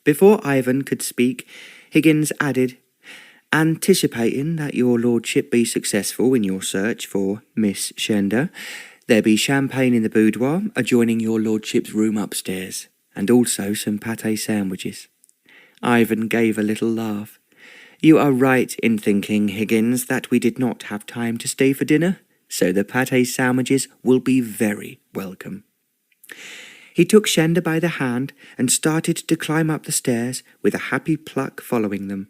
Before Ivan could speak, Higgins added, "Anticipating that your lordship be successful in your search for Miss Shenda, there be champagne in the boudoir adjoining your lordship's room upstairs, and also some pâté sandwiches." Ivan gave a little laugh. "You are right in thinking, Higgins, that we did not have time to stay for dinner, so the pâté sandwiches will be very welcome." He took Shenda by the hand and started to climb up the stairs with a happy Pluck following them.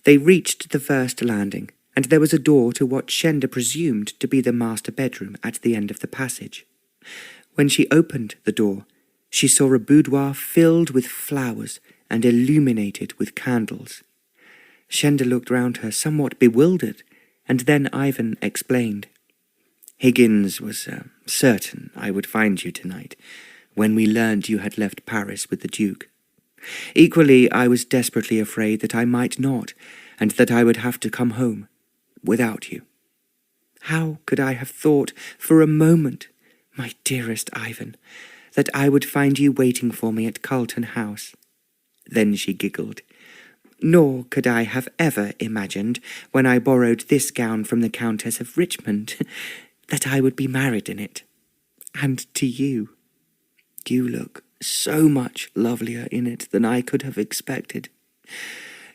They reached the first landing, and there was a door to what Shenda presumed to be the master bedroom at the end of the passage. When she opened the door, she saw a boudoir filled with flowers and illuminated with candles. Shenda looked round her somewhat bewildered, and then Ivan explained. "Higgins was certain I would find you tonight, when we learned you had left Paris with the Duke. Equally, I was desperately afraid that I might not, and that I would have to come home without you. How could I have thought for a moment, my dearest Ivan, that I would find you waiting for me at Carlton House?" Then she giggled. "Nor could I have ever imagined, when I borrowed this gown from the Countess of Richmond, that I would be married in it. And to you. You look so much lovelier in it than I could have expected.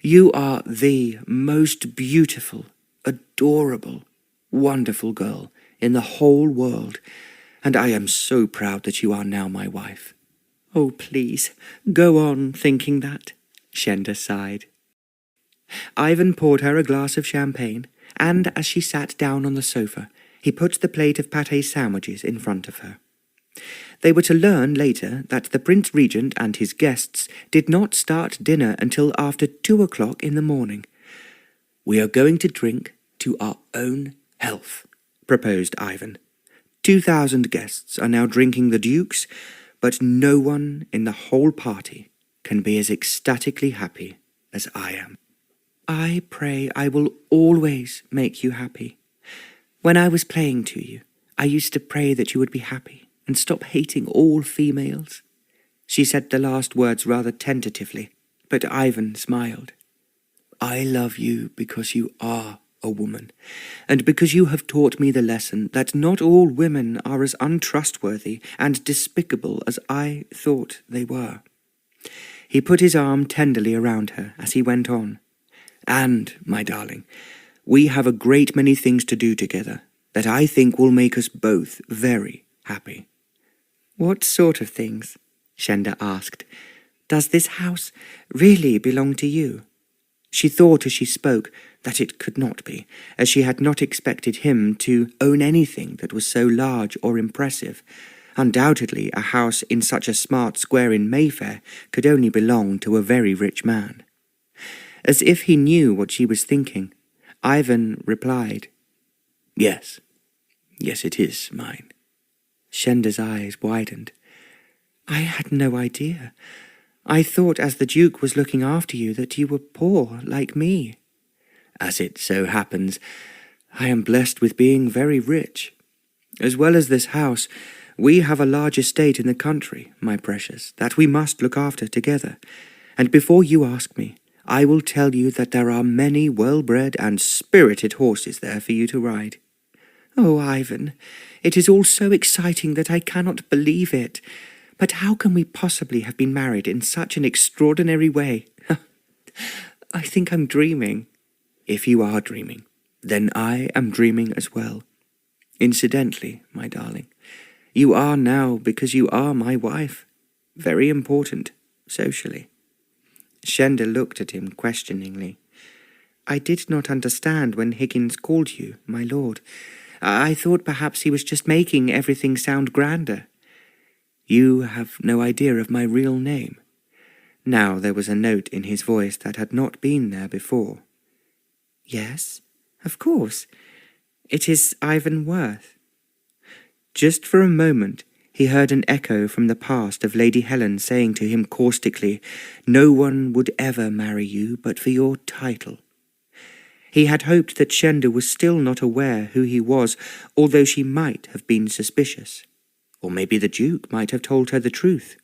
You are the most beautiful, adorable, wonderful girl in the whole world, and I am so proud that you are now my wife. Oh, please, go on thinking that, Shenda sighed. Ivan poured her a glass of champagne, and as she sat down on the sofa, he put the plate of pâté sandwiches in front of her. They were to learn later that the Prince Regent and his guests did not start dinner until after 2 o'clock in the morning. "We are going to drink to our own health," proposed Ivan. 2,000 guests are now drinking the Duke's, but no one in the whole party can be as ecstatically happy as I am. I pray I will always make you happy. When I was playing to you, I used to pray that you would be happy and stop hating all females. She said the last words rather tentatively, but Ivan smiled. I love you because you are a woman, and because you have taught me the lesson that not all women are as untrustworthy and despicable as I thought they were. He put his arm tenderly around her as he went on. And, my darling, we have a great many things to do together that I think will make us both very happy. What sort of things? Shenda asked. Does this house really belong to you? She thought as she spoke that it could not be, as she had not expected him to own anything that was so large or impressive. Undoubtedly, a house in such a smart square in Mayfair could only belong to a very rich man. As if he knew what she was thinking, Ivan replied, Yes, it is mine. Shenda's eyes widened. I had no idea. I thought as the Duke was looking after you that you were poor like me. As it so happens, I am blessed with being very rich. As well as this house, we have a large estate in the country, my precious, that we must look after together. And before you ask me, I will tell you that there are many well-bred and spirited horses there for you to ride. Oh, Ivan, it is all so exciting that I cannot believe it. But how can we possibly have been married in such an extraordinary way? I think I'm dreaming. If you are dreaming, then I am dreaming as well. Incidentally, my darling, you are now because you are my wife. Very important, socially. Shenda looked at him questioningly. I did not understand when Higgins called you, my lord. I thought perhaps he was just making everything sound grander. You have no idea of my real name. Now there was a note in his voice that had not been there before. Yes, of course. It is Ivan Worth. Just for a moment he heard an echo from the past of Lady Helen saying to him caustically, No one would ever marry you but for your title. He had hoped that Shenda was still not aware who he was, although she might have been suspicious. Or maybe the Duke might have told her the truth.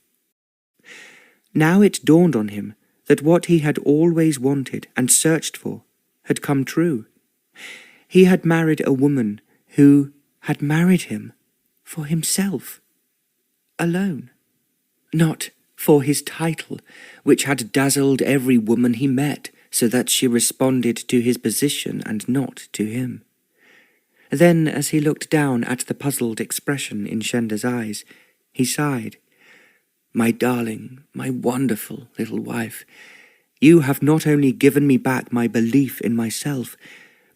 Now it dawned on him that what he had always wanted and searched for had come true. He had married a woman who had married him for himself, alone. Not for his title, which had dazzled every woman he met, so that she responded to his position and not to him. Then, as he looked down at the puzzled expression in Shenda's eyes, he sighed. My darling, my wonderful little wife, you have not only given me back my belief in myself,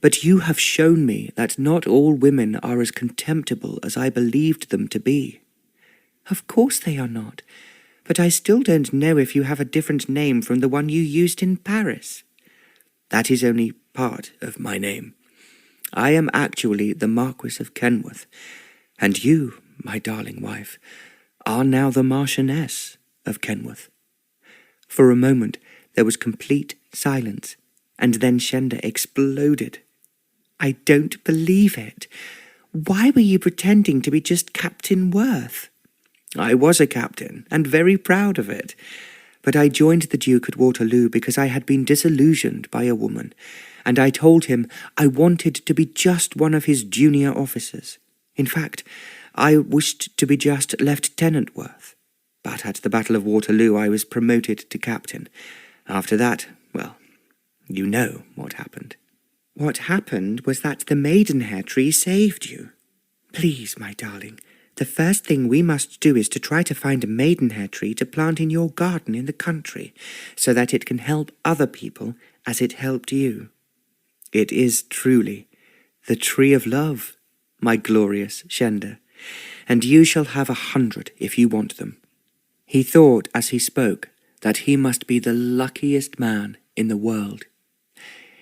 but you have shown me that not all women are as contemptible as I believed them to be. Of course they are not, but I still don't know if you have a different name from the one you used in Paris. That is only part of my name. I am actually the Marquis of Kenworth, and you, my darling wife, are now the Marchioness of Kenworth. For a moment there was complete silence, and then Shenda exploded. I don't believe it. Why were you pretending to be just Captain Worth? I was a captain, and very proud of it. But I joined the Duke at Waterloo because I had been disillusioned by a woman, and I told him I wanted to be just one of his junior officers. In fact, I wished to be just Lieutenant Worth, but at the Battle of Waterloo I was promoted to captain. After that, well, you know what happened." "What happened was that the maidenhair tree saved you. Please, my darling, the first thing we must do is to try to find a maidenhair tree to plant in your garden in the country, so that it can help other people as it helped you. It is truly the tree of love, my glorious Shenda, and you shall have 100 if you want them." He thought as he spoke that he must be the luckiest man in the world.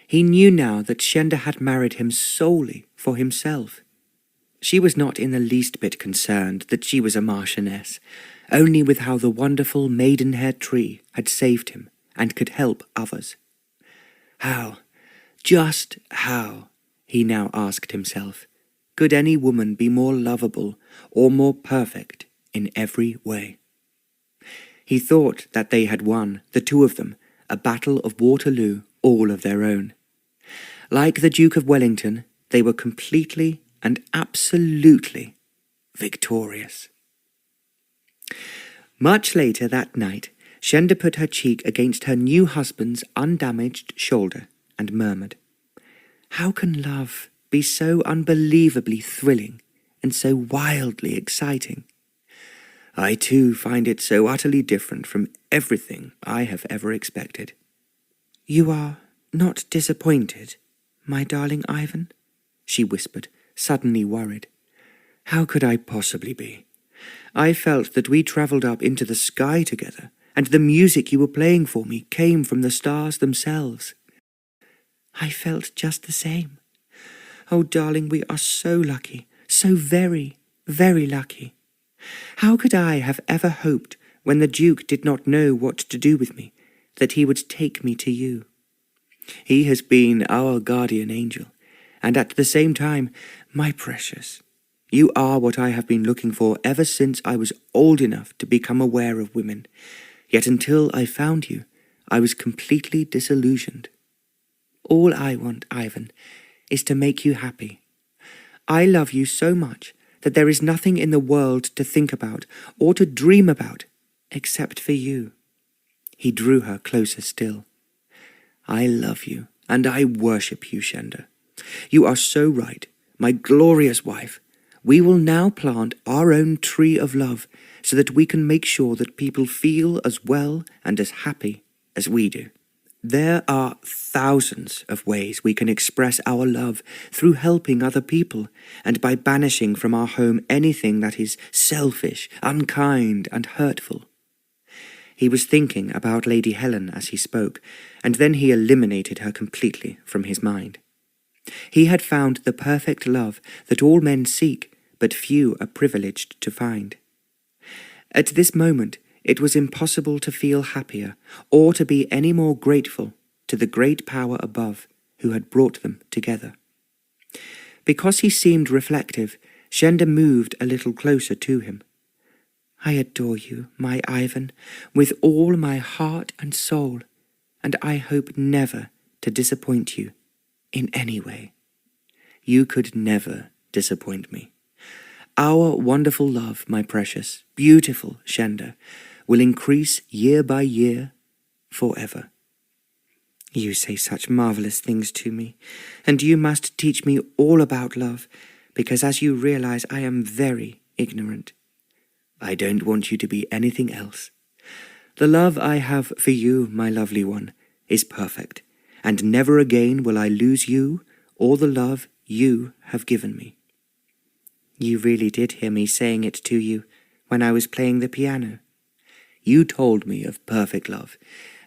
He knew now that Shenda had married him solely for himself. She was not in the least bit concerned that she was a marchioness, only with how the wonderful maidenhair tree had saved him and could help others. How, just how, he now asked himself, could any woman be more lovable or more perfect in every way? He thought that they had won, the two of them, a Battle of Waterloo all of their own. Like the Duke of Wellington, they were completely and absolutely victorious. Much later that night, Shenda put her cheek against her new husband's undamaged shoulder and murmured, "How can love be so unbelievably thrilling and so wildly exciting? I too find it so utterly different from everything I have ever expected." "You are not disappointed, my darling Ivan?" she whispered, suddenly worried. "How could I possibly be? I felt that we travelled up into the sky together, and the music you were playing for me came from the stars themselves." "I felt just the same. Oh, darling, we are so lucky, so very, very lucky. How could I have ever hoped, when the Duke did not know what to do with me, that he would take me to you? He has been our guardian angel, and at the same time, my precious, you are what I have been looking for ever since I was old enough to become aware of women. Yet until I found you, I was completely disillusioned. All I want, Ivan, is to make you happy. I love you so much that there is nothing in the world to think about or to dream about except for you." He drew her closer still. "I love you, and I worship you, Shenda. You are so right, my glorious wife. We will now plant our own tree of love so that we can make sure that people feel as well and as happy as we do. There are thousands of ways we can express our love through helping other people and by banishing from our home anything that is selfish, unkind, and hurtful." He was thinking about Lady Helen as he spoke, and then he eliminated her completely from his mind. He had found the perfect love that all men seek, but few are privileged to find. At this moment, it was impossible to feel happier or to be any more grateful to the great power above who had brought them together. Because he seemed reflective, Shenda moved a little closer to him. "I adore you, my Ivan, with all my heart and soul, and I hope never to disappoint you in any way." "You could never disappoint me. Our wonderful love, my precious, beautiful Shenda, will increase year by year forever." "You say such marvellous things to me, and you must teach me all about love, because as you realize I am very ignorant." "I don't want you to be anything else. The love I have for you, my lovely one, is perfect, and never again will I lose you or the love you have given me." "You really did hear me saying it to you when I was playing the piano." "You told me of perfect love,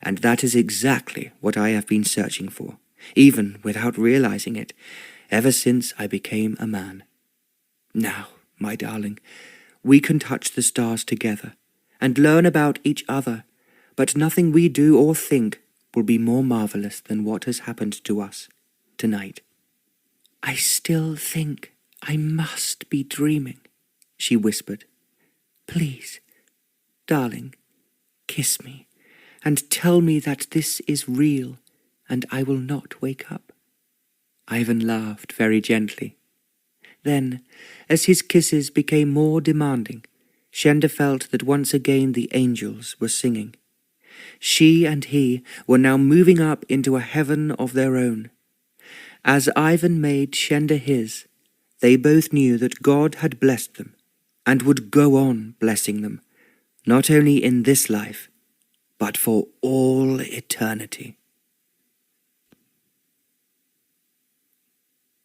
and that is exactly what I have been searching for, even without realizing it, ever since I became a man. Now, my darling, we can touch the stars together and learn about each other, but nothing we do or think will be more marvelous than what has happened to us tonight." "I still think I must be dreaming," she whispered. "Please, darling, kiss me and tell me that this is real and I will not wake up." Ivan laughed very gently. Then, as his kisses became more demanding, Shenda felt that once again the angels were singing. She and he were now moving up into a heaven of their own. As Ivan made Shenda his, they both knew that God had blessed them, and would go on blessing them, not only in this life, but for all eternity.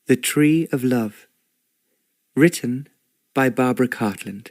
The Tree of Love, written by Barbara Cartland.